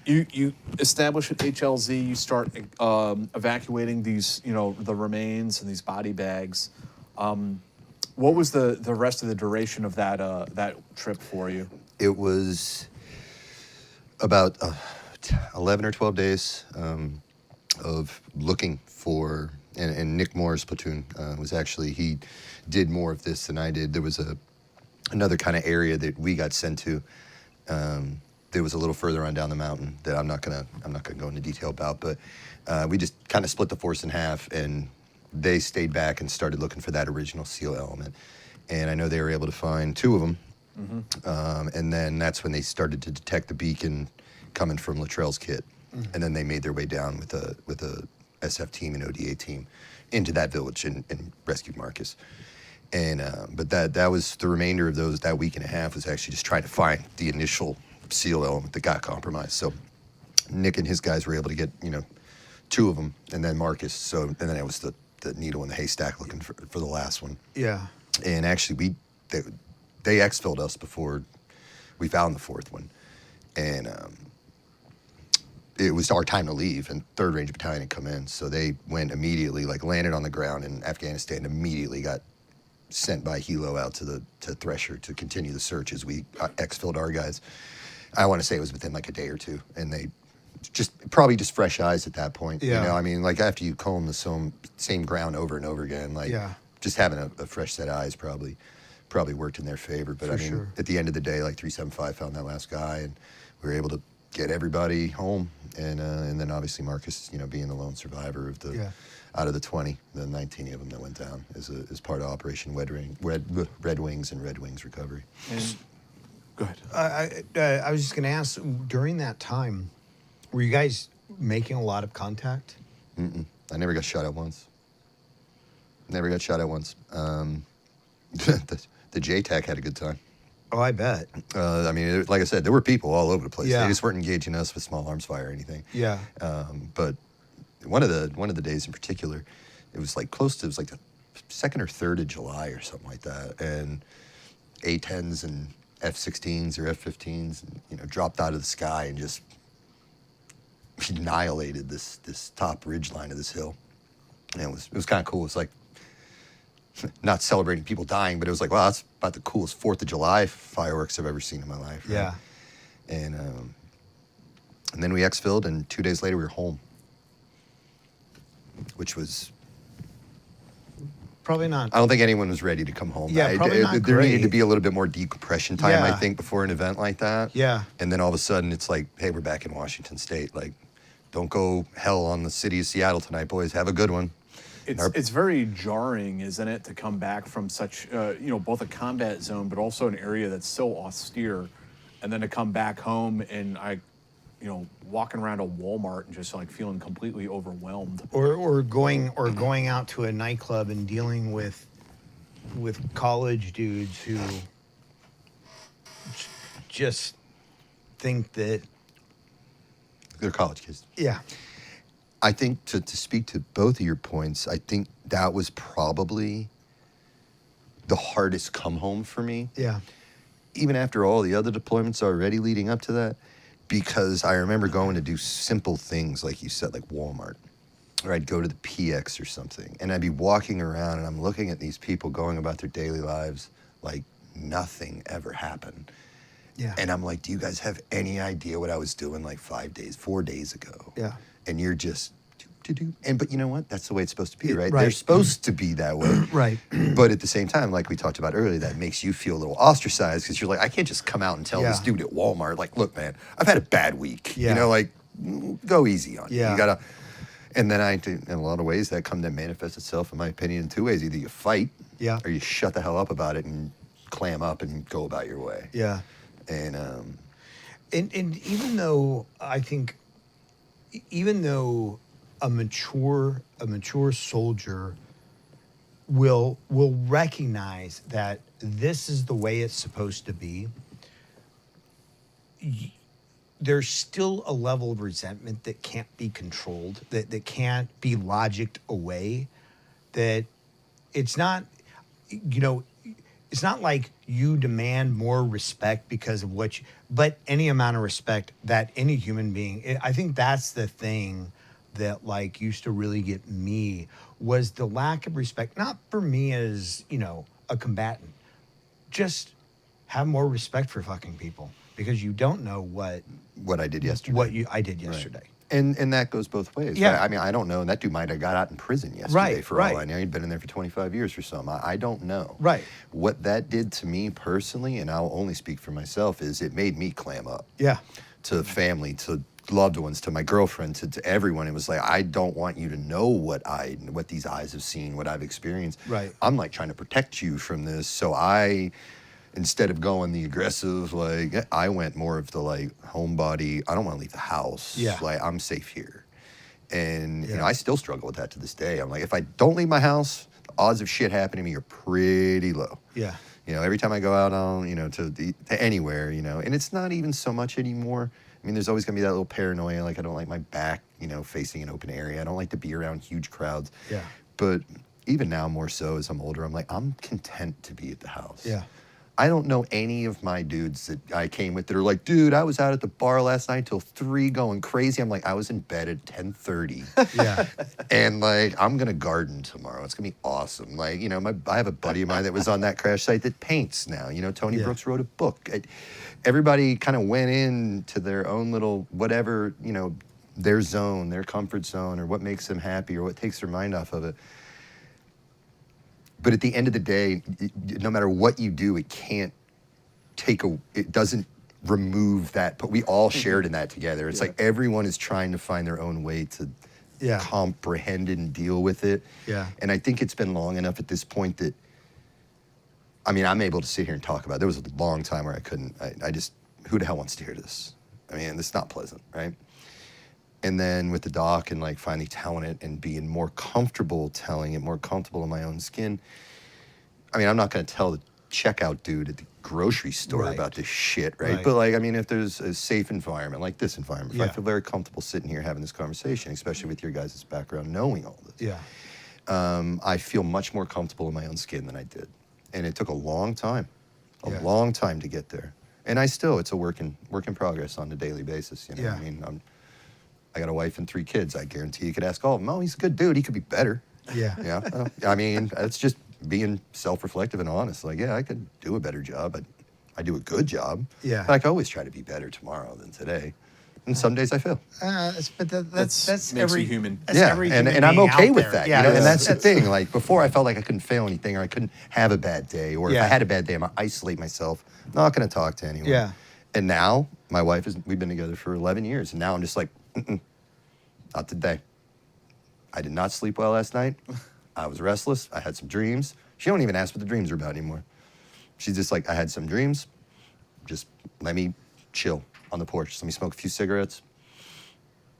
you establish at HLZ, you start evacuating these, the remains and these body bags. What was the rest of the duration of that trip for you? It was about 11 or 12 days of looking for, and Nick Moore's platoon was actually, he did more of this than I did. There was another kind of area that we got sent to that was a little further on down the mountain that I'm not gonna go into detail about, but we just kind of split the force in half, and they stayed back and started looking for that original SEAL element. And I know they were able to find 2 of them. Mm-hmm. And then that's when they started to detect the beacon coming from Luttrell's kit. Mm-hmm. And then they made their way down with a SF team and ODA team into that village and rescued Marcus. And but that was the remainder of that week and a half was actually just trying to find the initial SEAL element that got compromised. So Nick and his guys were able to get 2 of them, and then Marcus. So and then it was the needle in the haystack looking for the last one. Yeah. And actually they exfilled us before we found the 4th one. And it was our time to leave, and 3rd Ranger Battalion had come in. So they went immediately, landed on the ground in Afghanistan, immediately got sent by Helo out to Thresher to continue the search as we exfilled our guys. I want to say it was within a day or 2, and they probably just fresh eyes at that point. Yeah. I mean, after you comb the same ground over and over again, just having a fresh set of eyes probably worked in their favor. But I mean, sure. At the end of the day, 375 found that last guy, and we were able to get everybody home. And then obviously Marcus, being the lone survivor of out of the 20, the 19 of them that went down as part of Operation Red Wings and Red Wings recovery. And go ahead. I was just going to ask, during that time, were you guys making a lot of contact? Mm-mm. I never got shot at once. The JTAC had a good time. Oh, I bet. I mean, like I said, there were people all over the place. Yeah. They just weren't engaging us with small arms fire or anything. Yeah. But one of the days in particular, it was close to, it was the 2nd or 3rd of July or something like that, and A-10s and F-16s or F-15s, dropped out of the sky and just annihilated this top ridge line of this hill. And it was kind of cool. It's not celebrating people dying, but it was wow, that's about the coolest 4th of July fireworks I've ever seen in my life. Right? Yeah. And then we exfilled, and 2 days later we were home, which was probably not. I don't think anyone was ready to come home. Yeah, probably not there needed great. to be a little bit more decompression time, Yeah. I think, before an event like that. Yeah. And then all of a sudden it's hey, we're back in Washington State. Don't go hell on the city of Seattle tonight, boys. Have a good one. It's very jarring, isn't it, to come back from such, both a combat zone, but also an area that's so austere, and then to come back home. And I walking around a Walmart and just like feeling completely overwhelmed. Or going out to a nightclub and dealing with college dudes who just think that They're college kids. yeah. I think to speak to both of your points, I think that was probably the hardest come home for me. Yeah. Even after all the other deployments already leading up to that, because I remember going to do simple things like you said, like Walmart, or I'd go to the PX or something, and I'd be walking around and I'm looking at these people going about their daily lives like nothing ever happened. Yeah. And I'm like, do you guys have any idea what I was doing like 4 days ago? Yeah. And you're just but you know what? That's the way it's supposed to be, right? Right. They're supposed to be that way. Right. But at the same time, like we talked about earlier, that makes you feel a little ostracized because you're like, I can't just come out and tell this dude at Walmart, like, look, man, I've had a bad week. Yeah. You know, like, go easy on Yeah. you. You gotta, and then in a lot of ways, that come to manifest itself, in my opinion, in 2 ways. Either you fight, Yeah. or you shut the hell up about it and clam up and go about your way. Yeah. And And even though I think, even though a mature soldier will recognize that this is the way it's supposed to be, there's still a level of resentment that can't be controlled, that can't be logicked away, that it's not, it's not like you demand more respect because of but any amount of respect that any human being, I think that's the thing that like used to really get me, was the lack of respect, not for me as, a combatant, just have more respect for fucking people because you don't know what I did yesterday. I did yesterday. Right. And that goes both ways. Yeah. Right? I mean, I don't know. And that dude might have got out in prison yesterday for all I know. He'd been in there for 25 years or something. I don't know. Right. What that did to me personally, and I'll only speak for myself, is it made me clam up. Yeah. To family, to loved ones, to my girlfriend, to everyone. It was like, I don't want you to know what these eyes have seen, what I've experienced. Right. I'm like trying to protect you from this. So instead of going the aggressive, like, I went more of the like homebody. I don't want to leave the house. Yeah. Like, I'm safe here. And I still struggle with that to this day. I'm like, if I don't leave my house, the odds of shit happening to me are pretty low. Yeah. Every time I go out on, to anywhere, and it's not even so much anymore. I mean, there's always gonna be that little paranoia, like I don't like my back, facing an open area. I don't like to be around huge crowds. Yeah. But even now, more so as I'm older, I'm like, I'm content to be at the house. Yeah. I don't know any of my dudes that I came with that are like, dude, I was out at the bar last night till 3 going crazy. I'm like, I was in bed at 10:30. Yeah. And like, I'm going to garden tomorrow. It's going to be awesome. Like, I have a buddy of mine that was on that crash site that paints now. Tony Brooks wrote a book. Everybody kind of went into their own little, whatever, their zone, their comfort zone, or what makes them happy or what takes their mind off of it. But at the end of the day, no matter what you do, it doesn't remove that. But we all shared in that together. It's like everyone is trying to find their own way to comprehend it and deal with it. Yeah. And I think it's been long enough at this point that, I mean, I'm able to sit here and talk about it. There was a long time where I couldn't. I just, who the hell wants to hear this? I mean, it's not pleasant, right? And then with the doc and like finally telling it and being more comfortable telling it, more comfortable in my own skin. I mean, I'm not going to tell the checkout dude at the grocery store about this shit, right? But like, I mean, if there's a safe environment like this environment, if I feel very comfortable sitting here having this conversation, especially with your guys' background, knowing all this, I feel much more comfortable in my own skin than I did. And it took a long time to get there. And it's a work in progress on a daily basis. I mean, I got a wife and 3 kids. I guarantee you could ask all of them, oh, he's a good dude. He could be better. Yeah. I mean, it's just being self-reflective and honest. Like, I could do a better job. I do a good job. Yeah. But I can always try to be better tomorrow than today. And some days I fail. But that's makes every you human. every human and I'm being okay out with there. that. Yeah, And that's the thing. Like, before I felt like I couldn't fail anything or I couldn't have a bad day. Or if I had a bad day, I'm going to isolate myself. I'm not going to talk to anyone. Yeah. And now, my wife we've been together for 11 years. And now I'm just like, not today. I did not sleep well last night. I was restless. I had some dreams. She don't even ask what the dreams are about anymore. She's just like, I had some dreams. Just let me chill. on the porch. Let me smoke a few cigarettes,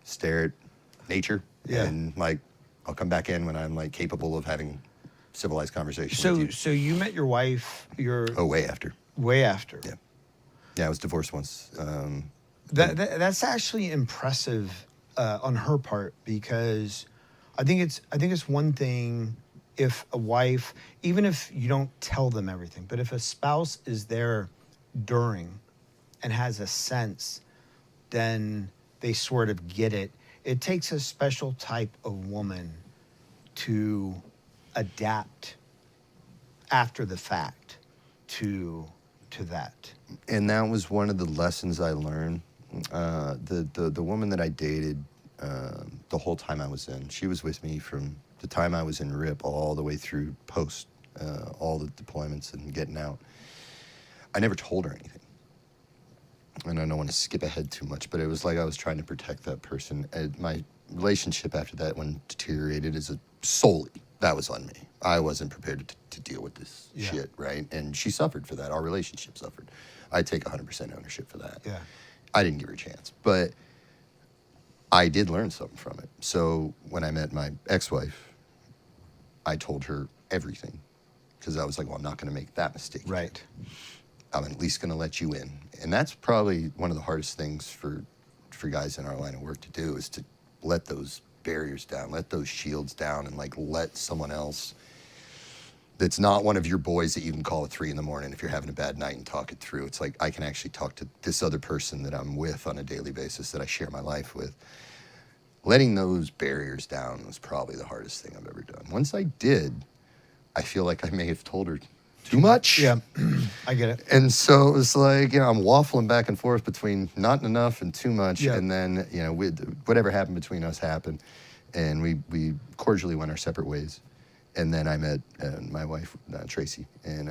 stare at nature, and like I'll come back in when I'm like capable of having civilized conversation with you. So you met your wife, way after. Way after. Yeah. Yeah, I was divorced once. That's actually impressive on her part, because I think it's one thing if a wife, even if you don't tell them everything, but if a spouse is there during and has a sense, then they sort of get it. It takes a special type of woman to adapt after the fact to that. And that was one of the lessons I learned. The woman that I dated the whole time I was in, she was with me from the time I was in RIP all the way through post, all the deployments and getting out. I never told her anything. And I don't want to skip ahead too much, but it was like I was trying to protect that person. My relationship after that one deteriorated solely. That was on me. I wasn't prepared to deal with this shit, right? And she suffered for that. Our relationship suffered. I take 100% ownership for that. Yeah. I didn't give her a chance, but I did learn something from it. So when I met my ex-wife, I told her everything, because I was like, well, I'm not going to make that mistake. Right. I'm at least going to let you in. And that's probably one of the hardest things for guys in our line of work to do, is to let those barriers down, let those shields down, and like let someone else that's not one of your boys that you can call at 3 a.m. if you're having a bad night and talk it through. It's like I can actually talk to this other person that I'm with on a daily basis, that I share my life with. Letting those barriers down was probably the hardest thing I've ever done. Once I did, I feel like I may have told her too much. Yeah, I get it. And so it was like, I'm waffling back and forth between not enough and too much. Yeah. And then, whatever happened between us happened. And we cordially went our separate ways. And then I met my wife, Tracy, and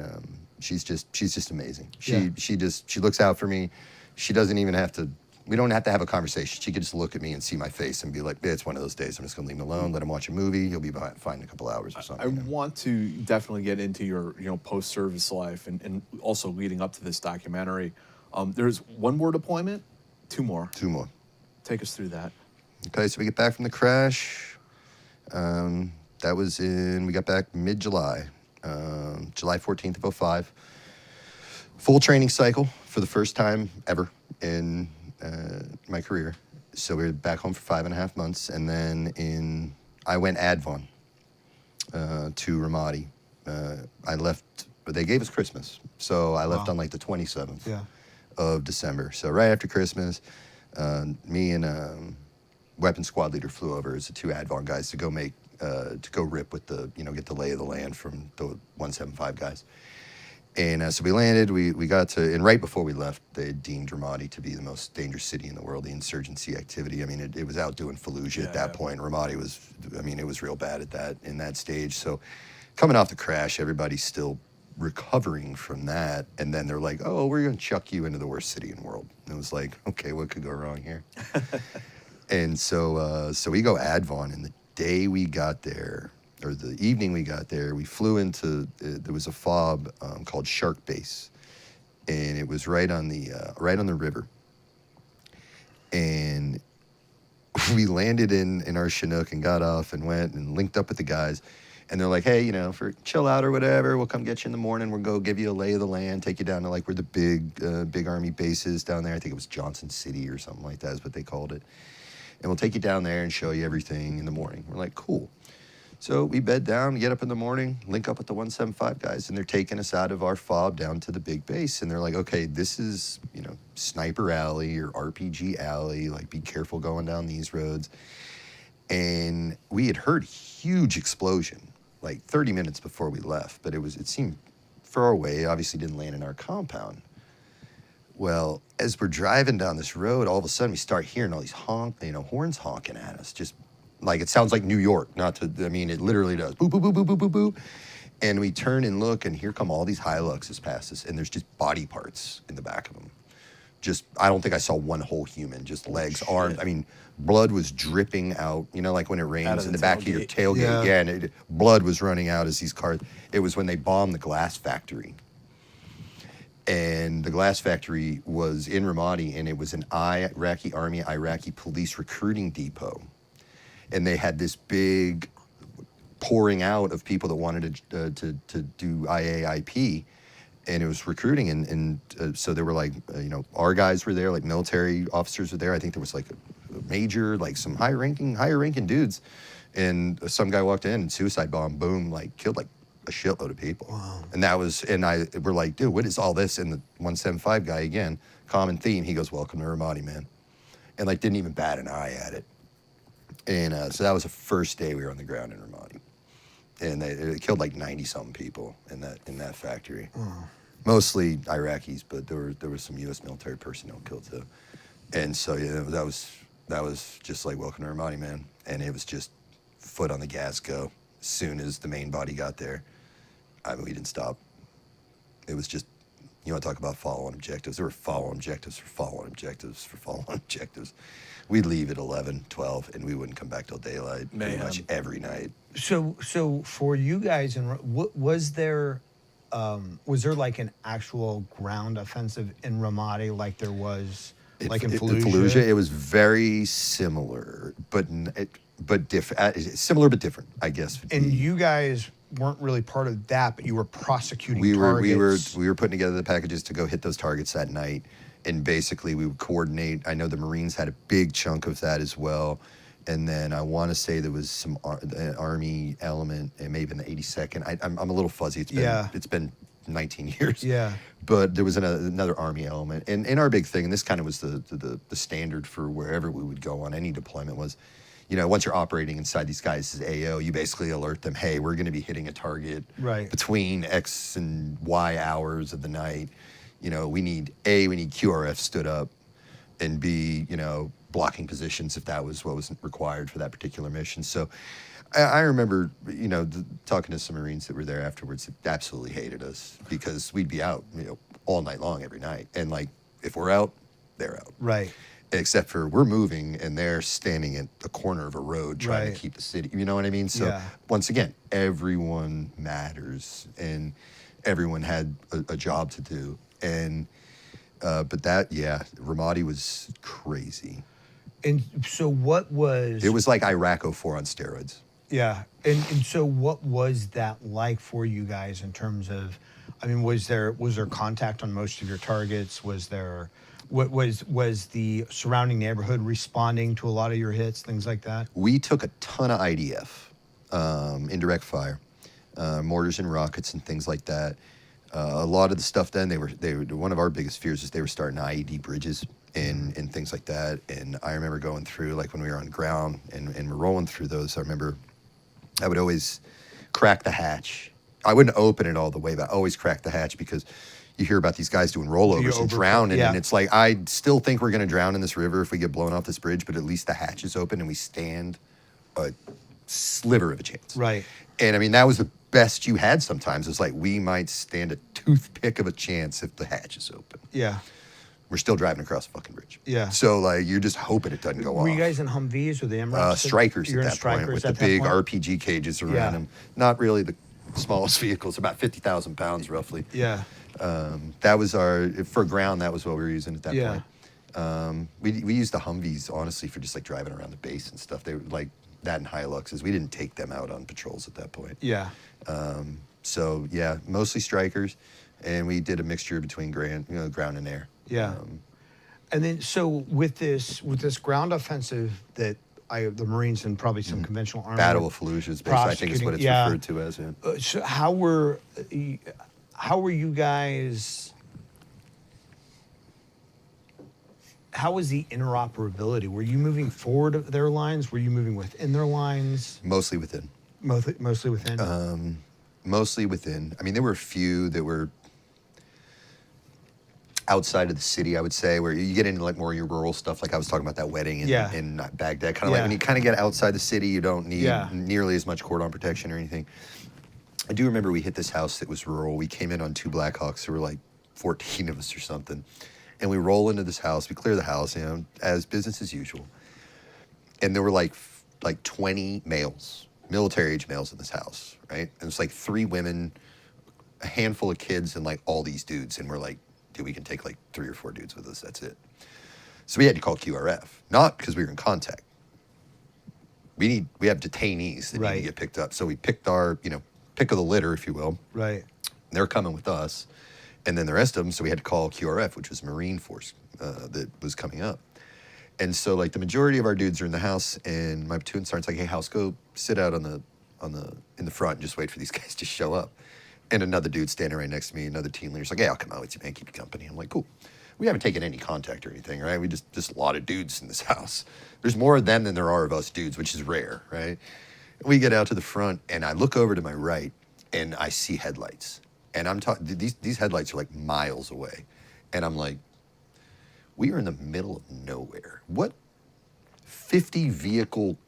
she's just amazing. She looks out for me. She doesn't even have to. We don't have to have a conversation. She could just look at me and see my face and be like, it's one of those days. I'm just going to leave him alone, let him watch a movie. He'll be fine in a couple hours or something. I want to definitely get into your post-service life and also leading up to this documentary. There's one more deployment, two more. Two more. Take us through that. Okay, so we get back from the crash. That was we got back mid-July, July 14th of 2005. Full training cycle for the first time ever in my career. So we were back home for 5.5 months, and then I went Advon to Ramadi. I left, but they gave us Christmas, so I left on like the 27th of December. So right after Christmas, me and Weapons Squad leader flew over as the 2 Advon guys to go rip with get the lay of the land from the 175 guys. And so we landed, we got to, and right before we left, they had deemed Ramadi to be the most dangerous city in the world, the insurgency activity. I mean, it was outdoing Fallujah at that point. Ramadi was, it was real bad in that stage. So coming off the crash, everybody's still recovering from that. And then they're like, oh, we're going to chuck you into the worst city in the world. And it was like, okay, what could go wrong here? And so we go Advon, and the day we got there, or the evening we got there, we flew into, there was a FOB called Shark Base, and it was right on the river. And we landed in our Chinook and got off and went and linked up with the guys. And they're like, hey, for chill out or whatever, we'll come get you in the morning. We'll go give you a lay of the land, take you down to like where the big army base is down there. I think it was Johnson City or something like that is what they called it. And we'll take you down there and show you everything in the morning. We're like, cool. So we bed down, get up in the morning, link up with the 175 guys, and they're taking us out of our FOB down to the big base. And they're like, okay, this is, Sniper Alley or RPG Alley. Like, be careful going down these roads. And we had heard huge explosion, like 30 minutes before we left. But it seemed far away. It obviously didn't land in our compound. Well, as we're driving down this road, all of a sudden we start hearing all these horns honking at us. Just like, it sounds like New York, it literally does. Boop, boop, boop, boop, boop, boop, boop. And we turn and look, and here come all these Hiluxes past us, and there's just body parts in the back of them. I don't think I saw one whole human, just legs, arms. Blood was dripping out, like when it rains in the back of your tailgate. Yeah, and blood was running out as these cars, it was when they bombed the glass factory. And the glass factory was in Ramadi, and it was an Iraqi Army, Iraqi police recruiting depot. And they had this big pouring out of people that wanted to do IAIP, and it was recruiting. And so there were like, our guys were there, like military officers were there. I think there was like a major, like some higher ranking dudes. And some guy walked in and suicide bomb, boom, like killed like a shitload of people. Wow. And we're like, dude, what is all this? And the 175 guy, again, common theme, he goes, welcome to Ramadi, man. And like didn't even bat an eye at it. And so that was the first day we were on the ground in Ramadi. And they killed like 90-something people in that factory. Mostly Iraqis, but there was some U.S. military personnel killed too. And so yeah, that was just like welcome to Ramadi, man. And it was just foot on the gas, go. As soon as the main body got there, I mean, we didn't stop. It was just, you want to talk about follow-on objectives. There were follow-on objectives for follow-on objectives for follow-on objectives. We'd leave at 11, 12, and we wouldn't come back till daylight pretty much every night. So for you guys, was there like an actual ground offensive in Ramadi like there was in Fallujah? It was very similar, but different. Similar but different, I guess. And you guys weren't really part of that, but you were prosecuting targets. We were putting together the packages to go hit those targets that night, and basically we would coordinate. I know the Marines had a big chunk of that as well, and then I want to say there was some Army element, and maybe in the 82nd. I'm a little fuzzy. It's been 19 years. Yeah. But there was another Army element, and our big thing, and this kind of was the standard for wherever we would go on any deployment was, once you're operating inside these guys' AO, you basically alert them, hey, we're going to be hitting a target between X and Y hours of the night. We need QRF stood up, and B, blocking positions if that was what was required for that particular mission. So I remember, talking to some Marines that were there afterwards that absolutely hated us because we'd be out, all night long every night. And like, if we're out, they're out. Right. Except for we're moving and they're standing at the corner of a road trying to keep the city. You know what I mean? So once again, everyone matters and everyone had a job to do. And, but Ramadi was crazy. And so what was... It was like Iraq 04 on steroids. Yeah. And so what was that like for you guys in terms of, I mean, was there contact on most of your targets? Was there... Was the surrounding neighborhood responding to a lot of your hits, things like that? We took a ton of IDF, indirect fire, mortars and rockets and things like that. A lot of the stuff then, they were one of our biggest fears is they were starting IED bridges and things like that. And I remember going through, like when we were on ground and we're rolling through those, I remember I would always crack the hatch. I wouldn't open it all the way, but I always crack the hatch because you hear about these guys doing rollovers and drowning, and it's like, I still think we're going to drown in this river if we get blown off this bridge, but at least the hatch is open and we stand a sliver of a chance. Right. And I mean, that was the best you had sometimes. It's like, we might stand a toothpick of a chance if the hatch is open. Yeah. We're still driving across the fucking bridge. Yeah. So, like, you're just hoping it doesn't go off. Were you guys in Humvees or the Emirates? Strikers at that point with the big RPG cages around them. Not really the smallest vehicles, about 50,000 pounds roughly. Yeah. That was for ground, that was what we were using at that point. We used the Humvees, honestly, for just like driving around the base and stuff. They were like that and Hiluxes. We didn't take them out on patrols at that point. Yeah. So yeah, mostly strikers, and we did a mixture between ground and air. Yeah. And then, so with this ground offensive that the Marines and probably some conventional army... Battle of Fallujah, I think is what it's referred to as. Yeah. So how were you guys... How was the interoperability? Were you moving forward of their lines? Were you moving within their lines? Mostly within. Mostly within? Mostly within. I mean, there were a few that were outside of the city, I would say, where you get into like more of your rural stuff, like I was talking about that wedding in Baghdad. Kind of like when you kind of get outside the city, you don't need nearly as much cordon protection or anything. I do remember we hit this house that was rural. We came in on 2 Blackhawks. There were like 14 of us or something. And we roll into this house. We clear the house, as business as usual. And there were like 20 males, military-age males in this house, right? And it's like 3 women, a handful of kids, and like all these dudes. And we're like, dude, we can take like 3 or 4 dudes with us. That's it. So we had to call QRF, not because we were in contact. We have detainees that need to get picked up. So we picked our, pick of the litter, if you will. Right. They're coming with us. And then the rest of them, so we had to call QRF, which was Marine Force that was coming up. And so like the majority of our dudes are in the house, and my platoon sergeant's like, hey, House, go sit out in the front and just wait for these guys to show up. And another dude standing right next to me, another team leader's like, hey, I'll come out with you, man, keep you company. I'm like, cool. We haven't taken any contact or anything, right? We just a lot of dudes in this house. There's more of them than there are of us dudes, which is rare, right? We get out to the front, and I look over to my right, and I see headlights. And I'm talking, these headlights are like miles away. And I'm like, we are in the middle of nowhere. What 50 vehicle,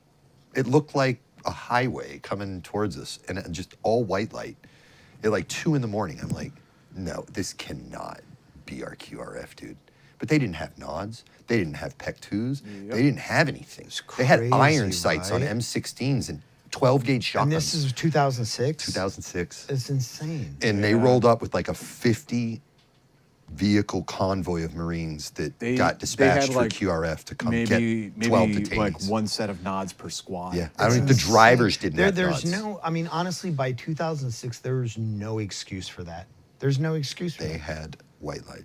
it looked like a highway coming towards us, and just all white light at like 2 a.m. I'm like, no, this cannot be our QRF, dude. But they didn't have nods. They didn't have PEC-2s. Yep. They didn't have anything. Crazy, they had iron sights on right? M16s and 12-gauge shotguns. And this is 2006? 2006. It's insane. And they rolled up with like a 50 vehicle convoy of Marines that got dispatched for QRF to come get 12 detainees. Like one set of nods per squad. Yeah, I don't think the drivers didn't have There's nods. no, I mean, honestly, by 2006, there's no excuse for that. There's no excuse for They that. had white light.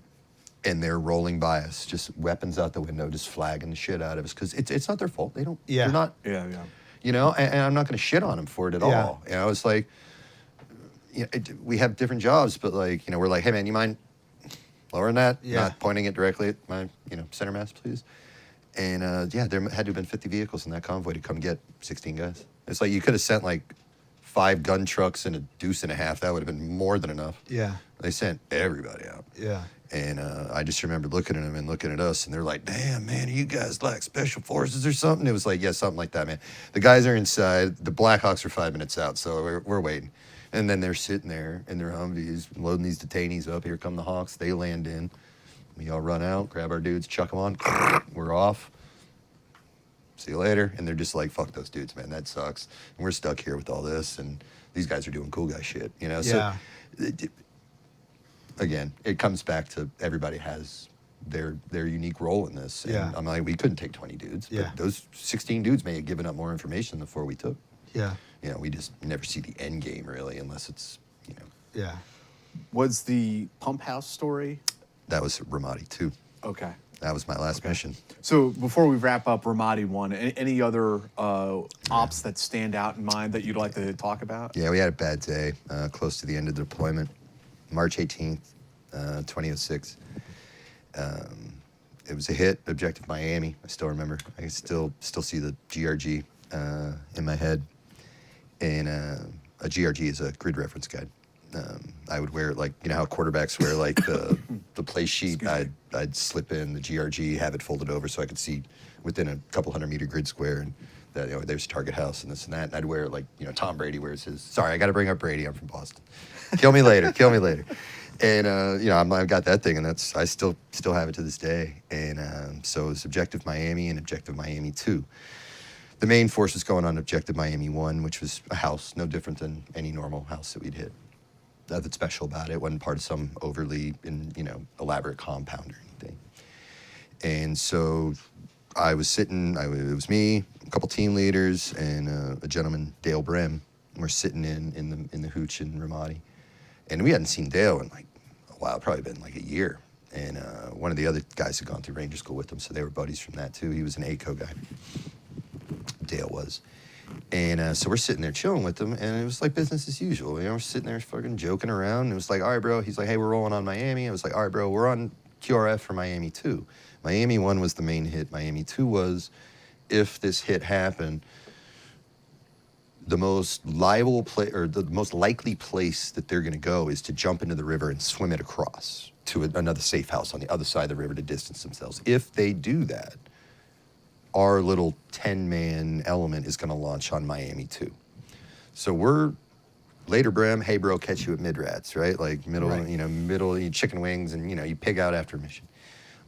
And they're rolling by us, just weapons out the window, just flagging the shit out of us. Because it's not their fault. They don't, Yeah. they're not, Yeah. and I'm not going to shit on them for it at Yeah. all. It's like, we have different jobs, but like, we're like, hey man, you mind lowering that? Yeah. Not pointing it directly at my, center mass, please. And there had to have been 50 vehicles in that convoy to come get 16 guys. It's like you could have sent like 5 gun trucks and a deuce and a half. That would have been more than enough. Yeah. They sent everybody out. Yeah. And I just remember looking at them and looking at us, and they're like, damn, man, are you guys like special forces or something? It was like, yeah, something like that, man. The guys are inside. The Blackhawks are 5 minutes out, so we're waiting. And then they're sitting there in their Humvees, loading these detainees up. Here come the Hawks. They land in. We all run out, grab our dudes, chuck them on. We're off. See you later. And they're just like, fuck those dudes, man. That sucks. And we're stuck here with all this, and these guys are doing cool guy shit, Yeah. So, again, it comes back to everybody has their unique role in this. And Yeah. I'm like, we couldn't take 20 dudes, but Yeah. those 16 dudes may have given up more information than 4 we took. Yeah. We just never see the end game really, unless it's, Yeah. Was the pump house story? that was Ramadi too. Okay. That was my last mission. So before we wrap up Ramadi 1, any other ops that stand out in mind that you'd like to talk about? Yeah, we had a bad day, close to the end of the deployment, March 18th, 2006. It was a hit, Objective Miami. I still remember. I can still see the GRG in my head. And a GRG is a grid reference guide. I would wear it like, how quarterbacks wear like the play sheet. I'd slip in the GRG, have it folded over so I could see within a couple 100-meter grid square, and that there's target house and this and that. And I'd wear it like Tom Brady wears his. Sorry, I got to bring up Brady. I'm from Boston. Kill me later. Kill me later. And I've got that thing, and I still have it to this day. And so it was Objective Miami and Objective Miami 2. The main force was going on Objective Miami 1, which was a house, no different than any normal house that we'd hit. Nothing special about it. It wasn't part of some overly, elaborate compound or anything. And so I was sitting, it was me, a couple team leaders, and a gentleman, Dale Brem. We're sitting in the hooch in Ramadi. And we hadn't seen Dale in like a while, probably been like a year. And one of the other guys had gone through Ranger School with him, so they were buddies from that too. He was an ACO guy. Dale was. And so we're sitting there chilling with them, and it was like business as usual. We're sitting there fucking joking around. And it was like, all right, bro. He's like, hey, we're rolling on Miami. I was like, all right, bro, we're on QRF for Miami 2. Miami 1 was the main hit. Miami 2 was, if this hit happened, the most liable or the most likely place that they're going to go is to jump into the river and swim it across to another safe house on the other side of the river to distance themselves. If they do that, our little 10-man element is going to launch on Miami 2. So we're later, Brem, hey, bro, catch you at mid-rats, right? Like middle, Right. middle, you chicken wings, and, you pig out after a mission.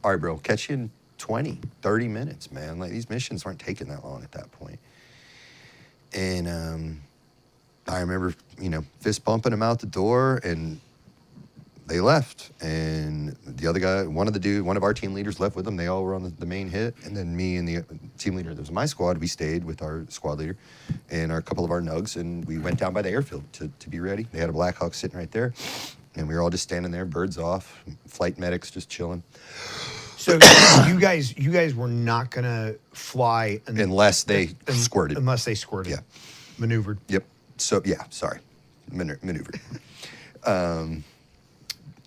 All right, bro, catch you in 20, 30 minutes, man. Like, these missions weren't taking that long at that point. And I remember, fist bumping him out the door, and they left, and the other guy, one of our team leaders left with them. They all were on the main hit, and then me and the team leader that was my squad, we stayed with our squad leader and a couple of our nugs, and we went down by the airfield to be ready. They had a Black Hawk sitting right there, and we were all just standing there, birds off, flight medics just chilling. So you guys were not gonna fly Unless they squirted. Unless they squirted. Yeah. Maneuvered. Yep. So, yeah, sorry. Maneuvered.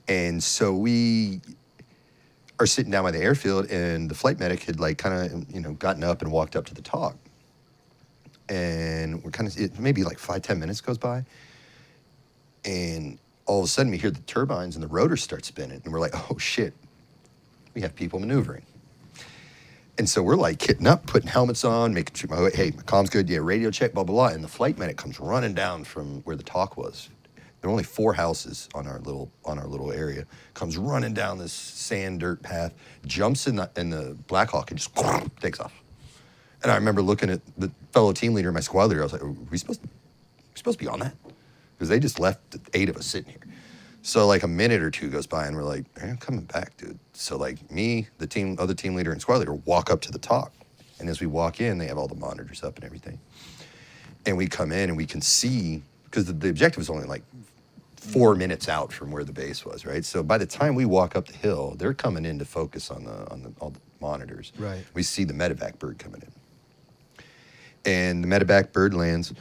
And so we are sitting down by the airfield, and the flight medic had like kind of, gotten up and walked up to the talk. And we're maybe like 5-10 minutes goes by. And all of a sudden we hear the turbines and the rotors start spinning. And we're like, oh shit, we have people maneuvering. And so we're like kitting up, putting helmets on, making sure, hey, my comm's good, yeah, radio check, blah, blah, blah. And the flight medic comes running down from where the talk was. There were only 4 houses on our little area. Comes running down this sand dirt path, jumps in the Black Hawk and just takes off. And I remember looking at the fellow team leader, my squad leader. I was like, "Are we supposed to be on that?" Because they just left 8 of us sitting here. So like a minute or two goes by, and we're like, "Hey, I'm coming back, dude." So like me, other team leader, and squad leader walk up to the talk, and as we walk in, they have all the monitors up and everything. And we come in, and we can see, because the objective was only like 4 minutes out from where the base was, right? So by the time we walk up the hill, they're coming in to focus on all the monitors. Right. We see the medevac bird coming in. And the medevac bird lands,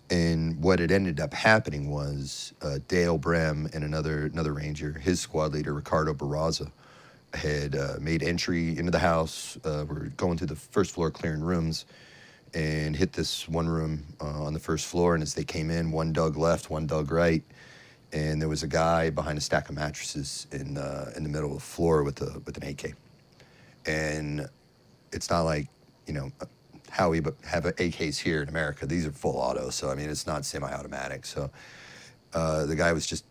and what had ended up happening was Dale Brem and another ranger, his squad leader, Ricardo Barraza, had made entry into the house. We're going through the first floor clearing rooms and hit this one room on the first floor. And as they came in, one dug left, one dug right. And there was a guy behind a stack of mattresses in the middle of the floor with an AK. And it's not like, how we have AKs here in America. These are full auto, so I mean, it's not semi-automatic. So the guy was just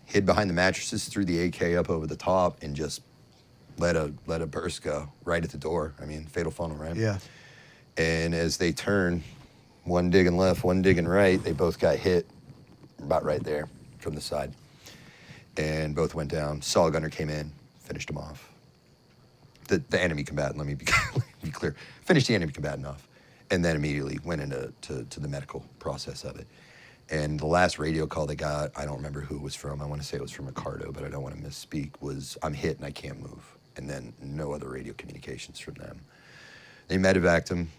hid behind the mattresses, threw the AK up over the top, and just let a burst go right at the door. I mean, fatal funnel, right? Yeah. And as they turn, one digging left, one digging right, they both got hit about right there from the side. And both went down. Saw gunner came in, finished them off. The enemy combatant, let me be clear, finished the enemy combatant off, and then immediately went into the medical process of it. And the last radio call they got, I don't remember who it was from. I want to say it was from Ricardo, but I don't want to misspeak, was, "I'm hit and I can't move." And then no other radio communications from them. They medevaced him,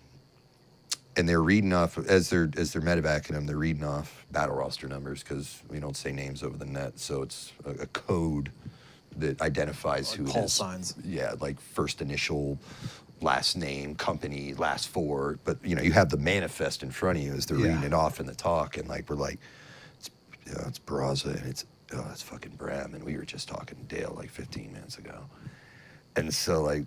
and they're reading off, as they're medevacing him, they're reading off battle roster numbers, because we don't say names over the net, so it's a code that identifies who call it is. signs. Yeah, like first initial, last name, company, last 4. But you have the manifest in front of you as they're reading it off in the talk, and like we're like, it's Barraza, and it's fucking Brem, and we were just talking to Dale like 15 minutes ago. And so like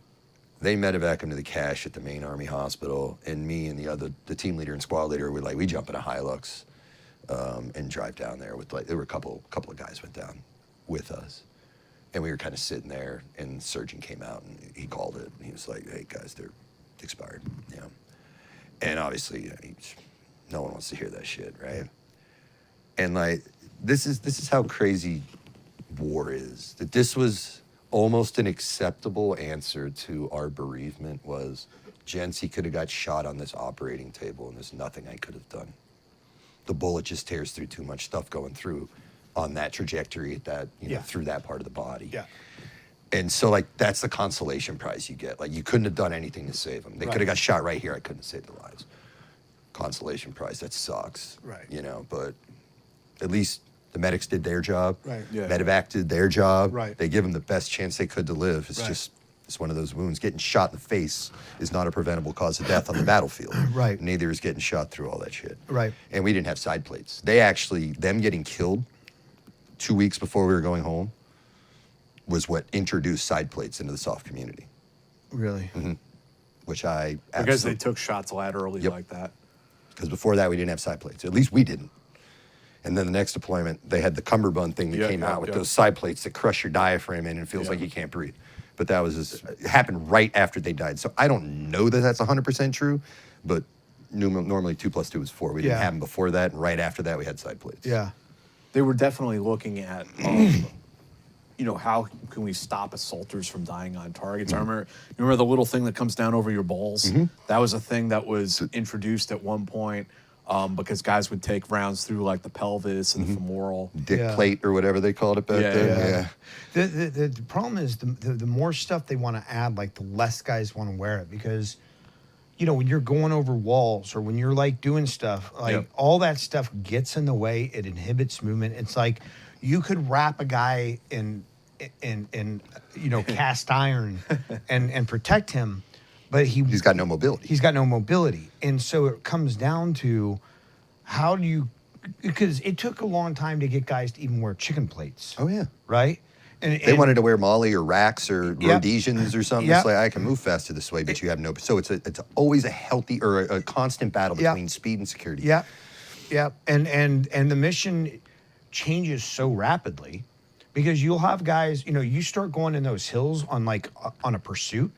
they medevac him to the cache at the main army hospital, and me and the team leader and squad leader we jump in a Hilux and drive down there with there were a couple of guys went down with us. And we were kind of sitting there, and the surgeon came out, and he called it. And he was like, "Hey, guys, they're expired." And obviously, no one wants to hear that shit, right? And like, this is how crazy war is. That this was almost an acceptable answer to our bereavement was, "Gents, he could have got shot on this operating table, and there's nothing I could have done. The bullet just tears through too much stuff going through on that trajectory at that, through that part of the body." Yeah. And so like, that's the consolation prize you get. Like, you couldn't have done anything to save them. They could have got shot right here. I couldn't have saved their lives. Consolation prize, that sucks. Right. But at least the medics did their job. Right. Yeah. Medevac did their job. Right. They give them the best chance they could to live. It's it's one of those wounds. Getting shot in the face is not a preventable cause of death on the battlefield. Right. Neither is getting shot through all that shit. Right. And we didn't have side plates. Them getting killed 2 weeks before we were going home was what introduced side plates into the soft community. Really? Mm-hmm. Which I Because they took shots laterally Yep. like that. Because before that, we didn't have side plates. At least we didn't. And then the next deployment, they had the cummerbund thing that came out with those side plates that crush your diaphragm in and it feels like you can't breathe. But that was it happened right after they died. So I don't know that that's 100% true, but normally 2 + 2 is 4. We didn't have them before that, and right after that, we had side plates. Yeah. They were definitely looking at how can we stop assaulters from dying on targets? I remember the little thing that comes down over your balls. That was a thing that was introduced at one point because guys would take rounds through like the pelvis and the femoral. Dick plate or whatever they called it back then. The problem is the more stuff they want to add, like the less guys want to wear it because, when you're going over walls or when you're like doing stuff, like all that stuff gets in the way. It inhibits movement. It's like you could wrap a guy in cast iron and protect him, but he's got no mobility. He's got no mobility. And so it comes down to how do you, because it took a long time to get guys to even wear chicken plates. Oh, yeah. Right? And they wanted to wear Molly or Racks or Rhodesians or something. Yep. It's like, I can move faster this way, but you have no. So it's always a healthy or a constant battle between speed and security. Yeah. Yeah. And the mission changes so rapidly because you'll have guys, you start going in those hills on a pursuit.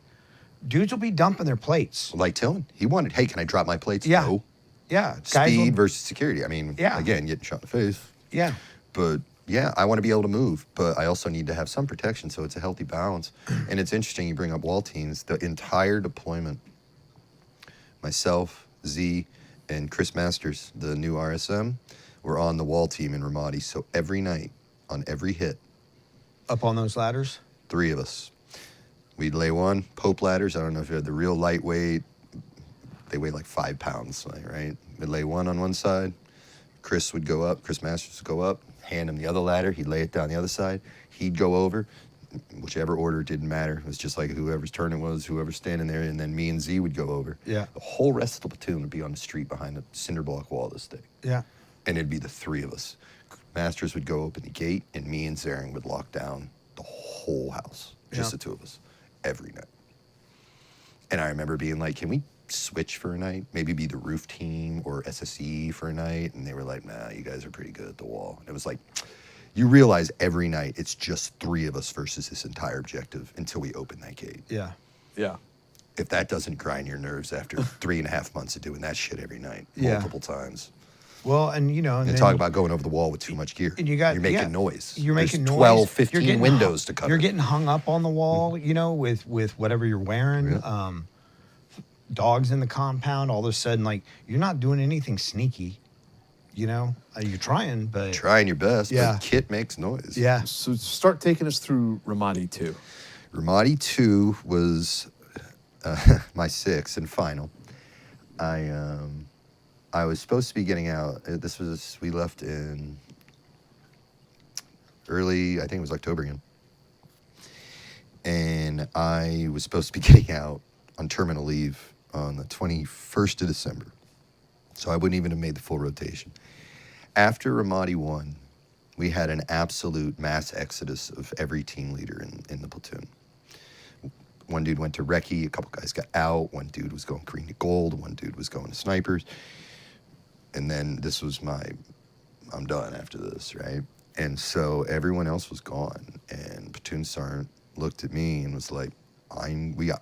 Dudes will be dumping their plates. Like Tillman. He wanted, hey, can I drop my plates? Yeah. No. Yeah. Speed versus security. I mean, again, getting shot in the face. Yeah. But yeah, I want to be able to move, but I also need to have some protection, so it's a healthy balance. And it's interesting you bring up wall teams. The entire deployment, myself, Z, and Chris Masters, the new RSM, were on the wall team in Ramadi. So every night, on every hit, up on those ladders? 3 of us. We'd lay one, Pope ladders. I don't know if you had the real lightweight. They weigh like 5 pounds, right? We'd lay one on one side. Chris would go up. Chris Masters would go up, hand him the other ladder. He'd lay it down the other side. He'd go over. Whichever order, didn't matter. It was just like whoever's turn it was, whoever's standing there, and then me and Z would go over. Yeah. The whole rest of the platoon would be on the street behind the cinder block wall of this thing. Yeah. And it'd be the 3 of us. Masters would go open the gate, and me and Zaring would lock down the whole house. Just the 2 of us. Every night. And I remember being like, can we switch for a night? Maybe be the roof team or SSE for a night? And they were like, nah, you guys are pretty good at the wall. And it was like, you realize every night it's just 3 of us versus this entire objective until we open that gate. Yeah. Yeah. If that doesn't grind your nerves after 3.5 months of doing that shit every night, multiple times. Well, and and talk about going over the wall with too much gear. And you're making noise. You're making There's noise. 12, 15 windows to cover. You're getting hung up on the wall, with whatever you're wearing. Yeah. Dogs in the compound. All of a sudden, like you're not doing anything sneaky. You're trying, but trying your best. But kit makes noise. Yeah. So start taking us through Ramadi 2. Ramadi 2 was my 6th and final. I was supposed to be getting out. We left in early, I think it was October again. And I was supposed to be getting out on terminal leave on the 21st of December. So I wouldn't even have made the full rotation. After Ramadi 1, we had an absolute mass exodus of every team leader in the platoon. One dude went to recce, a couple guys got out, one dude was going green to gold, one dude was going to snipers. And then this was I'm done after this, right? And so everyone else was gone. And platoon sergeant looked at me and was like, we got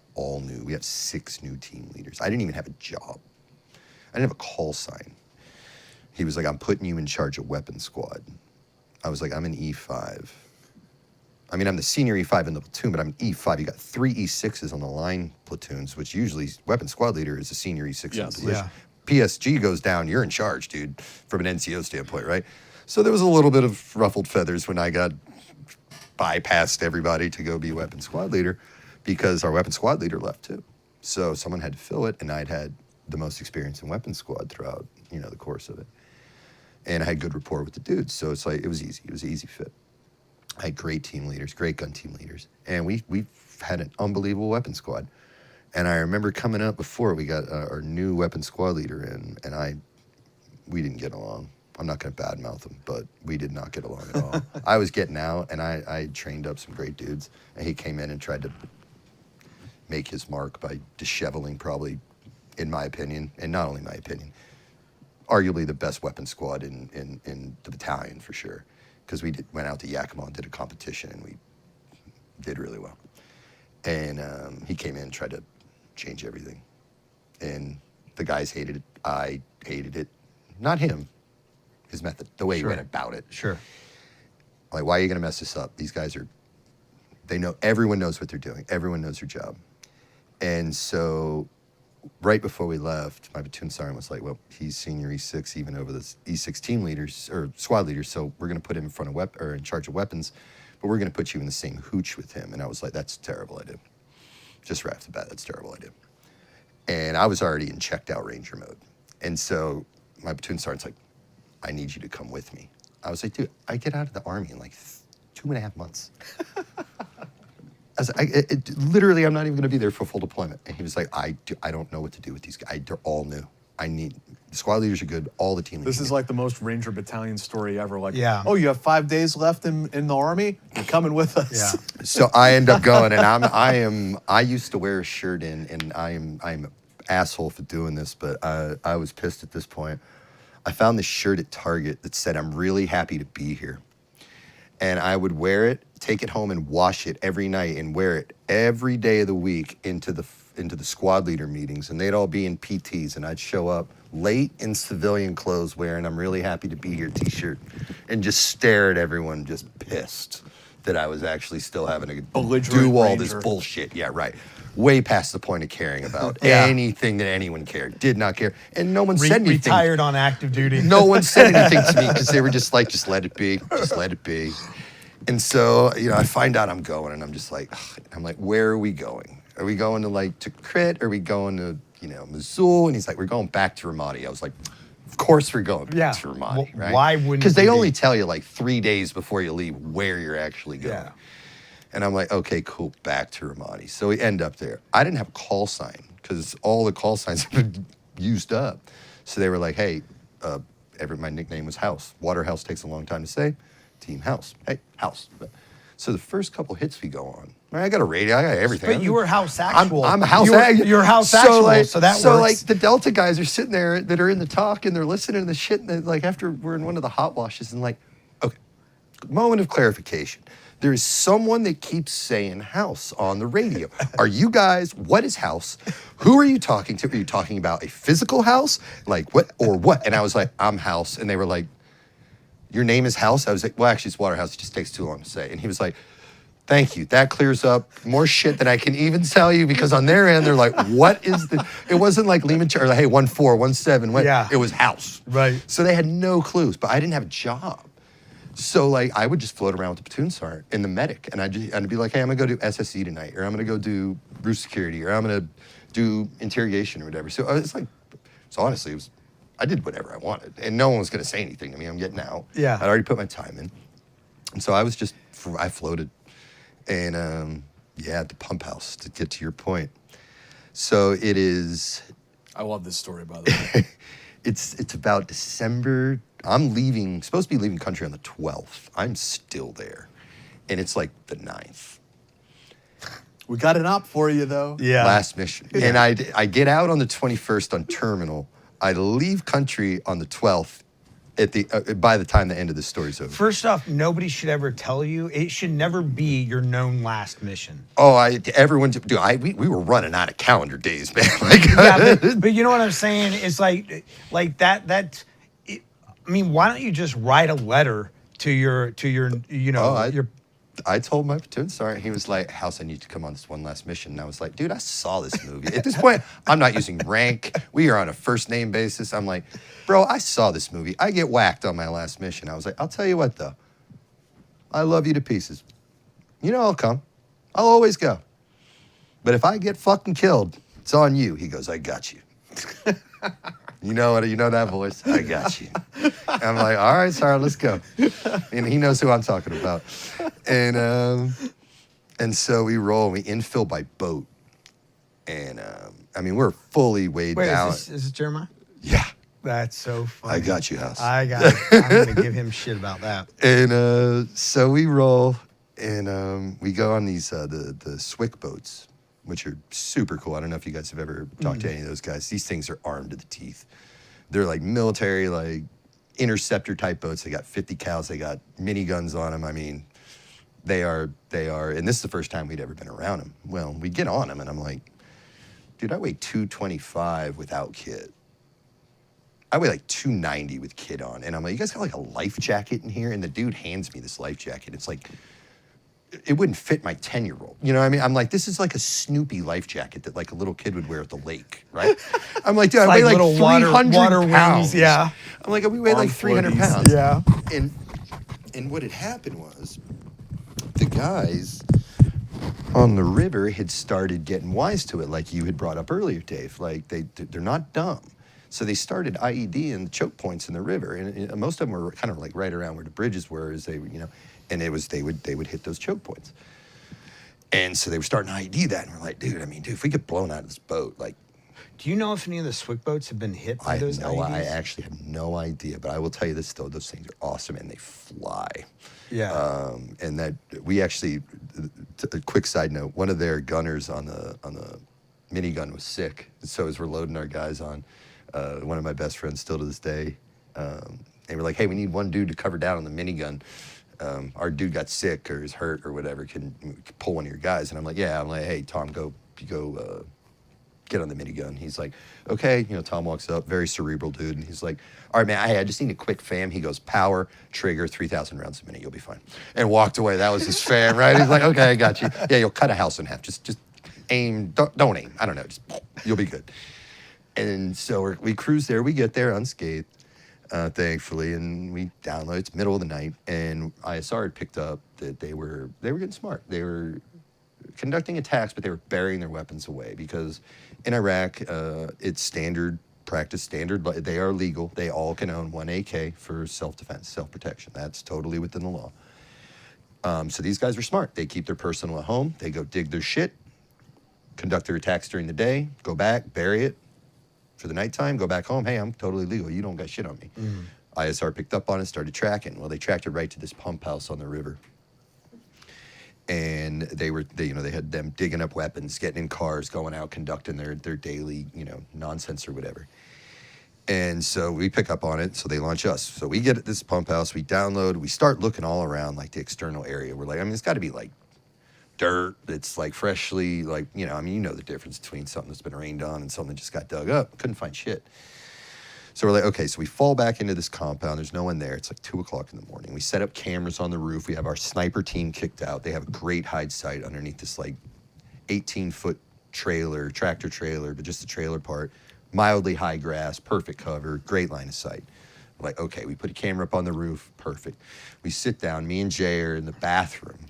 6 new team leaders. I didn't even have a job. I didn't have a call sign. He was like, I'm putting you in charge of weapons squad. I was like, I'm an E5. I mean, I'm the senior E5 in the platoon, but I'm E5. You got 3 E6s on the line platoons, which usually weapons squad leader is a senior E6 in the position. Yeah. PSG goes down, you're in charge, dude, from an NCO standpoint, right? So there was a little bit of ruffled feathers when I got bypassed everybody to go be weapons squad leader because our weapons squad leader left too. So someone had to fill it, and I'd had the most experience in weapons squad throughout, the course of it. And I had good rapport with the dudes, so it's like, it was easy. It was an easy fit. I had great team leaders, great gun team leaders. And we had an unbelievable weapons squad. And I remember coming up before we got our new weapons squad leader in, and we didn't get along. I'm not going to badmouth him, but we did not get along at all. I was getting out, and I trained up some great dudes, and he came in and tried to make his mark by disheveling probably, in my opinion, and not only my opinion, arguably the best weapons squad in the battalion for sure, because we went out to Yakima and did a competition, and we did really well. And he came in and tried to change everything. And the guys hated it. I hated it. Not him, his method, the way he went about it. Sure. Like, why are you going to mess this up? These guys are Everyone knows what they're doing. Everyone knows their job. And so right before we left, my platoon sergeant was like, well, he's senior E6, even over the E6 team leaders or squad leaders. So we're going to put him in front of or in charge of weapons, but we're going to put you in the same hooch with him. And I was like, that's a terrible idea. Just right off the bat, that's a terrible idea. And I was already in checked out Ranger mode. And so my platoon sergeant's like, I need you to come with me. I was like, dude, I get out of the Army in like 2.5 months. Literally, I'm not even going to be there for full deployment. And he was like, I don't know what to do with these guys. They're all new. The squad leaders are good. All the team leaders. This is like the most Ranger Battalion story ever. Like, Yeah. oh, you have 5 days left in the Army? You're coming with us. Yeah. So I end up going, and I used to wear a shirt and I'm an asshole for doing this, but I was pissed at this point. I found this shirt at Target that said, I'm really happy to be here. And I would wear it, take it home and wash it every night and wear it every day of the week into the squad leader meetings. And they'd all be in PTs and I'd show up late in civilian clothes wearing I'm really happy to be here t-shirt and just stare at everyone just pissed that I was actually still having to Belligerent do all Ranger. this bullshit. Yeah, right. Way past the point of caring about Yeah. anything that anyone cared. Did not care. And no one said anything. Retired on active duty. No one said anything to me because they were just like, just let it be. Just let it be. And so, I find out I'm going and I'm just like, where are we going? Are we going to Crit? Are we going to, Mosul? And he's like, we're going back to Ramadi. I was like, of course we're going back to Ramadi, right? Why wouldn't Because they we only be? tell you 3 days before you leave where you're actually going. Yeah. And I'm like, okay, cool, back to Ramadi. So we end up there. I didn't have a call sign because all the call signs have been used up. So they were like, hey, my nickname was House. Waterhouse takes a long time to say. Team House. Hey, House. So the first couple hits we go on, I got a radio, I got everything. But you were house actual. I'm house actual. You're house actual, so that works. The Delta guys are sitting there that are in the talk and they're listening to the shit. And after we're in one of the hot washes and okay, moment of clarification. There is someone that keeps saying house on the radio. Are you guys, what is house? Who are you talking to? Are you talking about a physical house? What or what? And I was like, I'm House. And they were like, your name is House? I was like, well, actually, it's Waterhouse. It just takes too long to say. And he was like, thank you. That clears up more shit than I can even tell you because on their end, they're like, what is the... It wasn't like Lehman or hey, 1-4, 1-7. Yeah. It was House. Right. So they had no clues, but I didn't have a job. So I would just float around with the platoon sergeant and the medic, and I'd be like, hey, I'm gonna go do SSE tonight, or I'm gonna go do roof security, or I'm gonna do interrogation or whatever. So honestly, I did whatever I wanted, and no one was gonna say anything to me. I'm getting out. Yeah. I'd already put my time in, and so I floated, and at the pump house to get to your point. So it is. I love this story, by the way. It's about December. I'm supposed to be leaving country on the 12th. I'm still there. And it's like the 9th. We got an op for you, though. Yeah. Last mission. Yeah. And I get out on the 21st on terminal. I leave country on the 12th by the time the end of the story's over. First off, nobody should ever tell you. It should never be your known last mission. We were running out of calendar days, man. Yeah, but you know what I'm saying? It's like that. Why don't you just write a letter to your I told my platoon sergeant, he was like, House, I need to come on this one last mission. And I was like, dude, I saw this movie. At this point, I'm not using rank. We are on a first name basis. I'm like, bro, I saw this movie. I get whacked on my last mission. I was like, I'll tell you what, though. I love you to pieces. I'll come. I'll always go. But if I get fucking killed, it's on you. He goes, I got you. You know that voice? I got you. I'm like, all right, sorry, let's go. And he knows who I'm talking about. And so we roll, we infill by boat. And we're fully weighed down. Is this Jeremiah? Yeah. That's so funny. I got you, House. I got it. I'm going to give him shit about that. And so we roll, and we go on these, the Swick boats, which are super cool. I don't know if you guys have ever talked to any of those guys. These things are armed to the teeth. They're like military, interceptor type boats. They got 50 cals. They got miniguns on them. They are, and this is the first time we'd ever been around them. Well, we get on them, and I'm like, dude, I weigh 225 without kit. I weigh 290 with kit on. And I'm like, you guys got a life jacket in here? And the dude hands me this life jacket. It's it wouldn't fit my 10-year-old. You know what I mean? I'm like, this is like a Snoopy life jacket that like a little kid would wear at the lake, right? I'm like, dude, I weigh like 300 water pounds. wings, yeah. I'm like, we weigh like Arm 300 floaties. pounds. Yeah. And what had happened was the guys on the river had started getting wise to it, like you had brought up earlier, Dave. Like they're not dumb. So they started IED and choke points in the river, and most of them were kind of like right around where the bridges were, as they were, you know, and it was they would hit those choke points. And so they were starting to IED that, and we're like, dude, if we get blown out of this boat, like. Do you know if any of the Swig boats have been hit by those IEDs? I actually have no idea, but I will tell you this though: those things are awesome and they fly. Yeah. And that we actually, a quick side note: one of their gunners on the minigun was sick, so as we're loading our guys on, one of my best friends still to this day, they were like, "Hey, we need one dude to cover down on the minigun. Our dude got sick or is hurt or whatever. Can pull one of your guys?" And I'm like, "Yeah." I'm like, "Hey, Tom, go." Get on the minigun. He's like, okay. You know, Tom walks up, very cerebral dude, and he's like, all right, man, I just need a quick fam. He goes, power, trigger, 3,000 rounds a minute, you'll be fine. And walked away. That was his fam, right? He's like, okay, I got you. Yeah, you'll cut a house in half. Just aim. Don't aim. I don't know. Just you'll be good. And so we cruise there. We get there unscathed, thankfully, and we download. It's middle of the night, and ISR had picked up that they were getting smart. They were conducting attacks, but they were burying their weapons away because in Iraq, it's standard practice, standard. They are legal. They all can own one AK for self-defense, self-protection. That's totally within the law. So these guys are smart. They keep their personal at home. They go dig their shit, conduct their attacks during the day, go back, bury it for the nighttime, go back home. Hey, I'm totally legal. You don't got shit on me. ISR picked up on it, started tracking. Well, they tracked it right to this pump house on the river. And they had them digging up weapons, getting in cars, going out, conducting their daily, nonsense or whatever. And so we pick up on it, so they launch us. So we get at this pump house, we download, we start looking all around like the external area. We're like, it's got to be like dirt that's like freshly, like, you know the difference between something that's been rained on and something that just got dug up. Couldn't find shit. So we're like, okay, so we fall back into this compound. There's no one there. It's like 2 o'clock in the morning. We set up cameras on the roof. We have our sniper team kicked out. They have a great hide site underneath this like 18-foot tractor trailer, but just the trailer part. Mildly high grass, perfect cover, great line of sight. We're like, okay, we put a camera up on the roof, perfect. We sit down, me and Jay are in the bathroom.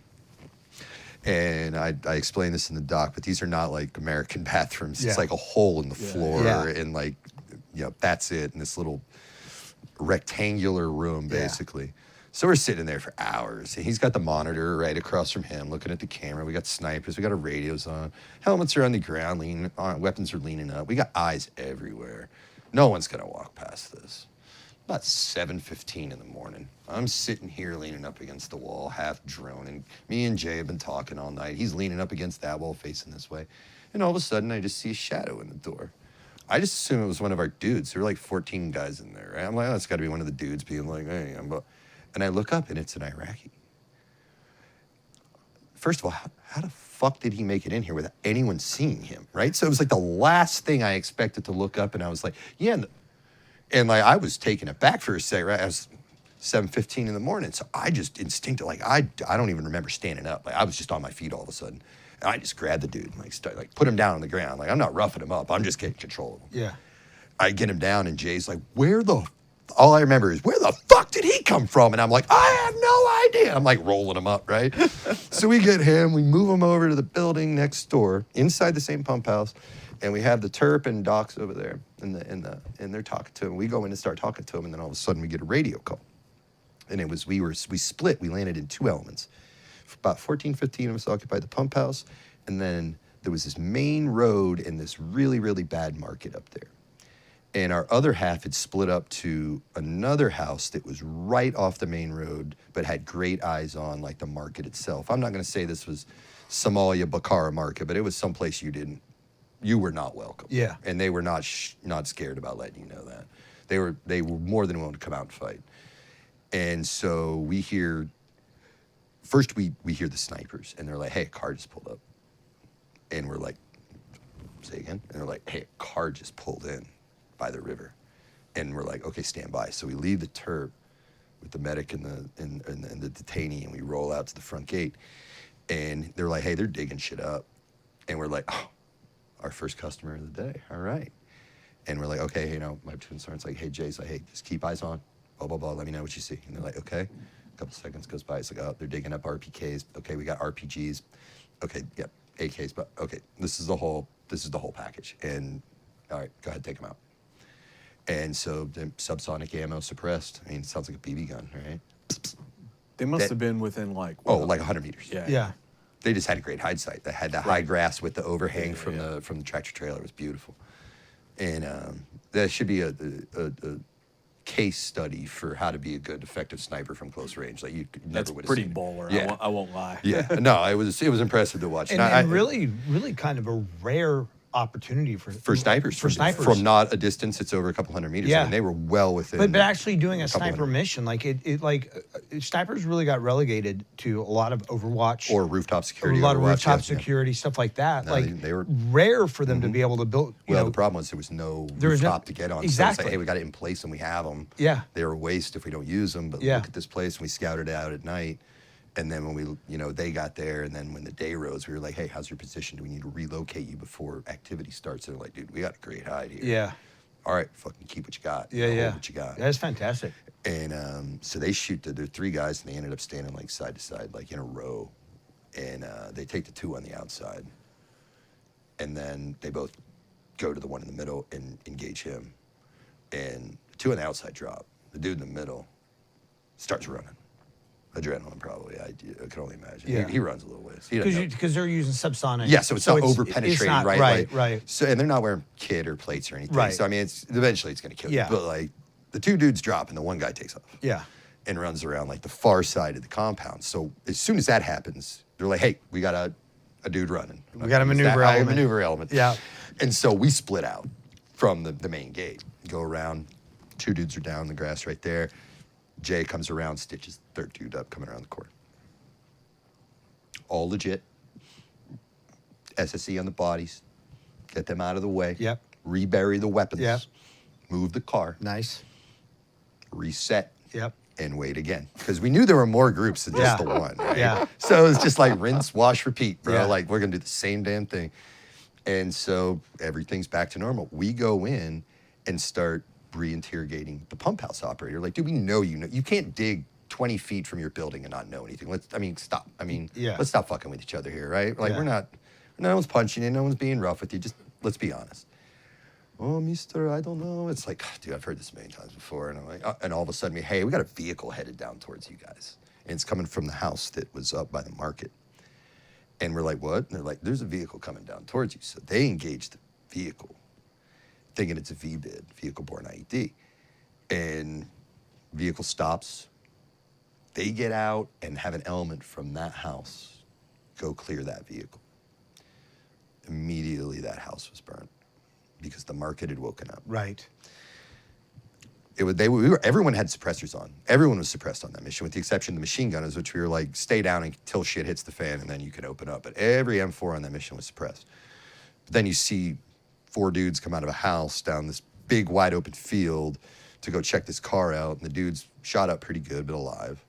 And I explained this in the doc, but these are not like American bathrooms. Yeah. It's like a hole in the floor and like, that's it, in this little rectangular room, basically. Yeah. So we're sitting there for hours, and he's got the monitor right across from him, looking at the camera. We got snipers, we got our radios on, helmets are on the ground, leaning on, weapons are leaning up. We got eyes everywhere. No one's gonna walk past this. About 7:15 in the morning. I'm sitting here leaning up against the wall, half droning. Me and Jay have been talking all night. He's leaning up against that wall, facing this way. And all of a sudden, I just see a shadow in the door. I just assumed it was one of our dudes. There were like 14 guys in there, right? I'm like, oh, it's got to be one of the dudes being like, hey, and I look up, and it's an Iraqi. First of all, how the fuck did he make it in here without anyone seeing him, right? So it was like the last thing I expected to look up, and I was like, yeah. And like, I was taken aback for a second, right? I was 7:15 in the morning, so I just instinctively, like, I don't even remember standing up. Like, I was just on my feet all of a sudden. And I just grabbed the dude and put him down on the ground. Like, I'm not roughing him up. I'm just getting control of him. Yeah. I get him down, and Jay's like, all I remember is, where the fuck did he come from? And I'm like, I have no idea. I'm like rolling him up, right? So we get him, we move him over to the building next door, inside the same pump house, and we have the Terp and Docs over there, and they're talking to him. We go in and start talking to him, and then all of a sudden we get a radio call. And it was, we split, we landed in 2 elements. About 14, 15 of us occupied the pump house, and then there was this main road in this really, really bad market up there. And our other half had split up to another house that was right off the main road, but had great eyes on like the market itself. I'm not going to say this was Somalia, Bukhara market, but it was someplace you were not welcome. Yeah. And they were not scared about letting you know that. They were more than willing to come out and fight. And so we hear, first we hear the snipers, and they're like, hey, a car just pulled up. And we're like, say again? And they're like, hey, a car just pulled in by the river. And we're like, okay, stand by. So we leave the Terp with the medic and the detainee, and we roll out to the front gate. And they're like, hey, they're digging shit up. And we're like, oh, our first customer of the day. All right. And we're like, okay, you know, my platoon sergeant's like, hey, Jay's like, hey, just keep eyes on, blah, blah, blah. Let me know what you see. And they're like, okay. A couple seconds goes by. It's like, oh, they're digging up RPKs. Okay, we got RPGs. Okay, yep, AKs. But okay, this is the whole package. And all right, go ahead, take them out. And so the subsonic ammo suppressed. I mean, it sounds like a BB gun, right? They must have been within like like 100 meters. Yeah. Yeah. They just had a great hindsight. They had the high grass with the overhang from the tractor trailer. It was beautiful. And that should be a case study for how to be a good, effective sniper from close range. Like you never would have pretty seen. baller. Yeah. I won't lie. Yeah. No, it was impressive to watch. And really kind of a rare opportunity for snipers. For snipers. From not a distance, it's over a couple hundred meters. Yeah. I mean, they were well within. But actually doing a couple sniper hundred. mission, like snipers really got relegated to a lot of Overwatch Or rooftop security. a lot of Overwatch, rooftop yeah. security, stuff like that. No, like they were rare for them to be able to build. Well, the problem was there was no There was no- rooftop to get on. So Exactly. it's like, hey, we got it in place and we have them. Yeah. They were a waste if we don't use them. But Yeah. look at this place. And we scouted it out at night. And then when they got there, and then when the day rose, we were like, hey, how's your position? Do we need to relocate you before activity starts? And they're like, dude, we got a great hide here. Yeah. All right, fucking keep what you got. Yeah, Hold yeah. what you got. That's fantastic. And so they shoot there are three guys, and they ended up standing like side to side, like in a row. And they take the two on the outside. And then they both go to the one in the middle and engage him. And the two on the outside drop. The dude in the middle starts running. Adrenaline, probably. I can only imagine. Yeah. He runs a little ways. He doesn't know. Because they're using subsonic. Yeah, so it's not over penetrating, not, right? Right, Like, right. So, and they're not wearing kit or plates or anything. Right. So I mean, eventually it's going to kill Yeah. you. But like, the two dudes drop and the one guy takes off. Yeah. And runs around like the far side of the compound. So as soon as that happens, they're like, hey, we got a dude running. We got a maneuver element. Maneuver element. Yeah. And so we split out from the main gate. Go around. Two dudes are down in the grass right there. Jay comes around, stitches the third dude up, coming around the corner. All legit. SSE on the bodies. Get them out of the way. Yep. Rebury the weapons. Yep. Move the car. Nice. Reset. Yep. And wait again. Because we knew there were more groups than just Yeah. the one, right? Yeah. So it was just like rinse, wash, repeat, bro. Yeah. Like, we're going to do the same damn thing. And so everything's back to normal. We go in and start re-interrogating the pump house operator. Like, dude, we know you can't dig 20 feet from your building and not know anything. Stop. Yeah. Let's stop fucking with each other here, right? Like, Yeah. no one's punching you, no one's being rough with you. Just let's be honest. Oh, mister, I don't know. It's like, dude, I've heard this many times before. And I'm like, and all of a sudden, hey, we got a vehicle headed down towards you guys. And it's coming from the house that was up by the market. And we're like, what? And they're like, there's a vehicle coming down towards you. So they engage the vehicle, thinking it's a VBID, vehicle-borne IED. And vehicle stops. They get out and have an element from that house go clear that vehicle. Immediately, that house was burnt because the market had woken up. Right. Everyone had suppressors on. Everyone was suppressed on that mission, with the exception of the machine gunners, which we were like, stay down until shit hits the fan, and then you can open up. But every M4 on that mission was suppressed. But then you see 4 dudes come out of a house down this big, wide open field to go check this car out, and the dude's shot up pretty good, but alive.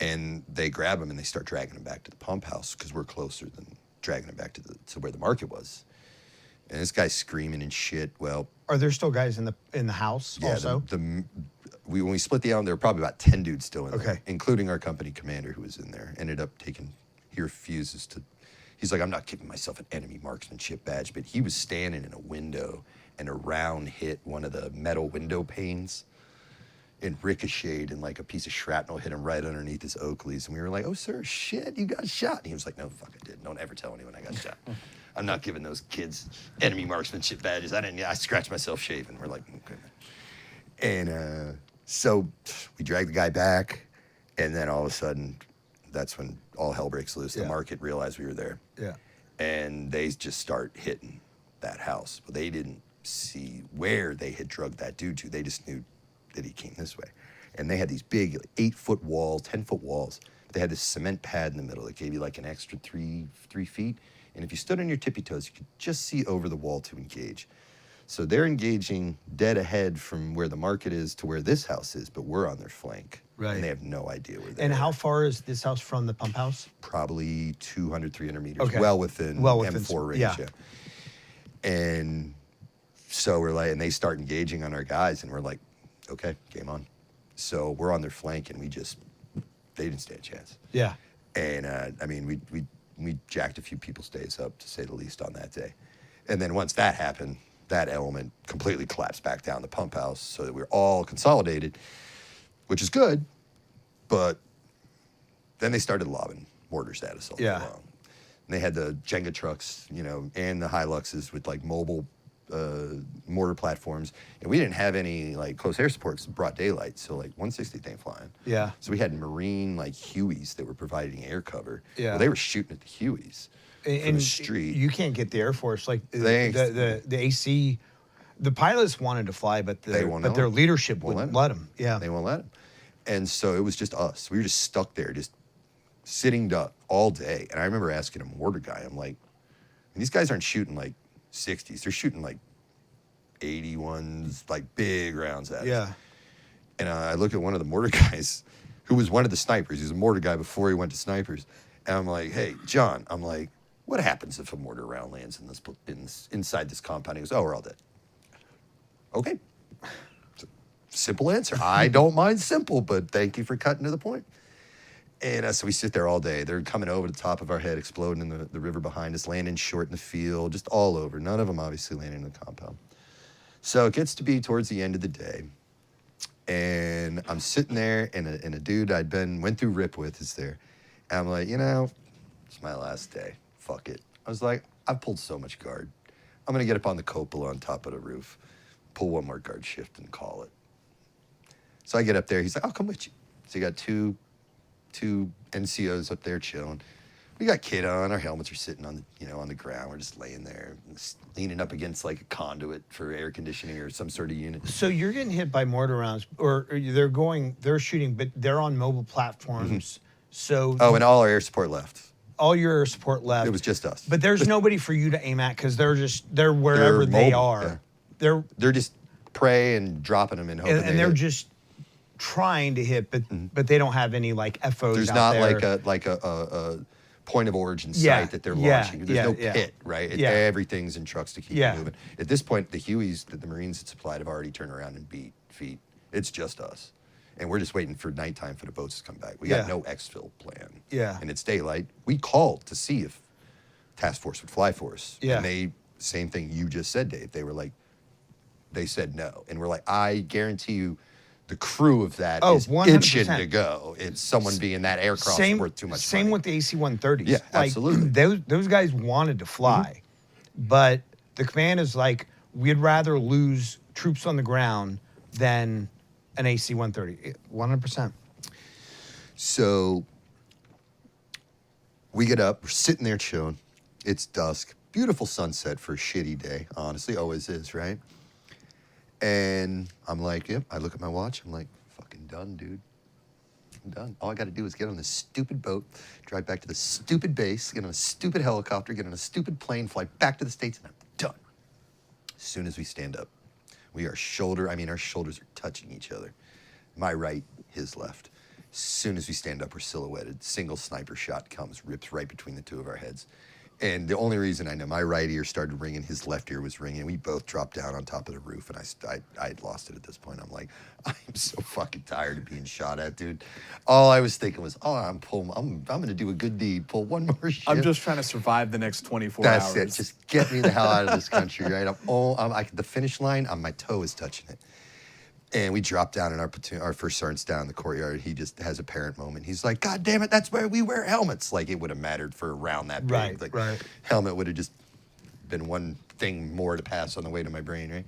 And they grab him and they start dragging him back to the pump house because we're closer than dragging him back to where the market was. And this guy's screaming and shit. Well, Are there still guys in the house yeah, also? when we split the island, there were probably about 10 dudes still in there, Okay. including our company commander who was in there. Ended up he refuses to, he's like, I'm not giving myself an enemy marksmanship badge, but he was standing in a window and a round hit one of the metal window panes and ricocheted, and like a piece of shrapnel hit him right underneath his Oakleys. And we were like, oh, sir, shit, you got shot. And he was like, no, fuck, I didn't. Don't ever tell anyone I got shot. I'm not giving those kids enemy marksmanship badges. I scratched myself shaving. We're like, okay. And so we drag the guy back, and then all of a sudden, that's when all hell breaks loose. The Yeah. market realized we were there. Yeah. And they just start hitting that house. But they didn't see where they had drugged that dude to. They just knew that he came this way. And they had these big 8-foot walls, 10-foot walls. They had this cement pad in the middle that gave you like an extra 3 feet. And if you stood on your tippy toes, you could just see over the wall to engage. So they're engaging dead ahead from where the market is to where this house is, but we're on their flank. Right. And they have no idea where they And are. how far is this house from the pump house? Probably 200, 300 meters. Okay. Well within M4 range. yeah. And so we're like, and they start engaging on our guys, and we're like, okay, game on. So we're on their flank, and they didn't stand a chance. Yeah. And I mean, we jacked a few people's days up, to say the least, on that day. And then once that happened, that element completely collapsed back down the pump house, so that we're all consolidated, which is good. But then they started lobbing mortars at us all day long. And they had the Jenga trucks, you know, and the Hiluxes with like mobile mortar platforms, and we didn't have any like close air support because it brought daylight, so like 160 ain't flying. Yeah. So we had Marine like Hueys that were providing air cover. Yeah. Well, they were shooting at the Hueys from the street. You can't get the Air Force like They- the AC. The pilots wanted to fly, but They won't their let 'em. leadership Won't wouldn't let let 'em. them. Yeah. They won't let them. And so it was just us. We were just stuck there, just sitting duck all day. And I remember asking a mortar guy, I'm like, these guys aren't shooting like 60s. They're shooting like 81s, like big rounds at us. Yeah. And I look at one of the mortar guys, who was one of the snipers. He was a mortar guy before he went to snipers. And I'm like, hey, John, I'm like, what happens if a mortar round lands inside this compound? He goes, oh, we're all dead. Okay. Simple answer. I don't mind simple, but thank you for cutting to the point. And so we sit there all day. They're coming over the top of our head, exploding in the river behind us, landing short in the field, just all over. None of them obviously landing in the compound. So it gets to be towards the end of the day, and I'm sitting there, and a dude went through RIP with is there. And I'm like, you know, it's my last day. Fuck it. I was like, I've pulled so much guard. I'm going to get up on the cupola on top of the roof, pull one more guard shift, and call it. So I get up there. He's like, I'll come with you. So you got two NCOs up there chilling. We got kit on. Our helmets are sitting on the ground. We're just laying there, leaning up against like a conduit for air conditioning or some sort of unit. So you're getting hit by mortar rounds, or they're shooting, but they're on mobile platforms. Mm-hmm. So and all our air support left. all your air support left. It was just us. But there's nobody for you to aim at because they're wherever they mobile, are. yeah. They're just prey and dropping them and hoping and they're just trying to hit, but they don't have any like FOs. There's out not there. like a point of origin site Yeah, that they're yeah, launching. There's no yeah. pit, right? Yeah. Everything's in trucks to keep Yeah. it moving. At this point, the Hueys that the Marines had supplied have already turned around and beat feet. It's just us. And we're just waiting for nighttime for the boats to come back. We got Yeah. no exfil plan. Yeah. And it's daylight. We called to see if task force would fly for us. Yeah. And same thing you just said, Dave. They said no. And we're like, I guarantee you the crew of that is 100%. itching to go. It's someone being that aircraft worth too much Same money. with the AC-130s. Yeah, like, absolutely. Those guys wanted to fly, but the command is like, we'd rather lose troops on the ground than an AC-130. 100%. So we get up, we're sitting there chilling. It's dusk. Beautiful sunset for a shitty day, honestly. Always is, right? And I'm like, yep. I look at my watch. I'm like, fucking done, dude. I'm done. All I got to do is get on this stupid boat, drive back to the stupid base, get on a stupid helicopter, get on a stupid plane, fly back to the States, and I'm done. As soon as we stand up, our shoulders are touching each other. My right, his left. As soon as we stand up, we're silhouetted. Single sniper shot comes, rips right between the two of our heads. And the only reason I know, my right ear started ringing, his left ear was ringing. We both dropped down on top of the roof, and I had lost it at this point. I'm like, I am so fucking tired of being shot at, dude. All I was thinking was, I'm going to do a good deed, pull one more shit. I'm just trying to survive the next 24 hours. That's it. Just get me the hell out of this country, right? The finish line, my toe is touching it. And we dropped down in our platoon, our first sergeant's down in the courtyard. He just has a parent moment. He's like, God damn it, that's why we wear helmets. Like, it would have mattered for a round that big. Right. Helmet would have just been one thing more to pass on the way to my brain, right?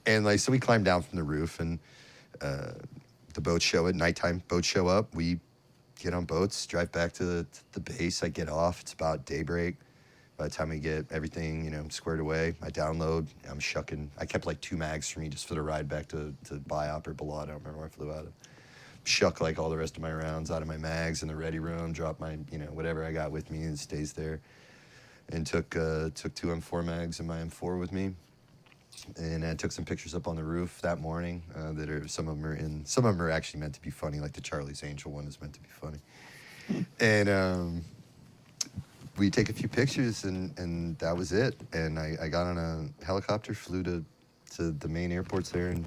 And so we climbed down from the roof, and the boats show at nighttime. Boats show up. We get on boats, drive back to the base. I get off. It's about daybreak. By the time we get everything, squared away, I download. I'm shucking. I kept like 2 mags for me just for the ride back to Biop or Balad. I don't remember where I flew out of. Shuck like all the rest of my rounds out of my mags in the ready room. Drop my, whatever I got with me, and it stays there. And took 2 M4 mags in my M4 with me. And I took some pictures up on the roof that morning. Some of them are actually meant to be funny, like the Charlie's Angel one is meant to be funny. And we take a few pictures, and that was it. And I got on a helicopter, flew to the main airports there in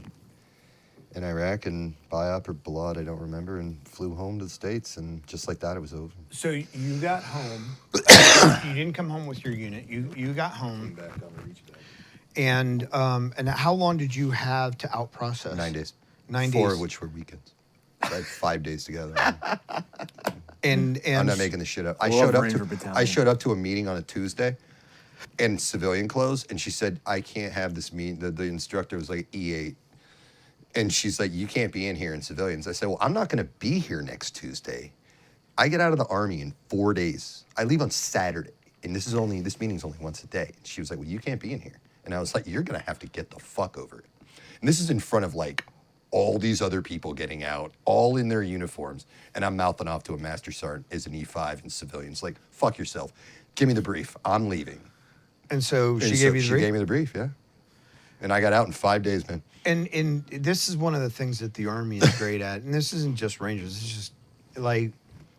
Iraq and Bayat or Balad, I don't remember, and flew home to the States. And just like that, it was over. So you got home. You didn't come home with your unit. You got home. Came back on the reach back. And how long did you have to out process? 9 days. 9 days. 4 of which were weekends. So I had 5 days together. And I'm not making this shit up. I Love showed Ranger Battalion. I showed up to a meeting on a Tuesday in civilian clothes, and she said, I can't have this meeting. The instructor was like E8. And she's like, you can't be in here in civilians. I said, well, I'm not going to be here next Tuesday. I get out of the Army in 4 days. I leave on Saturday, and this meeting's only once a day. And she was like, well, you can't be in here. And I was like, you're going to have to get the fuck over it. And this is in front of like all these other people getting out, all in their uniforms. And I'm mouthing off to a master sergeant as an E5 in civilians. Like, fuck yourself. Give me the brief. I'm leaving. And so she And gave you the she brief? gave me the brief, yeah. And I got out in 5 days, man. And this is one of the things that the Army is great at. And this isn't just Rangers. It's just like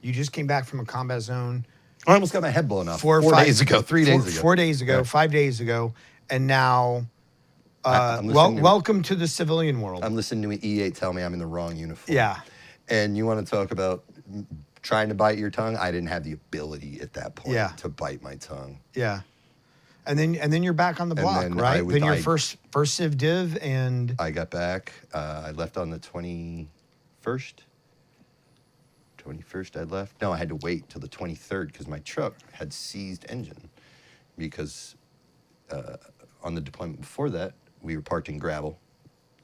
you just came back from a combat zone. I almost got my head blown off 3 days ago. 4 days ago, Yeah. 5 days ago. And now, I'm listening to- welcome to the civilian world. I'm listening to an E8 tell me I'm in the wrong uniform. Yeah. And you want to talk about trying to bite your tongue? I didn't have the ability at that point Yeah. to bite my tongue. Yeah. And then you're back on the And block, then right? Then your I- first Civ Div and I got back. I left on the 21st. 21st I left. No, I had to wait till the 23rd because my truck had seized engine because on the deployment before that, we were parked in gravel.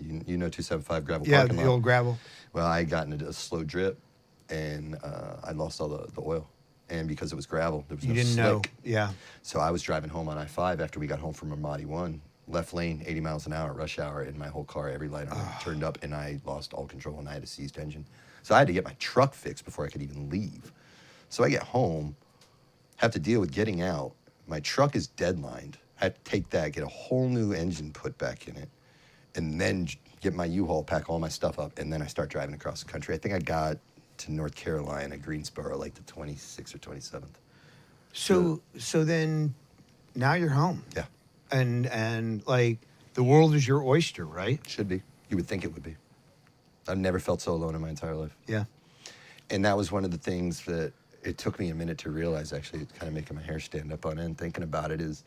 You know 275 gravel yeah, parking the lot. old gravel. Well, I got into a slow drip, and I lost all the oil. And because it was gravel, there was You no didn't slick. know. Yeah. So I was driving home on I-5 after we got home from Ramadi 1, left lane, 80 miles an hour, rush hour, and my whole car, every light on it turned up, and I lost all control, and I had a seized engine. So I had to get my truck fixed before I could even leave. So I get home, have to deal with getting out. My truck is deadlined. I have to take that, get a whole new engine put back in it, and then get my U-Haul, pack all my stuff up, and then I start driving across the country. I think I got to North Carolina, Greensboro, like the 26th or 27th. So then now you're home. Yeah, And like the world is your oyster, right? should be. You would think it would be. I've never felt so alone in my entire life. Yeah. And that was one of the things that it took me a minute to realize, actually, it's kind of making my hair stand up on end thinking about it, is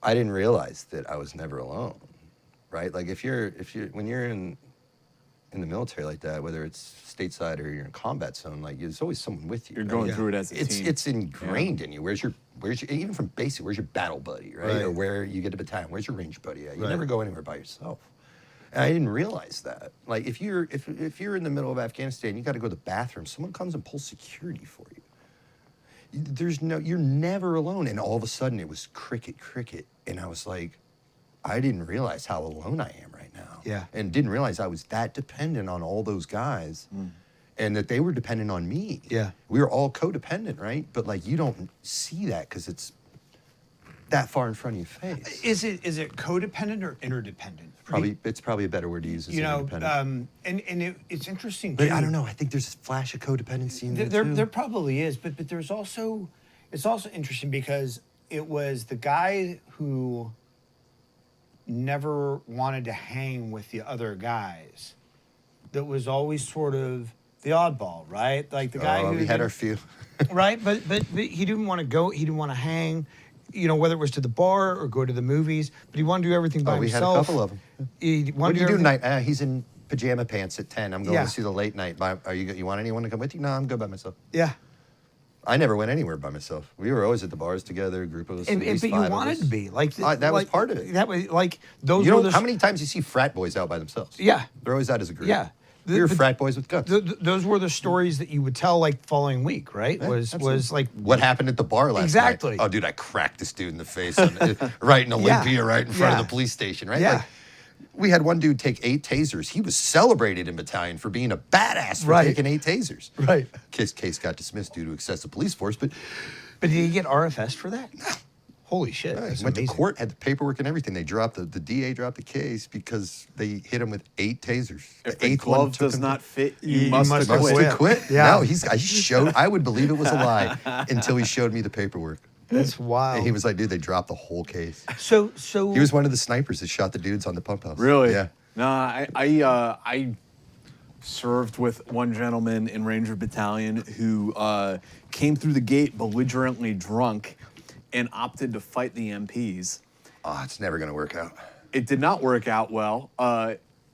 I didn't realize that I was never alone, right? Like when you're in the military like that, whether it's stateside or you're in a combat zone, like there's always someone with you. You're right? going through it as a team. It's ingrained in you. Where's your even from basic, where's your battle buddy, right? Or where you get a battalion, where's your range buddy at? You never go anywhere by yourself. And I didn't realize that. Like if you're in the middle of Afghanistan, you got to go to the bathroom, someone comes and pulls security for you. You're never alone. And all of a sudden it was cricket. And I was like, I didn't realize how alone I am right now. Yeah. And didn't realize I was that dependent on all those guys and that they were dependent on me. Yeah. We were all codependent, right? But like you don't see that because it's that far in front of your face. Is it codependent or interdependent? It's probably a better word to use. Is You know, interdependent. it's interesting. But too. I don't know. I think there's a flash of codependency in there too. There probably is, but there's also, it's also interesting because it was the guy who never wanted to hang with the other guys that was always sort of the oddball, right? Like the guy who we had our few. Right, but he didn't want to go. He didn't want to hang, whether it was to the bar or go to the movies. But he wanted to do everything by We had a himself. couple of them. He What wanted do you to do everything- tonight? He's in pajama pants at 10. I'm going Yeah. to see the late night. You want anyone to come with you? No, I'm good by myself. Yeah, I never went anywhere by myself. We were always at the bars together, a group of us. and, at least but you 5 of wanted us. to be like that was like, part of it. That was like those. You were know the, how many times you see frat boys out by themselves? Yeah. They're always out as a group. Yeah. We were But frat boys with guns. those were the stories that you would tell like the following week, right? Yeah, was absolutely. like What happened at the bar last Exactly. night? Oh, dude, I cracked this dude in the face right in Olympia, right in front of the police station, right? Yeah. Like, we had one dude take 8 tasers. He was celebrated in battalion for being a badass for Right. taking 8 tasers. Right. Case got dismissed due to excessive police force, but But did he get RFS for that? Holy shit! Yeah, That's he went amazing. to court, had the paperwork and everything. They dropped the DA dropped the case because they hit him with 8 tasers. If the eighth one glove took does him not fit, You you must must have must quit. have quit. Yeah. No, he showed. I would believe it was a lie until he showed me the paperwork. That's wild. And he was like, dude, they dropped the whole case. so He was one of the snipers that shot the dudes on the pump house. Really? Yeah. No, I served with one gentleman in Ranger Battalion who came through the gate belligerently drunk and opted to fight the MPs. Oh, it's never going to work out. It did not work out well,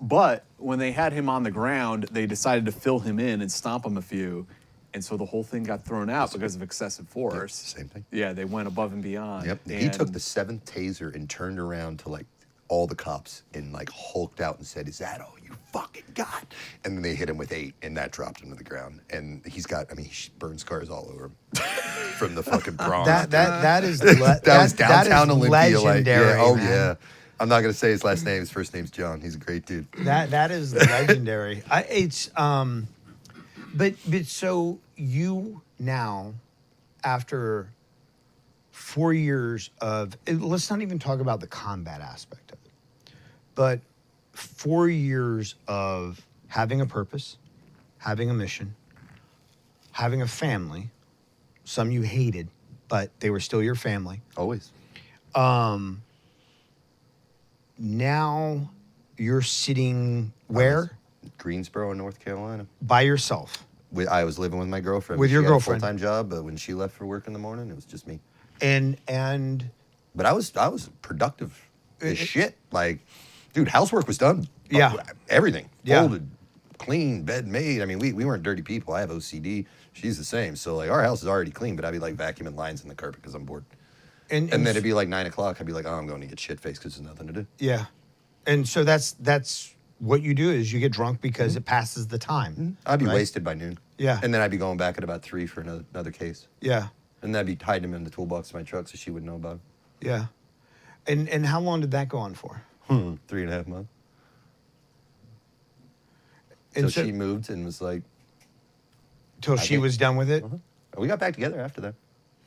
but when they had him on the ground, they decided to fill him in and stomp him a few, and so the whole thing got thrown out because of excessive force. Same thing. Yeah, they went above and beyond. Yep. He took the 7th taser and turned around to like all the cops and like hulked out and said, "Is that all you fucking got?" And then they hit him with 8 and that dropped him to the ground. And he's got, I mean, he burn scars all over him from the fucking bronze. that is that was downtown Olympia. legendary. Like, yeah, oh man. yeah. I'm not gonna say his last name. His first name's John. He's a great dude. That is legendary. But so you now, after 4 years of, let's not even talk about the combat aspect of it, but 4 years of having a purpose, having a mission, having a family, some you hated, but they were still your family. Always. Now you're sitting where? Greensboro, North Carolina. By yourself. I was living with my girlfriend. With your She girlfriend. had a full-time job, but when she left for work in the morning, it was just me. And But I was productive as shit. Like, dude, housework was done. Yeah. Everything. Yeah. Folded, clean, bed made. I mean, we weren't dirty people. I have OCD. She's the same. So, like, our house is already clean, but I'd be, like, vacuuming lines in the carpet because I'm bored. And then it'd be, like, 9 o'clock. I'd be like, oh, I'm going to get shit-faced because there's nothing to do. yeah. And so that's what you do is you get drunk because it passes the time. I'd be right? wasted by noon. Yeah. And then I'd be going back at about 3 for another case. Yeah. And then I'd be hiding him in the toolbox of my truck so she wouldn't know about it. Yeah. And how long did that go on for? 3.5 months. And So she moved and was like, till she was done with it? we got back together after that.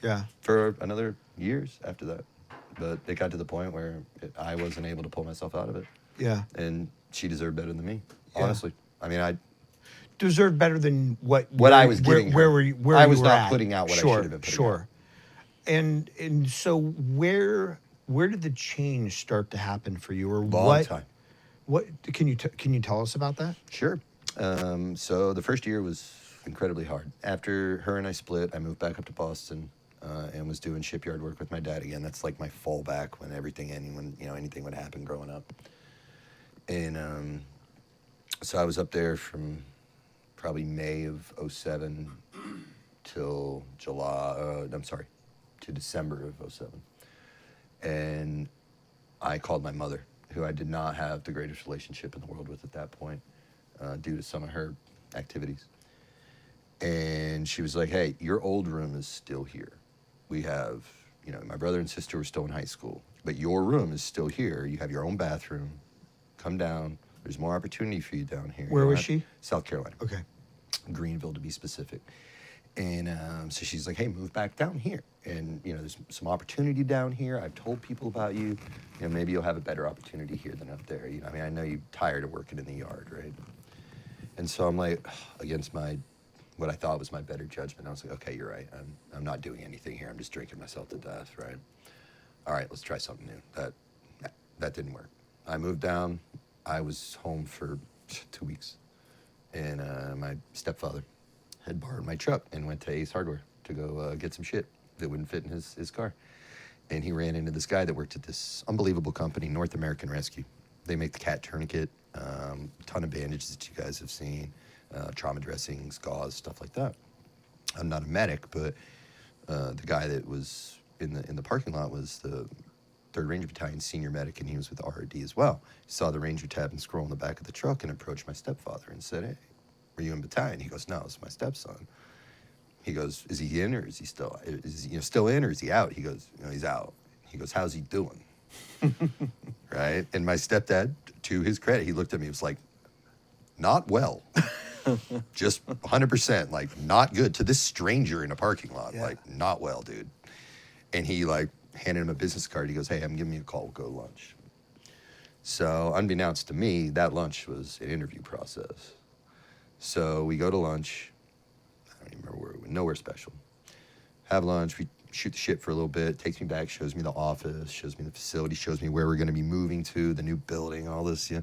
Yeah. For another years after that. But it got to the point where I wasn't able to pull myself out of it. Yeah. And she deserved better than me, Yeah. honestly. I mean, I Deserved better than what I was giving where her. were you where I you was were not at. putting out what I Sure, should have been putting sure. out. And so where did the change start to happen for you, or Long time. What can you tell us about that? Sure. So the first year was incredibly hard. After her and I split, I moved back up to Boston and was doing shipyard work with my dad again. That's like my fallback when anything would happen growing up. And so I was up there from probably May of 07 till to December of 07. And I called my mother, who I did not have the greatest relationship in the world with at that point, due to some of her activities. And she was like, hey, your old room is still here. We have, my brother and sister were still in high school, but your room is still here. You have your own bathroom. Come down. There's more opportunity for you down here. Where was she? South Carolina. Okay. Greenville, to be specific. And so she's like, hey, move back down here. And, there's some opportunity down here. I've told people about you. Maybe you'll have a better opportunity here than up there. I know you're tired of working in the yard, right? And so I'm like, against what I thought was my better judgment, I was like, okay, you're right. I'm not doing anything here. I'm just drinking myself to death, right? All right, let's try something new. That didn't work. I moved down. I was home for 2 weeks. And my stepfather had borrowed my truck and went to Ace Hardware to go get some shit that wouldn't fit in his car. And he ran into this guy that worked at this unbelievable company, North American Rescue. They make the cat tourniquet, ton of bandages that you guys have seen, trauma dressings, gauze, stuff like that. I'm not a medic, but the guy that was in the parking lot was the 3rd Ranger Battalion senior medic, and he was with RRD as well. He saw the Ranger tab and scroll in the back of the truck and approached my stepfather and said, hey, were you in battalion? He goes, no, it's my stepson. He goes, is he in or is he still, still in or is he out? He goes, he's out. He goes, how's he doing? Right? And my stepdad, to his credit, he looked at me, he was like, not well. Just 100%, like, not good to this stranger in a parking lot. Yeah. Like, not well, dude. And he, like, handed him a business card. He goes, hey, I'm giving you a call. We'll go to lunch. So unbeknownst to me, that lunch was an interview process. So we go to lunch. I don't even remember where we went. Nowhere special. Have lunch. We shoot the shit for a little bit. Takes me back, shows me the office, shows me the facility, shows me where we're going to be moving to, the new building, all this. Yeah.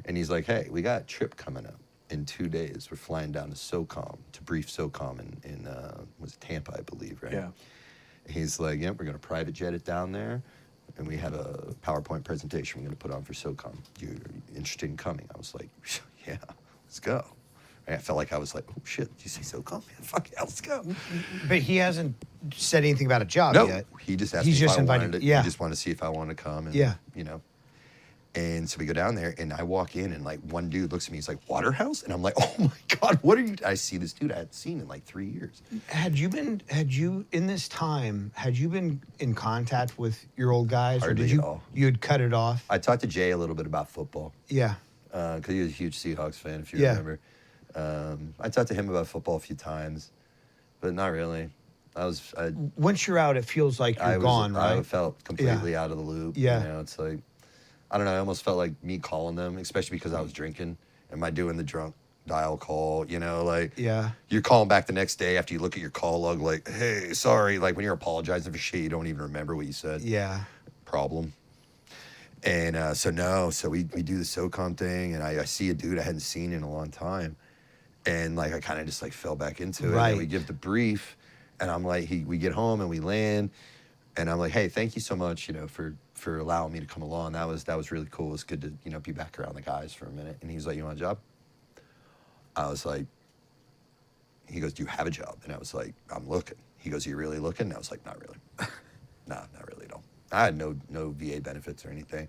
And he's like, hey, we got a trip coming up in 2 days. We're flying down to SOCOM, to brief SOCOM in was it Tampa, I believe, right? Yeah. He's like, yep, we're going to private jet it down there. And we have a PowerPoint presentation we're going to put on for SOCOM. You're interested in coming? I was like, yeah, let's go. And I felt like I was like, oh, shit, did you say SOCOM? Man, fuck yeah, let's go. But he hasn't said anything about a job No, yet. he just asked He's me just if I invited, wanted to. yeah. He just wanted to see if I wanted to come. And, Yeah. You know. And so we go down there, and I walk in, and, like, one dude looks at me. He's like, Waterhouse? And I'm like, oh, my God, what are you? I see this dude I hadn't seen in, like, 3 years. Had you, in this time, had you been in contact with your old guys? Hardly or did you, at all. you had cut it off? I talked to Jay a little bit about football. Yeah. Because he was a huge Seahawks fan, if you Yeah. remember. I talked to him about football a few times, but not really. Once you're out, it feels like you're gone, right? I felt completely out of the loop. Yeah. You know, it's like, I don't know, I almost felt like me calling them, especially because I was drinking. Am I doing the drunk dial call? You know, like, Yeah. you're calling back the next day after you look at your call log, like, hey, sorry. Like, when you're apologizing for shit, you don't even remember what you said. Yeah. Problem. And so we do the SOCOM thing, and I see a dude I hadn't seen in a long time. And, like, I kind of just, like, fell back into it. Right. And we give the brief, and I'm like, we get home and we land, and I'm like, hey, thank you so much, you know, for allowing me to come along. That was really cool. It was good to, you know, be back around the guys for a minute. And he was like, you want a job? I was like, he goes, do you have a job? And I was like, I'm looking. He goes, are you really looking? And I was like, not really. No, not really at all. I had no VA benefits or anything.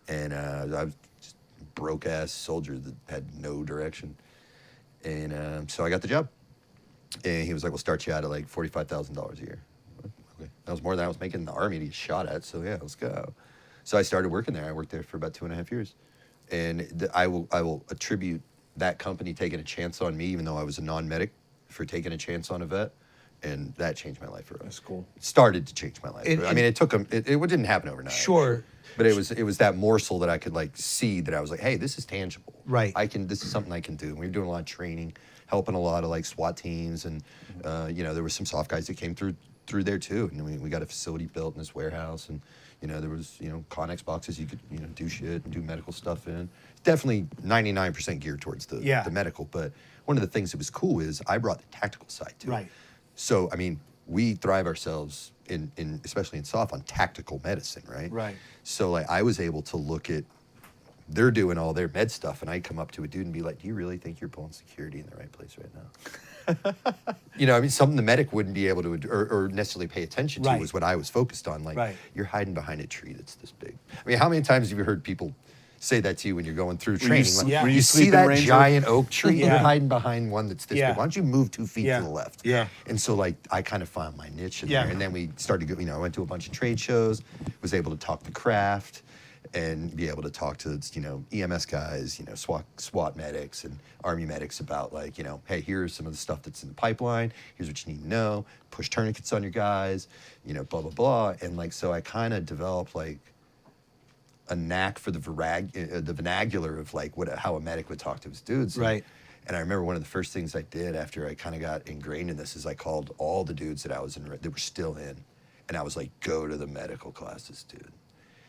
And I was just a broke-ass soldier that had no direction. And so I got the job. And he was like, we'll start you out at like $45,000 a year. Okay. That was more than I was making in the Army to get shot at, so yeah, let's go. So I started working there. I worked there for about 2.5 years. And I will attribute that company taking a chance on me, even though I was a non-medic, for taking a chance on a vet. And that changed my life forever. That's cool. It started to change my life. I mean, it took them, it didn't happen overnight. Sure. But it was that morsel that I could like see that I was like, hey, this is tangible. Right. This is something I can do. And we were doing a lot of training, helping a lot of like SWAT teams, and you know, there were some soft guys that came through there too. And we got a facility built in this warehouse, and you know, there was, you know, Connex boxes you could, you know, do shit and do medical stuff in. Definitely 99% geared towards the medical. But one of the things that was cool is I brought the tactical side to it. Right. So I mean, we thrive ourselves in especially in SOF on tactical medicine, right? Right. So like I was able to look at, they're doing all their med stuff, and I'd come up to a dude and be like, do you really think you're pulling security in the right place right now? You know, I mean, something the medic wouldn't be able to or necessarily pay attention to Right. was what I was focused on. Like, Right. you're hiding behind a tree that's this big. I mean, how many times have you heard people say that to you when you're going through training? Like, yeah. were you you see sleeping, that Ranger? giant oak tree? Yeah. You're hiding behind one that's this Yeah. big. Why don't you move 2 feet Yeah. to the left? Yeah. And so, like, I kind of found my niche in Yeah. there. And then we started to go, you know, I went to a bunch of trade shows, was able to talk the craft and be able to talk to, you know, EMS guys, you know, SWAT medics and Army medics about, like, you know, hey, here's some of the stuff that's in the pipeline. Here's what you need to know. Push tourniquets on your guys, you know, blah, blah, blah. And, like, so I kind of developed, like, a knack for the vernacular of like how a medic would talk to his dudes. Right. And I remember one of the first things I did after I kind of got ingrained in this is I called all the dudes that I was in that were still in, and I was like, go to the medical classes, dude.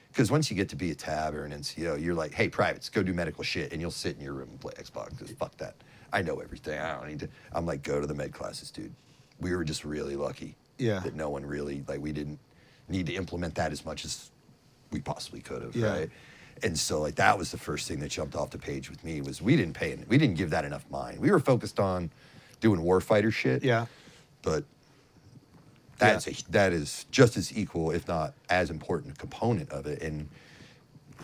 Because once you get to be a tab or an NCO, you're like, hey, privates, go do medical shit, and you'll sit in your room and play Xbox. Because fuck that. I know everything. I don't need to. I'm like, go to the med classes, dude. We were just really lucky. Yeah. That no one really, like, we didn't need to implement that as much as we possibly could have, Yeah. right? And so, like, that was the first thing that jumped off the page with me was we didn't give that enough mind. We were focused on doing warfighter shit. Yeah. But that is just as equal, if not as important a component of it. And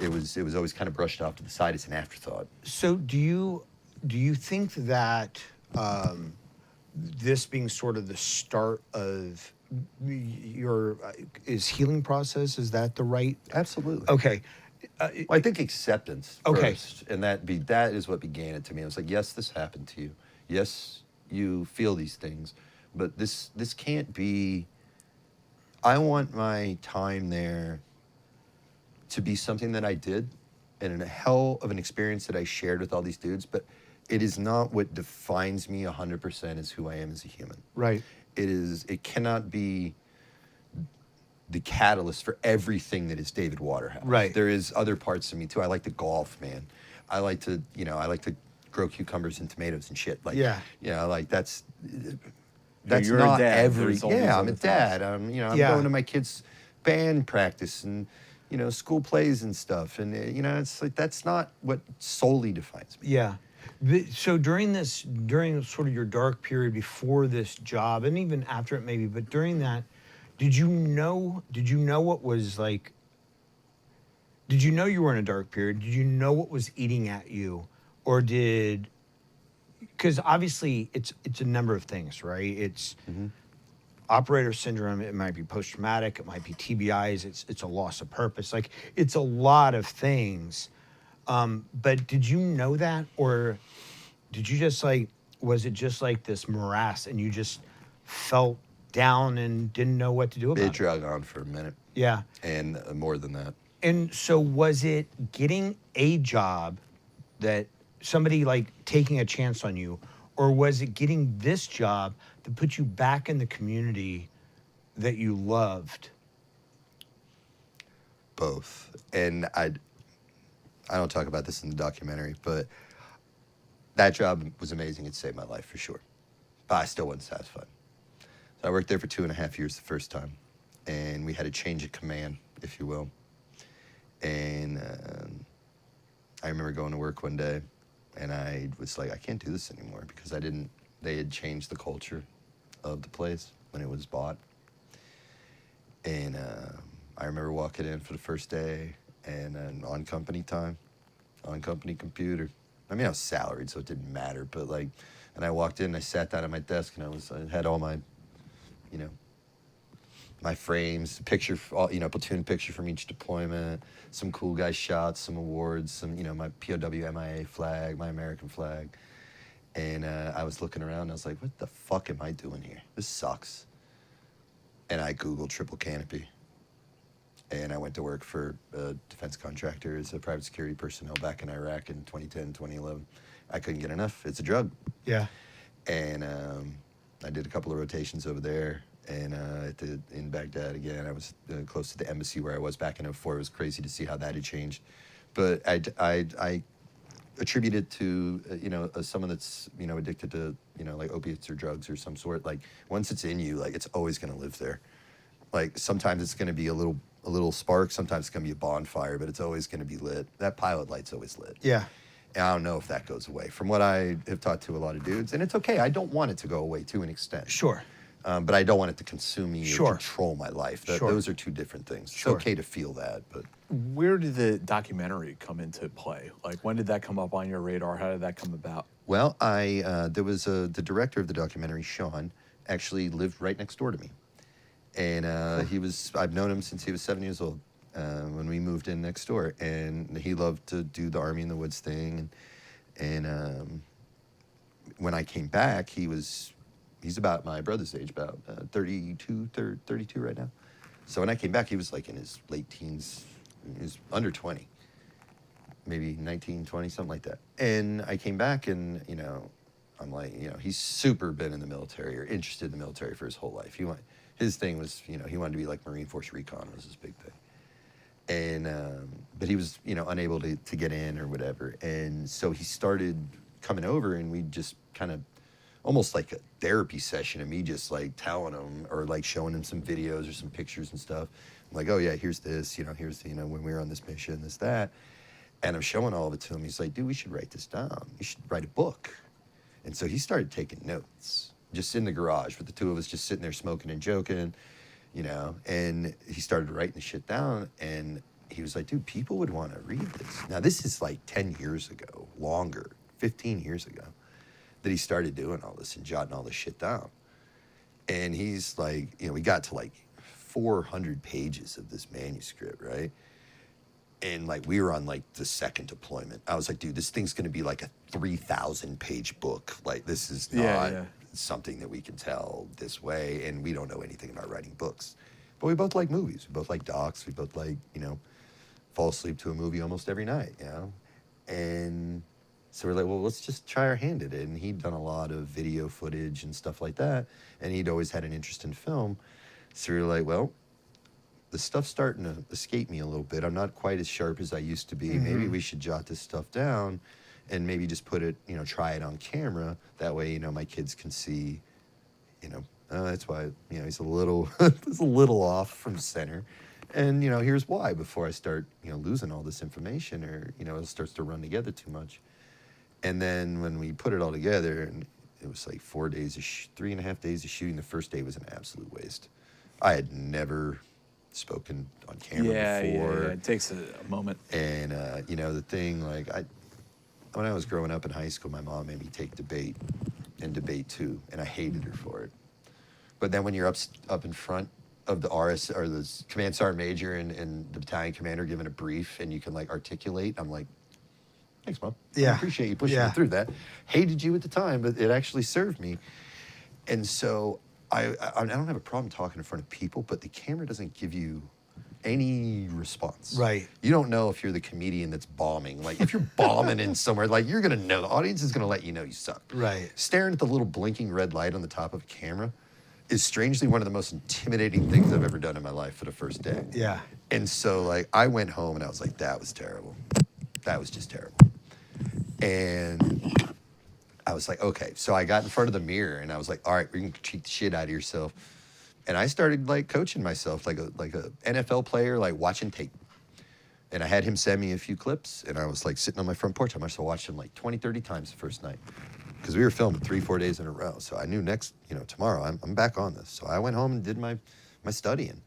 it was always kind of brushed off to the side as an afterthought. So do you think that this being sort of the start of your is healing process, is that the right? Absolutely. Okay. Well, I think acceptance Okay. first, and that is what began it to me. It was like, yes, this happened to you. Yes, you feel these things, but this can't be. I want my time there to be something that I did and a hell of an experience that I shared with all these dudes, but it is not what defines me 100% as who I am as a human. Right. It cannot be the catalyst for everything that is David Waterhouse. Right. There is other parts of me too. I like to golf, man. I like to grow cucumbers and tomatoes and shit. Like, Yeah. Like that's you're not a dad. every. There's all these Yeah, I'm other a things. dad. I'm Yeah. going to my kids' band practice and school plays and stuff. And it's like that's not what solely defines me. Yeah. So during sort of your dark period before this job, and even after it maybe, but during that, did you know what was like, did you know you were in a dark period? Did you know what was eating at you? Or because obviously it's a number of things, right? It's operator syndrome, it might be post-traumatic, it might be TBIs, it's a loss of purpose. Like, it's a lot of things. But did you know that, or did you just was it just like this morass and you just felt down and didn't know what to do about It it? dragged on for a minute. Yeah. And more than that. And so was it getting a job that somebody taking a chance on you, or was it getting this job that put you back in the community that you loved? Both. And I don't talk about this in the documentary, but that job was amazing. It saved my life for sure. But I still wasn't satisfied. So I worked there for 2.5 years the first time, and we had a change of command, if you will. And I remember going to work one day, and I was like, I can't do this anymore because they had changed the culture of the place when it was bought. And I remember walking in for the first day, and on company time, on company computer. I mean, I was salaried, so it didn't matter, but and I walked in, and I sat down at my desk, and I had all my, my frames, platoon picture from each deployment, some cool guy shots, some awards, some, my POW MIA flag, my American flag. And I was looking around, and I was like, what the fuck am I doing here? This sucks. And I Googled triple canopy. And I went to work for a defense contractor as a private security personnel back in Iraq in 2010, 2011. I couldn't get enough. It's a drug. Yeah. And I did a couple of rotations over there. And in Baghdad again, I was close to the embassy where I was back in 2004. It was crazy to see how that had changed. But I attribute it to, someone that's, addicted to, like opiates or drugs or some sort. Like, once it's in you, it's always going to live there. Like, sometimes it's going to be a little spark, sometimes it's going to be a bonfire, but it's always going to be lit. That pilot light's always lit. Yeah. And I don't know if that goes away. From what I have talked to a lot of dudes, and it's okay, I don't want it to go away to an extent. Sure. But I don't want it to consume me Sure. or control my life. Sure. Those are two different things. Sure. It's okay to feel that, but... Where did the documentary come into play? Like, when did that come up on your radar? How did that come about? Well, there was the director of the documentary, Sean, actually lived right next door to me. And I've known him since he was 7 years old when we moved in next door. And he loved to do the Army in the Woods thing. And when I came back, he's about my brother's age, about 32 right now. So when I came back, he was in his late teens. He was under 20, maybe 19, 20, something like that. And I came back and, I'm like, he's super been in the military or interested in the military for his whole life. His thing was, he wanted to be like Marine Force Recon was his big thing. And, but he was, unable to get in or whatever. And so he started coming over and we just kind of almost like a therapy session of me just telling him or showing him some videos or some pictures and stuff. I'm like, oh yeah, here's this, here's, when we were on this mission, this, that. And I'm showing all of it to him. He's like, dude, we should write this down. You should write a book. And so he started taking notes just in the garage with the two of us just sitting there smoking and joking, and he started writing the shit down. And he was like, dude, people would want to read this. Now, this is 10 years ago, longer, 15 years ago, that he started doing all this and jotting all this shit down. And he's like, we got to 400 pages of this manuscript, right? And we were on the second deployment. I was like, dude, this thing's gonna be a 3,000 page book. This is not something that we can tell this way, and we don't know anything about writing books. But we both like movies. We both like docs. We both like, fall asleep to a movie almost every night, And so we're like, well, let's just try our hand at it. And he'd done a lot of video footage and stuff like that. And he'd always had an interest in film. So we were like, well, the stuff's starting to escape me a little bit. I'm not quite as sharp as I used to be. Maybe we should jot this stuff down and maybe just put it, try it on camera. That way, my kids can see, that's why, he's a little, he's a little off from center. And, here's why before I start, losing all this information or, it starts to run together too much. And then when we put it all together, and it was like 4 days, 3.5 days of shooting, the first day was an absolute waste. I had never spoken on camera before. Yeah, it takes a moment. And, the thing, like, when I was growing up in high school, my mom made me take debate and debate too, and I hated her for it. But then when you're up in front of the RS or the command sergeant major and the battalion commander giving a brief and you can like articulate, I'm like, thanks, Mom. Yeah. I appreciate you pushing me through that. Hated you at the time, but it actually served me. And so I don't have a problem talking in front of people, but the camera doesn't give you any response. Right. You don't know if you're the comedian that's bombing. Like, if you're bombing in somewhere, like, you're going to know. The audience is going to let you know you suck. Right. Staring at the little blinking red light on the top of a camera is strangely one of the most intimidating things I've ever done in my life for the first day. Yeah. And so, like, I went home and I was like, that was terrible. That was just terrible. And I was like, okay. So I got in front of the mirror and I was like, all right, we can cheat the shit out of yourself. And I started like coaching myself like a NFL player, like watching tape. And I had him send me a few clips and I was like sitting on my front porch. I must have watched him like 20, 30 times the first night because we were filming 3-4 days in a row. So I knew tomorrow I'm back on this. So I went home and did my studying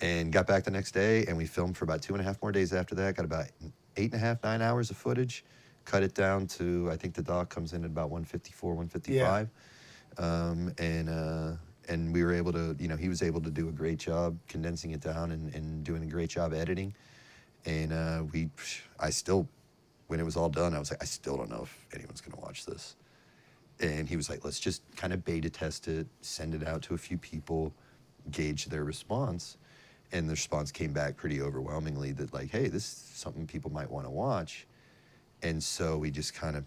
and got back the next day and we filmed for about 2.5 more days after that. Got about 8.5, 9 hours of footage, cut it down to, I think the doc comes in at about 154, 155. Yeah. And we were able to, he was able to do a great job condensing it down and doing a great job editing. And I still, when it was all done, I was like, I still don't know if anyone's going to watch this. And he was like, let's just kind of beta test it, send it out to a few people, gauge their response. And the response came back pretty overwhelmingly that like, hey, this is something people might want to watch. And so we just kind of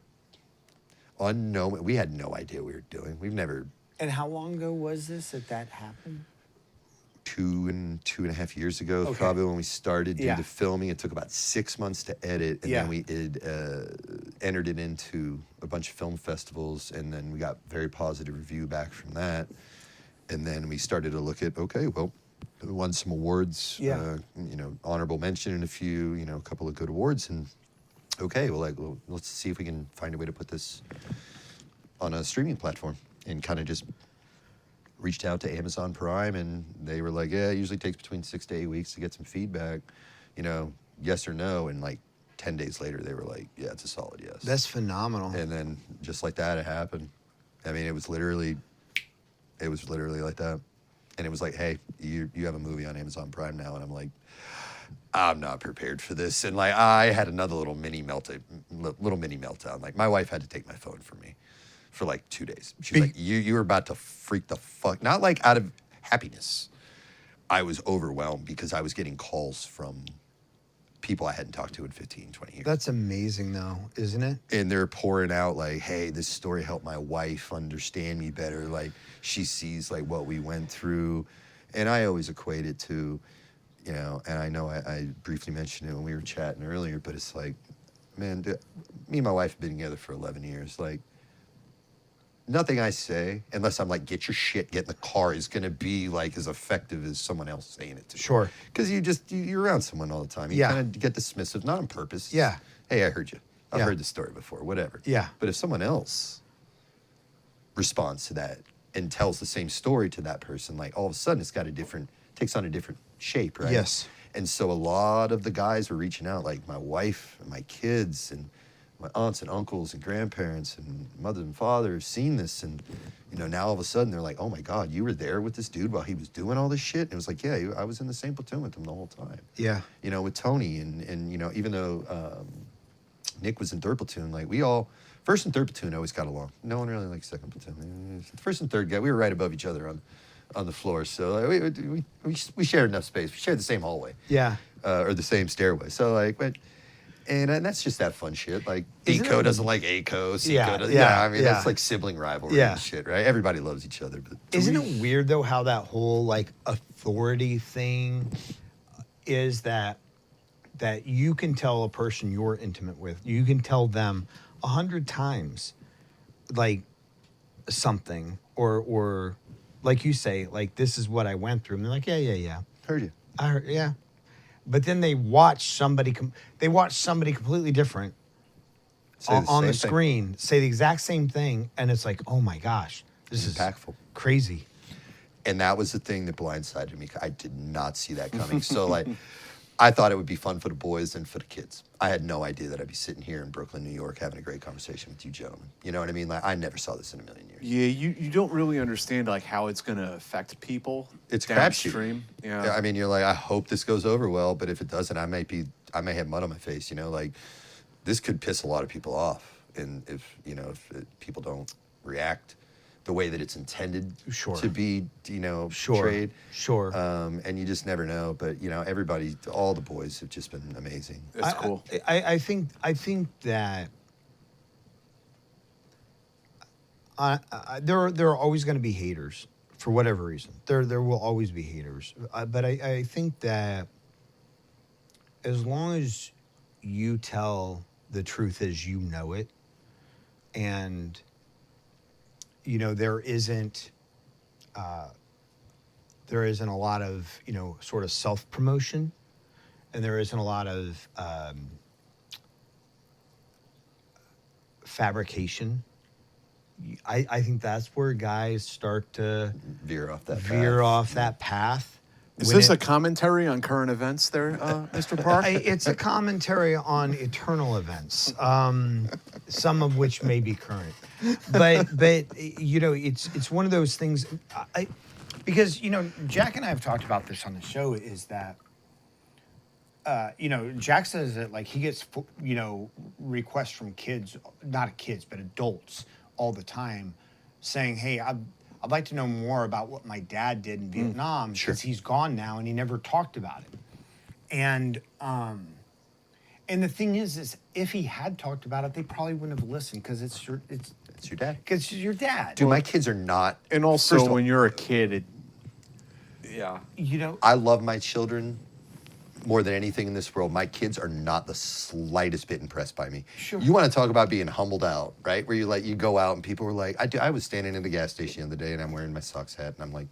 we had no idea what we were doing. We've never. And how long ago was this that happened? 2.5 years ago, okay. Probably when we started doing the filming. It took about 6 months to edit, and then we entered it into a bunch of film festivals, and then we got very positive review back from that. And then we started to look at, okay, well, we won some awards, honorable mention in a few, a couple of good awards, and okay, well, let's see if we can find a way to put this on a streaming platform. And kind of just reached out to Amazon Prime, and they were like, yeah, it usually takes between 6 to 8 weeks to get some feedback, yes or no. And like 10 days later, they were like, yeah, it's a solid yes. That's phenomenal. And then just like that, it happened. I mean, it was literally like that. And it was like, hey, you have a movie on Amazon Prime now. And I'm like, I'm not prepared for this. And like, I had another little mini meltdown. Like, my wife had to take my phone from me for like 2 days. She was like, you were about to freak the fuck, not like out of happiness. I was overwhelmed because I was getting calls from people I hadn't talked to in 15, 20 years. That's amazing though, isn't it? And they're pouring out like, hey, this story helped my wife understand me better. Like, she sees like what we went through. And I always equate it to, and I know I briefly mentioned it when we were chatting earlier, but it's like, man, me and my wife have been together for 11 years. Like, nothing I say, unless I'm like, get your shit, get in the car, is going to be like as effective as someone else saying it to you. Sure. Because you're around someone all the time. You kind of get dismissive, not on purpose. Yeah. Hey, I heard you. I've heard this story before, whatever. Yeah. But if someone else responds to that and tells the same story to that person, like all of a sudden it's takes on a different shape, right? Yes. And so a lot of the guys were reaching out, like my wife and my kids and my aunts and uncles and grandparents and mother and father have seen this. And, now all of a sudden they're like, oh my God, you were there with this dude while he was doing all this shit? And it was like, yeah, I was in the same platoon with him the whole time. Yeah. With Tony and even though Nick was in 3rd platoon, like we all, 1st and 3rd platoon always got along. No one really liked 2nd platoon. 1st and 3rd guy, we were right above each other on the floor. So like, we shared enough space. We shared the same hallway. Yeah. Or the same stairway. So like, and that's just that fun shit. Like Isn't Deco it- doesn't like Aco. Seco Yeah, doesn't, yeah, I mean, yeah. that's like sibling rivalry Yeah. and shit, right? Everybody loves each other. But Isn't it weird though how that whole like authority thing is that you can tell a person you're intimate with, you can tell them 100 times like something or like you say, like this is what I went through. And they're like, yeah. heard you. I heard, yeah. But then they watch somebody completely different Say the on the same thing. screen say the exact same thing, and it's like, oh my gosh, this is Impactful. crazy. And that was the thing that blindsided me. I did not see that coming. So like, I thought it would be fun for the boys and for the kids. I had no idea that I'd be sitting here in Brooklyn, New York, having a great conversation with you gentlemen. You know what I mean? Like, I never saw this in a million years. Yeah, you don't really understand like how it's gonna affect people. It's downstream. crapshoot. Yeah. I mean, you're like, I hope this goes over well, but if it doesn't, I may have mud on my face. You know, like this could piss a lot of people off, and if people don't react the way that it's intended Sure. to be, Sure. portrayed. Sure. And you just never know. But everybody, all the boys have just been amazing. It's cool. I think that there are always going to be haters for whatever reason. There will always be haters, but I think that as long as you tell the truth as you know it, and there isn't a lot of sort of self-promotion, and there isn't a lot of fabrication. I think that's where guys start to Veer off that path. Is When this it- a commentary on current events there, Mr. Park? It's a commentary on eternal events, some of which may be current, but it's one of those things. Because Jack and I have talked about this on the show. Is that Jack says that like he gets requests from kids, not kids but adults all the time, saying, "Hey, I'd like to know more about what my dad did in Vietnam because he's gone now and he never talked about it." And the thing is if he had talked about it, they probably wouldn't have listened because it's your dad. Because it's your dad. Dude, my kids are not. And First also, of all, when you're a kid, I love my children more than anything in this world. My kids are not the slightest bit impressed by me. Sure. You want to talk about being humbled out, right? Where you go out and people were like, I was standing in the gas station the other day and I'm wearing my socks hat and I'm like,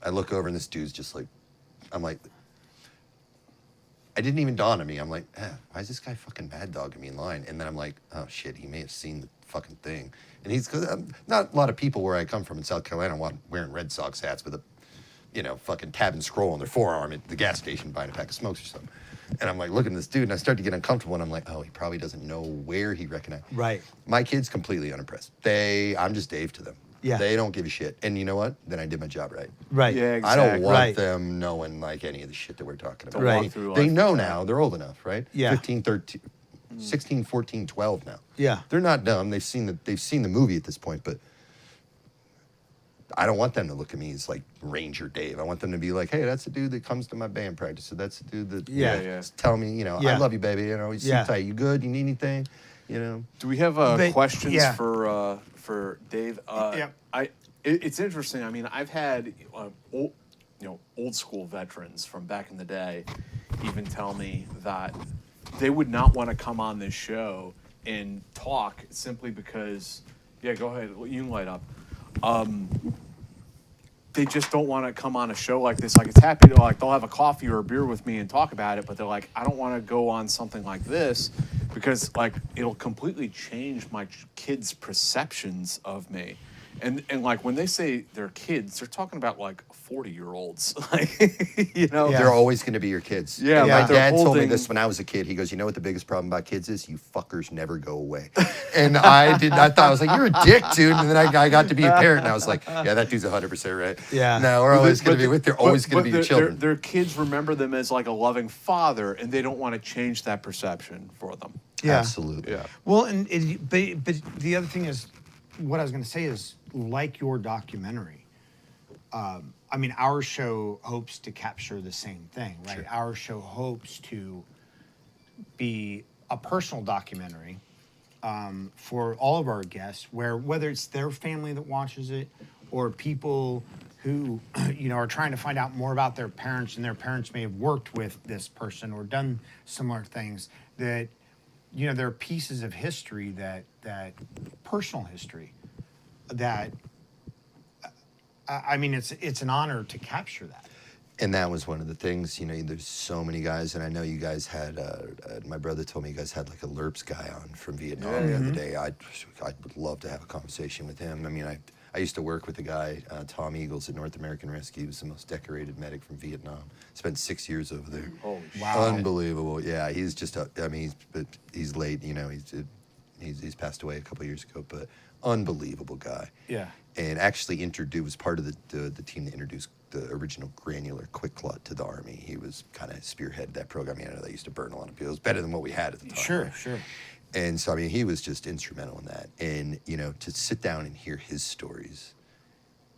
I look over and this dude's just like, I'm like, I didn't even dawn on me. I'm like, why is this guy fucking mad dogging me in line? And then I'm like, oh shit, he may have seen the fucking thing. And he's, cause not a lot of people where I come from in South Carolina wearing Red Sox hats with a, fucking tab and scroll on their forearm at the gas station buying a pack of smokes or something. And I'm like, looking at this dude, and I start to get uncomfortable, and I'm like, oh, he probably doesn't know where he recognized. Right. My kid's completely unimpressed. I'm just Dave to them. Yeah. They don't give a shit. And you know what? Then I did my job right. Right. Yeah, I don't exactly. want Right. them knowing like any of the shit that we're talking about. Don't walk They- through They life. know now. They're old enough, right? Yeah. 15, 13, 16, 14, 12 now. Yeah. They're not dumb. They've seen the movie at this point, but I don't want them to look at me as like Ranger Dave. I want them to be like, hey, that's the dude that comes to my band practice. So that's the dude that Yeah. tell me, I Yeah. love you, baby. You sit Yeah. tight. You good? You need anything? Do we have But- questions yeah. for Dave? It's interesting. I mean, I've had old school veterans from back in the day even tell me that they would not want to come on this show and talk simply because. Yeah, go ahead. You can light up. They just don't want to come on a show like this. Like, it's happy to, like, they'll have a coffee or a beer with me and talk about it, but they're like, I don't want to go on something like this because, like, it'll completely change my kids' perceptions of me. And like, when they say they're kids, they're talking about, like, 40-year-olds. Like, Yeah. They're always going to be your kids. Yeah, My like they're dad told me holding- this when I was a kid. He goes, you know what the biggest problem about kids is? You fuckers never go away. And I thought, I was like, you're a dick, dude. And then I got to be a parent, and I was like, yeah, that dude's 100% right. Yeah. No, we're always going to be with, they're always going to be your children. Their kids remember them as, like, a loving father, and they don't want to change that perception for them. Yeah. Absolutely. Yeah. Well, but the other thing is, what I was going to say is, like your documentary, I mean, our show hopes to capture the same thing, right? Sure. Our show hopes to be a personal documentary for all of our guests, where whether it's their family that watches it or people who are trying to find out more about their parents, and their parents may have worked with this person or done similar things, that there are pieces of history that personal history that I mean, it's an honor to capture that. And that was one of the things, there's so many guys, and I know you guys had, my brother told me you guys had like a LERPS guy on from Vietnam the other day. I would love to have a conversation with him. I mean, I used to work with a guy, Tom Eagles at North American Rescue. He was the most decorated medic from Vietnam. Spent 6 years over there. Holy Wow. Unbelievable. Yeah, he's just, he's late, he's passed away a couple of years ago, but unbelievable guy. Yeah. And actually was part of the team that introduced the original granular quick clot to the Army. He was kind of spearheaded that program. I know they used to burn a lot of people. It was better than what we had at the time. Sure. And so, I mean, he was just instrumental in that. And, to sit down and hear his stories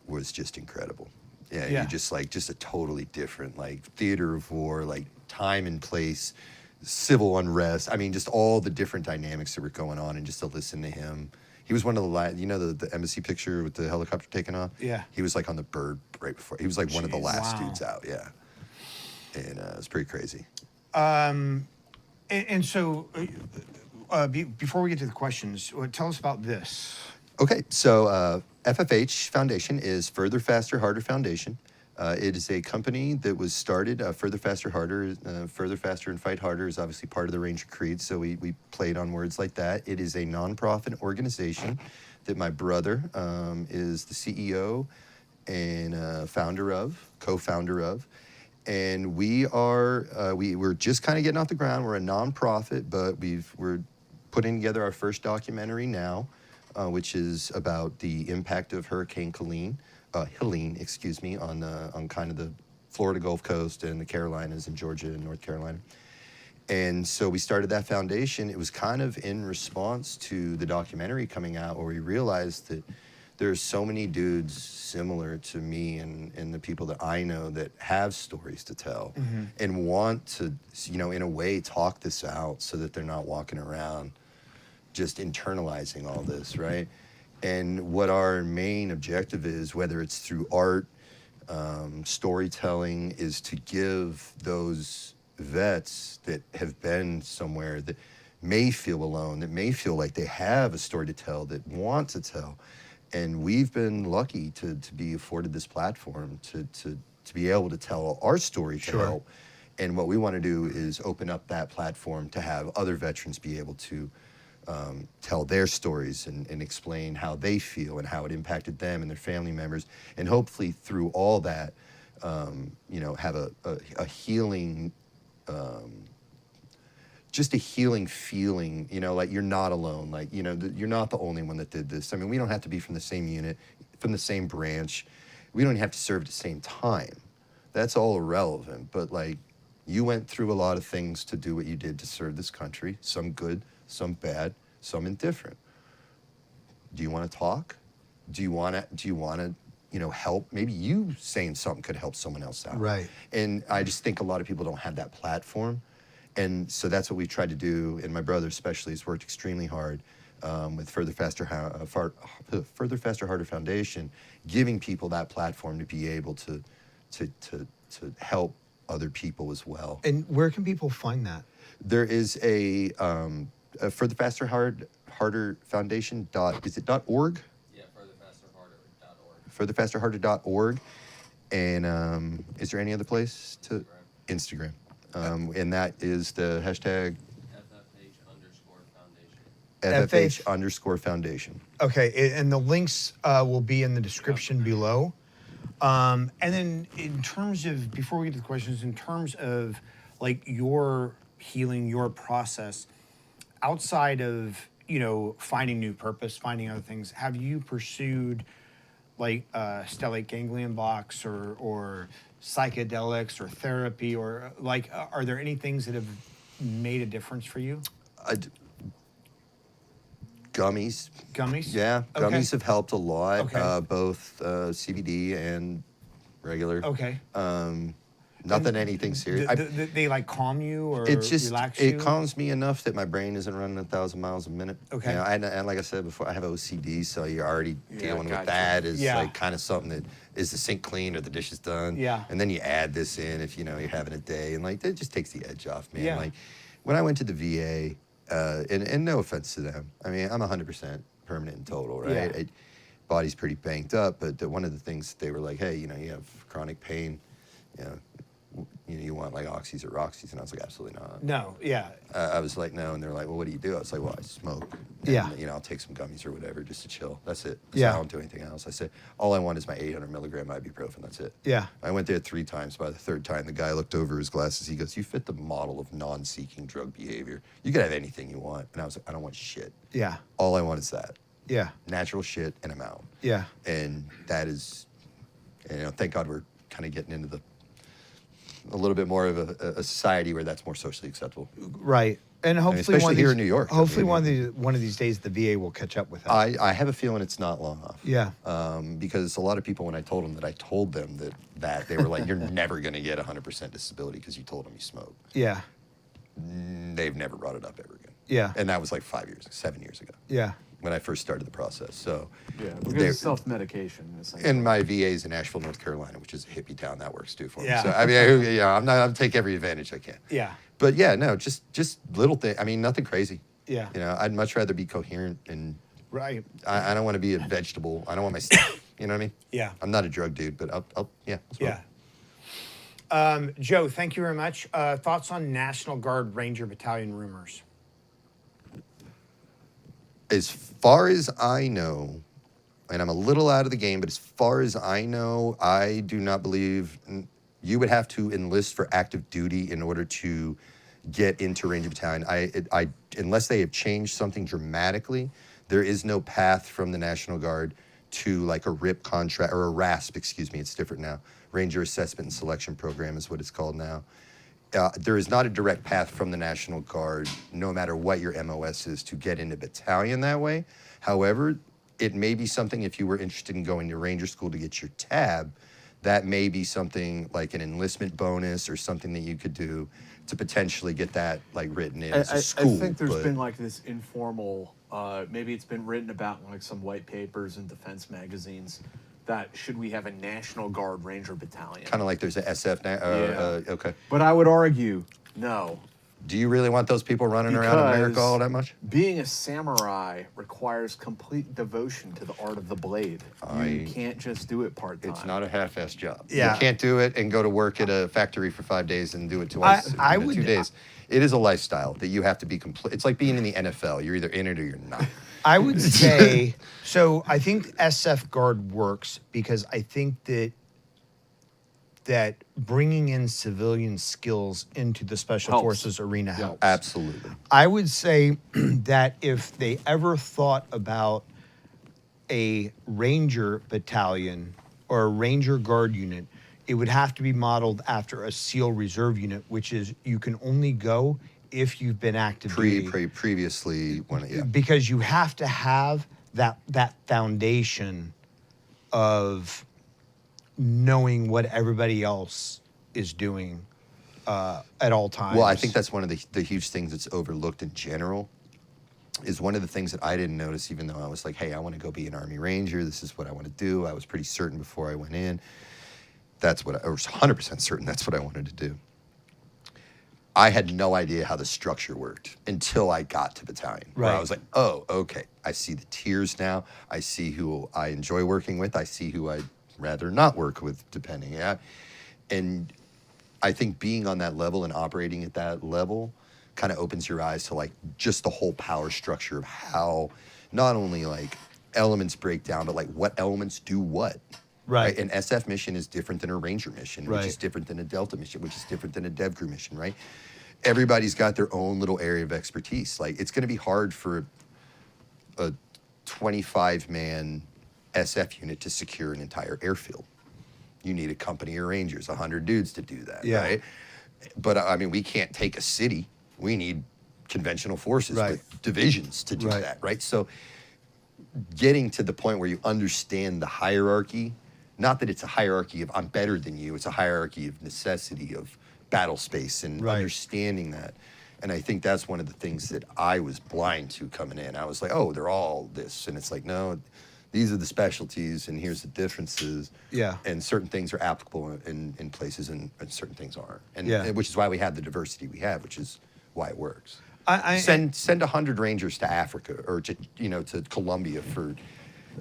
was just incredible. Yeah. Yeah. You just a totally different, theater of war, time and place, civil unrest. I mean, just all the different dynamics that were going on, and just to listen to him. He was one of the last, the embassy picture with the helicopter taking off? Yeah. He was on the bird right before. He was one of the last Wow. dudes out, yeah. And it was pretty crazy. And so, before we get to the questions, tell us about this. Okay, so FFH Foundation is Further, Faster, Harder Foundation. It is a company that was started, Further, Faster, Harder. Further, Faster, and Fight Harder is obviously part of the Ranger Creed, so we played on words like that. It is a nonprofit organization that my brother is the CEO and co-founder of. And we're just kind of getting off the ground. We're a nonprofit, but we're putting together our first documentary now, which is about the impact of Hurricane Helene, on kind of the Florida Gulf Coast and the Carolinas and Georgia and North Carolina. And so we started that foundation. It was kind of in response to the documentary coming out, where we realized that there's so many dudes similar to me and the people that I know that have stories to tell and want to, in a way, talk this out so that they're not walking around just internalizing all this, right? And what our main objective is, whether it's through art, storytelling, is to give those vets that have been somewhere, that may feel alone, that may feel like they have a story to tell, that want to tell. And we've been lucky to be afforded this platform to be able to tell our story to help. And what we want to do is open up that platform to have other veterans be able to tell their stories and explain how they feel and how it impacted them and their family members. And hopefully through all that, have a healing, just a healing feeling, like you're not alone. You're not the only one that did this. I mean, we don't have to be from the same unit, from the same branch. We don't have to serve at the same time. That's all irrelevant. But you went through a lot of things to do what you did to serve this country, some good, some bad, some indifferent. Do you want to talk? Do you want to, help? Maybe you saying something could help someone else out. Right. And I just think a lot of people don't have that platform. And so that's what we tried to do. And my brother especially has worked extremely hard with Further, Faster, Harder Foundation, giving people that platform to be able to help other people as well. And where can people find that? There is a Further, Faster, Harder Foundation is it .org? Yeah, furtherfasterharder.org. And is there any other place to? Instagram. And that is the hashtag FFH_foundation. Okay, and the links will be in the description below. And then in terms of, before we get to the questions, in terms of your healing, your process, outside of, finding new purpose, finding other things, have you pursued stellate ganglion blocks or psychedelics or therapy, or are there any things that have made a difference for you? Gummies. Gummies? Yeah, Okay. gummies have helped a lot, Okay. both CBD and regular. Okay. Nothing, anything serious. They like calm you or It just relax you? it calms me enough that my brain isn't running 1,000 miles a minute. Okay. You know, and like I said before, I have OCD, so you're already dealing with gotcha. that. Is Yeah. like kind of something that is the sink clean or the dishes done. Yeah. And then you add this in if you know you're having a day, and like it just takes the edge off, man. Yeah. Like when I went to the VA, and no offense to them, I mean I'm 100% permanent and total, right? Yeah. Body's pretty banked up, but one of the things they were like, hey, you know, you have chronic pain, you want like oxys or roxys, and I was like, absolutely not. No, yeah. I was like, no, and they're like, well, what do you do? I was like, well, I smoke. And, Yeah. you know, I'll take some gummies or whatever just to chill. That's it. Yeah. I don't do anything else. I said, all I want is my 800 milligram ibuprofen. That's it. Yeah. I went there 3 times. By the 3rd time, the guy looked over his glasses. He goes, you fit the model of non-seeking drug behavior. You can have anything you want. And I was like, I don't want shit. Yeah. All I want is that. Yeah. Natural shit, and I'm out. Yeah. And that is, thank God we're kind of getting into a little bit more of a society where that's more socially acceptable. Right. And hopefully especially one of here these, in New York. Hopefully I mean, one of these days the VA will catch up with us. I have a feeling it's not long off. Yeah. Because a lot of people, when I told them that they were like, you're never going to get 100% disability because you told them you smoke. Yeah. They've never brought it up ever again. Yeah. And that was like 7 years ago Yeah. when I first started the process. So Yeah, because they're- it's self-medication. and my VA is in Asheville, North Carolina, which is a hippie town. That works too for me. Yeah. So I mean, I'm take every advantage I can. Yeah. But yeah, no, just little thing. I mean, nothing crazy. Yeah. I'd much rather be coherent, and Right. I don't want to be a vegetable. I don't want my stuff. You know what I mean? Yeah. I'm not a drug dude, but I'll smoke. Yeah. Joe, thank you very much. Thoughts on National Guard Ranger Battalion rumors? As far as I know, and I'm a little out of the game, but as far as I know, I do not believe you would have to enlist for active duty in order to get into Ranger Battalion. I unless they have changed something dramatically, there is no path from the National Guard to like a RIP contract or a RASP, excuse me, it's different now. Ranger Assessment and Selection Program is what it's called now. There is not a direct path from the National Guard, no matter what your MOS is, to get into battalion that way. However, it may be something if you were interested in going to Ranger School to get your tab, that may be something like an enlistment bonus or something that you could do to potentially get that like written in as a school. I think there's but- been like this informal, maybe it's been written about in like some white papers and defense magazines that should we have a National Guard Ranger Battalion? kind of like there's a SF now. Yeah. Okay. But I would argue, no. Do you really want those people running around America Because all that much? Being a samurai requires complete devotion to the art of the blade. You can't just do it part-time. It's not a half-assed job. Yeah. You can't do it and go to work at a factory for 5 days and do it twice I in would- 2 days. It is a lifestyle that you have to be complete. It's like being in the NFL. You're either in it or you're not. I would say, so I think SF Guard works because I think that bringing in civilian skills into the Special Helps. Forces arena helps. Absolutely. I would say that if they ever thought about a Ranger battalion or a Ranger Guard unit, it would have to be modeled after a SEAL Reserve unit, which is you can only go if you've been active duty. Previously, yeah. Because you have to have that foundation of knowing what everybody else is doing at all times. Well, I think that's one of the huge things that's overlooked in general. Is one of the things that I didn't notice, even though I was like, hey, I want to go be an Army Ranger. This is what I want to do. I was pretty certain before I went in. That's what I was 100% certain that's what I wanted to do. I had no idea how the structure worked until I got to battalion. Where I Right. was like, oh, okay. I see the tiers now. I see who I enjoy working with. I see who I'd rather not work with, depending. Yeah. And I think being on that level and operating at that level kind of opens your eyes to like just the whole power structure of how not only like elements break down, but like what elements do what. Right. An SF mission is different than a Ranger mission, which is Right. different than a Delta mission, which is different than a Dev Crew mission, right? Everybody's got their own little area of expertise. Like it's going to be hard for a 25-man SF unit to secure an entire airfield. You need a company of Rangers, 100 dudes to do that, Yeah. right? But I mean, we can't take a city. We need conventional forces Right. with divisions to do Right. that, right? So getting to the point where you understand the hierarchy not that it's a hierarchy of I'm better than you. It's a hierarchy of necessity, of battle space, and understanding that. And I think that's one of the things that I was blind to coming in. I was like, oh, they're all this. And it's like, no, these are the specialties, and here's the differences. Yeah. And certain things are applicable in places, and certain things aren't. And which is why we have the diversity we have, which is why it works. Send 100 Rangers to Africa or to Colombia for.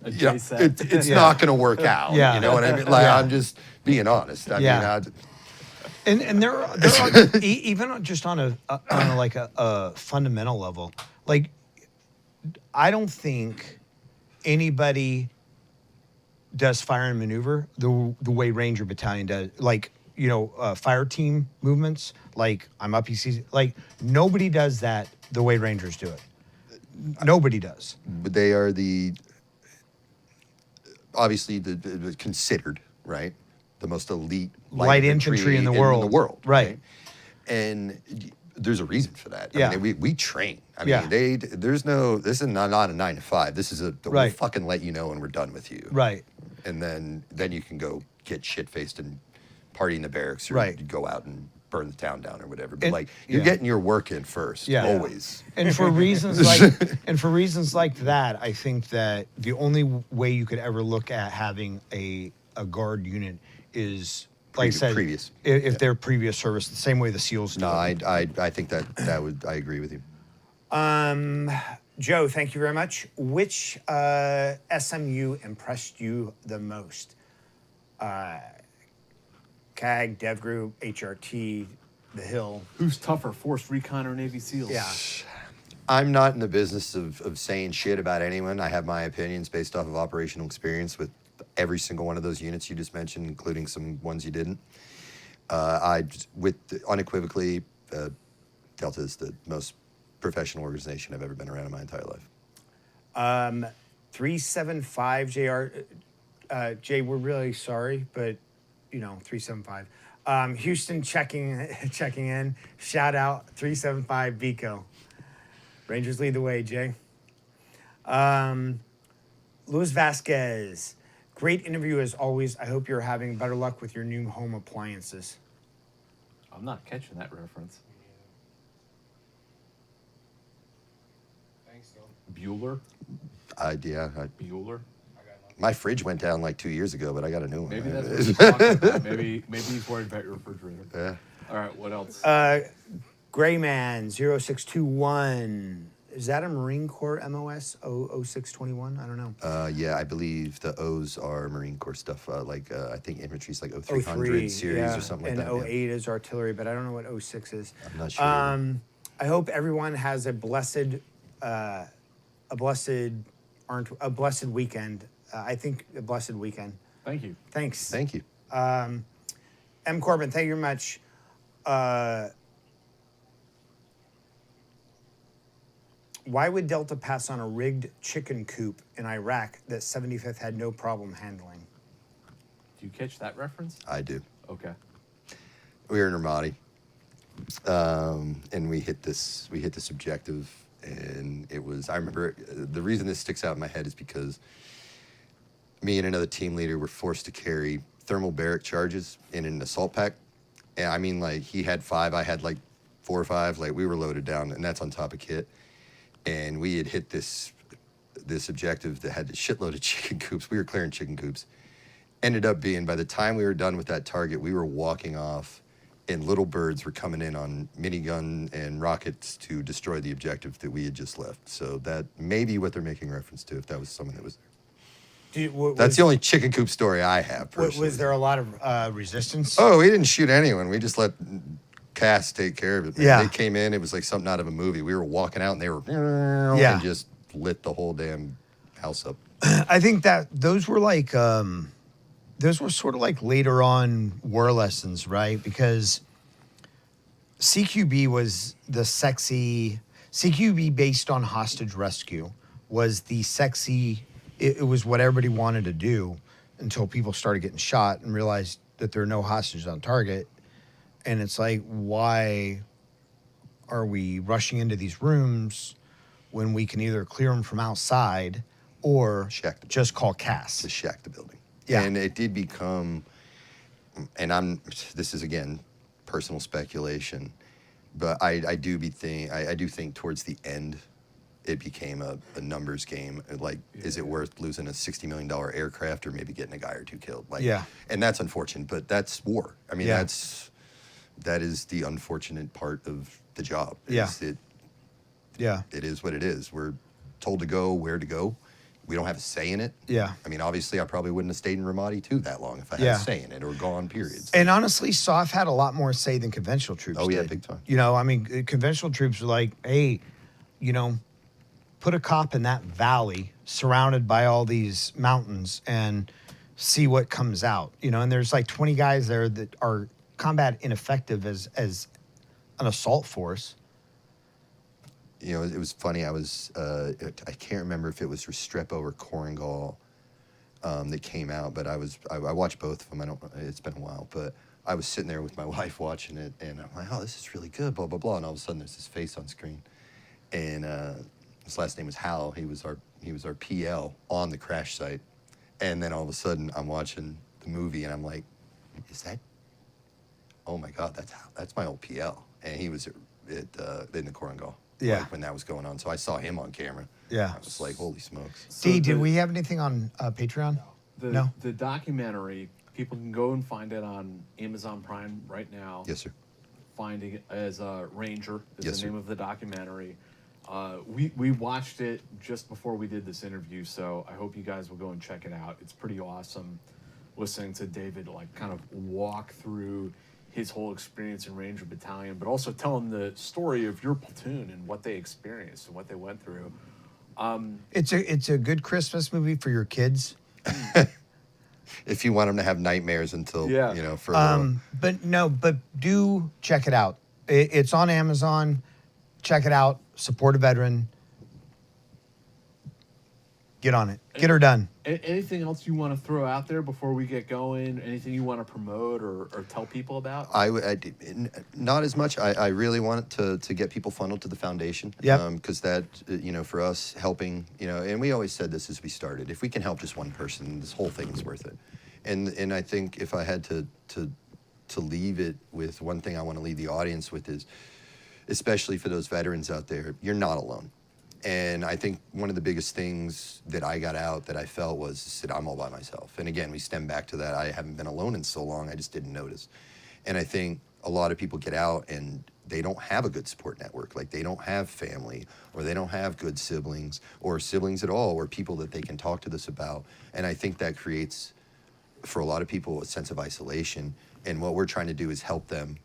It's not going to work out. Yeah. You know what I mean? Like I'm just being honest. I mean, and there are even just on a fundamental level, like I don't think anybody does fire and maneuver the way Ranger Battalion does. Like fire team movements. Like I'm up EC. Like nobody does that the way Rangers do it. Nobody does. But they are obviously the considered, right, the most elite light infantry in the world. Right. And there's a reason for that. Yeah. I mean, we train. I mean, this is not a 9 to 5. This is we'll fucking let you know when we're done with you. Right. And then you can go get shit-faced and party in the barracks, or you go out and burn the town down or whatever. But you're getting your work in first, always. And for reasons like that, I think that the only way you could ever look at having a guard unit is, like I said, previous. If they're previous service, the same way the SEALs do. No, I think that would, I agree with you. Joe, thank you very much. Which SMU impressed you the most? CAG, Dev Group, HRT, The Hill. Who's tougher, Force Recon or Navy SEALs? Yeah. I'm not in the business of saying shit about anyone. I have my opinions based off of operational experience with every single one of those units you just mentioned, including some ones you didn't. Unequivocally, Delta is the most professional organization I've ever been around in my entire life. 375 JR. Jay, we're really sorry, but 375. Houston checking in. Shout out 375 Bico. Rangers lead the way, Jay. Luis Vasquez. Great interview as always. I hope you're having better luck with your new home appliances. I'm not catching that reference. Thanks, though. Bueller? Bueller. Bueller? My fridge went down like 2 years ago, but I got a new one. Maybe that's what he's talking about. Maybe he's worried about your refrigerator. Yeah. All right, what else? Grayman 0621. Is that a Marine Corps MOS 0621? I don't know. Yeah, I believe the O's are Marine Corps stuff. I think infantry's like 0300 series or something like that. And 08 is artillery, but I don't know what 06 is. I'm not sure. I hope everyone has a blessed weekend. I think a blessed weekend. Thank you. Thanks. Thank you. M. Corbin, thank you very much. Why would Delta pass on a rigged chicken coop in Iraq that 75th had no problem handling? Do you catch that reference? I do. Okay. We were in Ramadi, and we hit this objective, and it was. I remember the reason this sticks out in my head is because me and another team leader were forced to carry thermal barrack charges in an assault pack. And I mean, like, he had 5, I had like 4 or 5. Like, we were loaded down, and that's on top of kit. And we had hit this objective that had a shitload of chicken coops. We were clearing chicken coops. Ended up being, by the time we were done with that target, we were walking off, and little birds were coming in on minigun and rockets to destroy the objective that we had just left. So that may be what they're making reference to, if that was someone that was there. That's the only chicken coop story I have, personally. Was there a lot of resistance? Oh, we didn't shoot anyone. We just let Cass take care of it. Man. Yeah. They came in, it was like something out of a movie. We were walking out, and they were and just lit the whole damn house up. I think that those were like those were sort of like later on war lessons, right? Because CQB was the sexy CQB based on hostage rescue was the sexy. It was what everybody wanted to do until people started getting shot and realized that there are no hostages on target. And it's like, why are we rushing into these rooms when we can either clear them from outside or Shack the just call CAS? To shack the building. Yeah. And it did become, and this is again, personal speculation, but I do think towards the end, it became a numbers game. Like, is it worth losing a $60 million aircraft or maybe getting a guy or two killed? Like, and that's unfortunate, but that's war. I mean, that is the unfortunate part of the job. It is what it is. We're told to go, where to go. We don't have a say in it. Yeah. I mean, obviously, I probably wouldn't have stayed in Ramadi too that long if I had a say in it or gone, periods. And honestly, SOF had a lot more say than conventional troops Oh, yeah, did. big time. You know, I mean, conventional troops were like, hey, you know, put a cop in that valley surrounded by all these mountains and see what comes out. You know, and there's like 20 guys there that are combat ineffective as an assault force. You know, it was funny. I can't remember if it was Restrepo or Korengal that came out, but I watched both of them. It's been a while, but I was sitting there with my wife watching it, and I'm like, oh, this is really good, blah, blah, blah. And all of a sudden, there's this face on screen. And his last name was Hal. He was our PL on the crash site. And then all of a sudden, I'm watching the movie, and I'm like, is that? Oh my God, that's my old PL. And he was in the Korengal. Yeah. Like when that was going on. So I saw him on camera. Yeah. I was like, holy smokes. So did we have anything on Patreon? No. The documentary, people can go and find it on Amazon Prime right now. Yes, sir. Finding it as Ranger is Yes, the name sir. of the documentary. We watched it just before we did this interview, so I hope you guys will go and check it out. It's pretty awesome listening to David like kind of walk through his whole experience in Ranger Battalion, but also telling the story of your platoon and what they experienced and what they went through. It's a good Christmas movie for your kids. If you want them to have nightmares until, for a while. But do check it out. It's on Amazon. Check it out. Support a veteran. Get on it. Get her done. Anything else you want to throw out there before we get going? Anything you want to promote or tell people about? Not as much. I really want to get people funneled to the foundation. Yeah. Because that, for us helping, and we always said this as we started, if we can help just one person, this whole thing is worth it. And I think if I had to leave it with one thing I want to leave the audience with is, especially for those veterans out there, you're not alone. And I think one of the biggest things that I got out that I felt was that I'm all by myself. And again, we stem back to that. I haven't been alone in so long, I just didn't notice. And I think a lot of people get out and they don't have a good support network. Like they don't have family, or they don't have good siblings, or siblings at all, or people that they can talk to this about. And I think that creates, for a lot of people, a sense of isolation. And what we're trying to do is help them,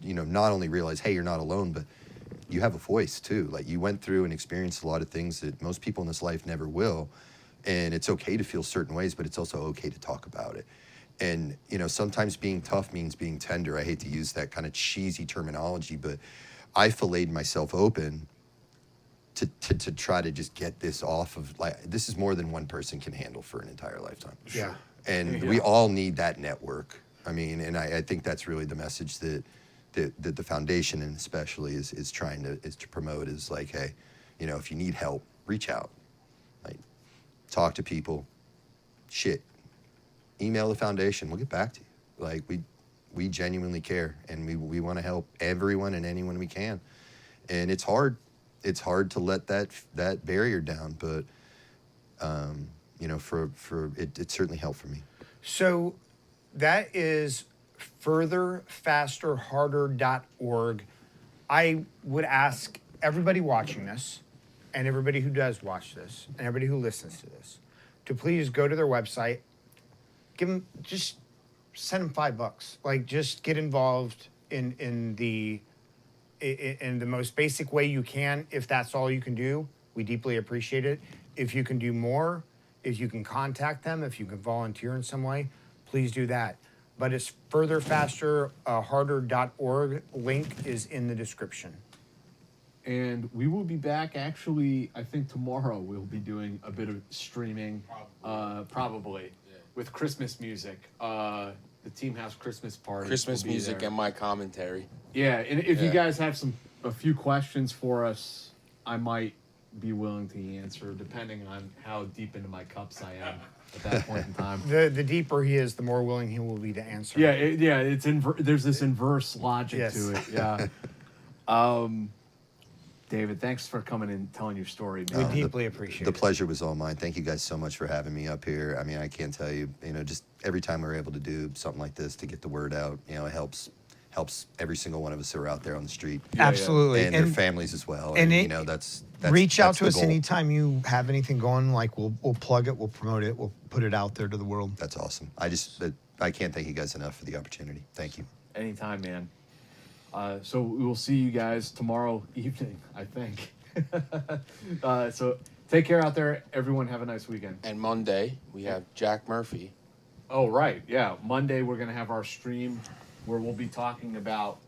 not only realize, hey, you're not alone, but you have a voice too. Like you went through and experienced a lot of things that most people in this life never will. And it's okay to feel certain ways, but it's also okay to talk about it. And, sometimes being tough means being tender. I hate to use that kind of cheesy terminology, but I filleted myself open to try to just get this off of, like, this is more than one person can handle for an entire lifetime. Yeah. And we all need that network. I mean, and I think that's really the message that the foundation, and especially is trying to promote, is like, hey, if you need help, reach out, like talk to people, email the foundation, we'll get back to you. Like we genuinely care, and we want to help everyone and anyone we can. And it's hard to let that barrier down, but it certainly helped for me. So that is furtherfasterharder.org. I would ask everybody watching this, and everybody who does watch this, and everybody who listens to this, to please go to their website, send them $5. Like, just get involved in the most basic way you can. If that's all you can do, we deeply appreciate it. If you can do more, if you can contact them, if you can volunteer in some way, please do that. But it's furtherfasterharder.org. Link is in the description. And we will be back, actually, I think tomorrow we'll be doing a bit of streaming, probably with Christmas music. The Team House Christmas party. Christmas music and my commentary. Yeah, and if you guys have a few questions for us, I might be willing to answer, depending on how deep into my cups I am at that point in time. The deeper he is, the more willing he will be to answer. Yeah, it's there's this inverse logic to it. Yeah. David, thanks for coming and telling your story, man. We deeply appreciate The it. pleasure was all mine. Thank you guys so much for having me up here. I mean, I can't tell you, just every time we're able to do something like this to get the word out, it helps every single one of us who are out there on the street. Absolutely. And their families as well. and And, it- that's Reach out that's to the us goal. anytime you have anything going. Like we'll plug it, we'll promote it, we'll put it out there to the world. That's awesome. I can't thank you guys enough for the opportunity. Thank you. Anytime, man. So we will see you guys tomorrow evening, I think. So take care out there. Everyone have a nice weekend. And Monday, we have Jack Murphy. Oh, right. Yeah. Monday, we're going to have our stream where we'll be talking about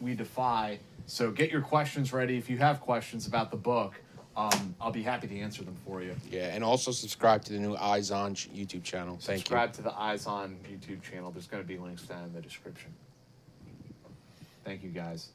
We Defy. So get your questions ready. If you have questions about the book, I'll be happy to answer them for you. Yeah, and also subscribe to the new Eyes On YouTube channel. Thank you. Subscribe to the Eyes On YouTube channel. There's going to be links down in the description. Thank you, guys.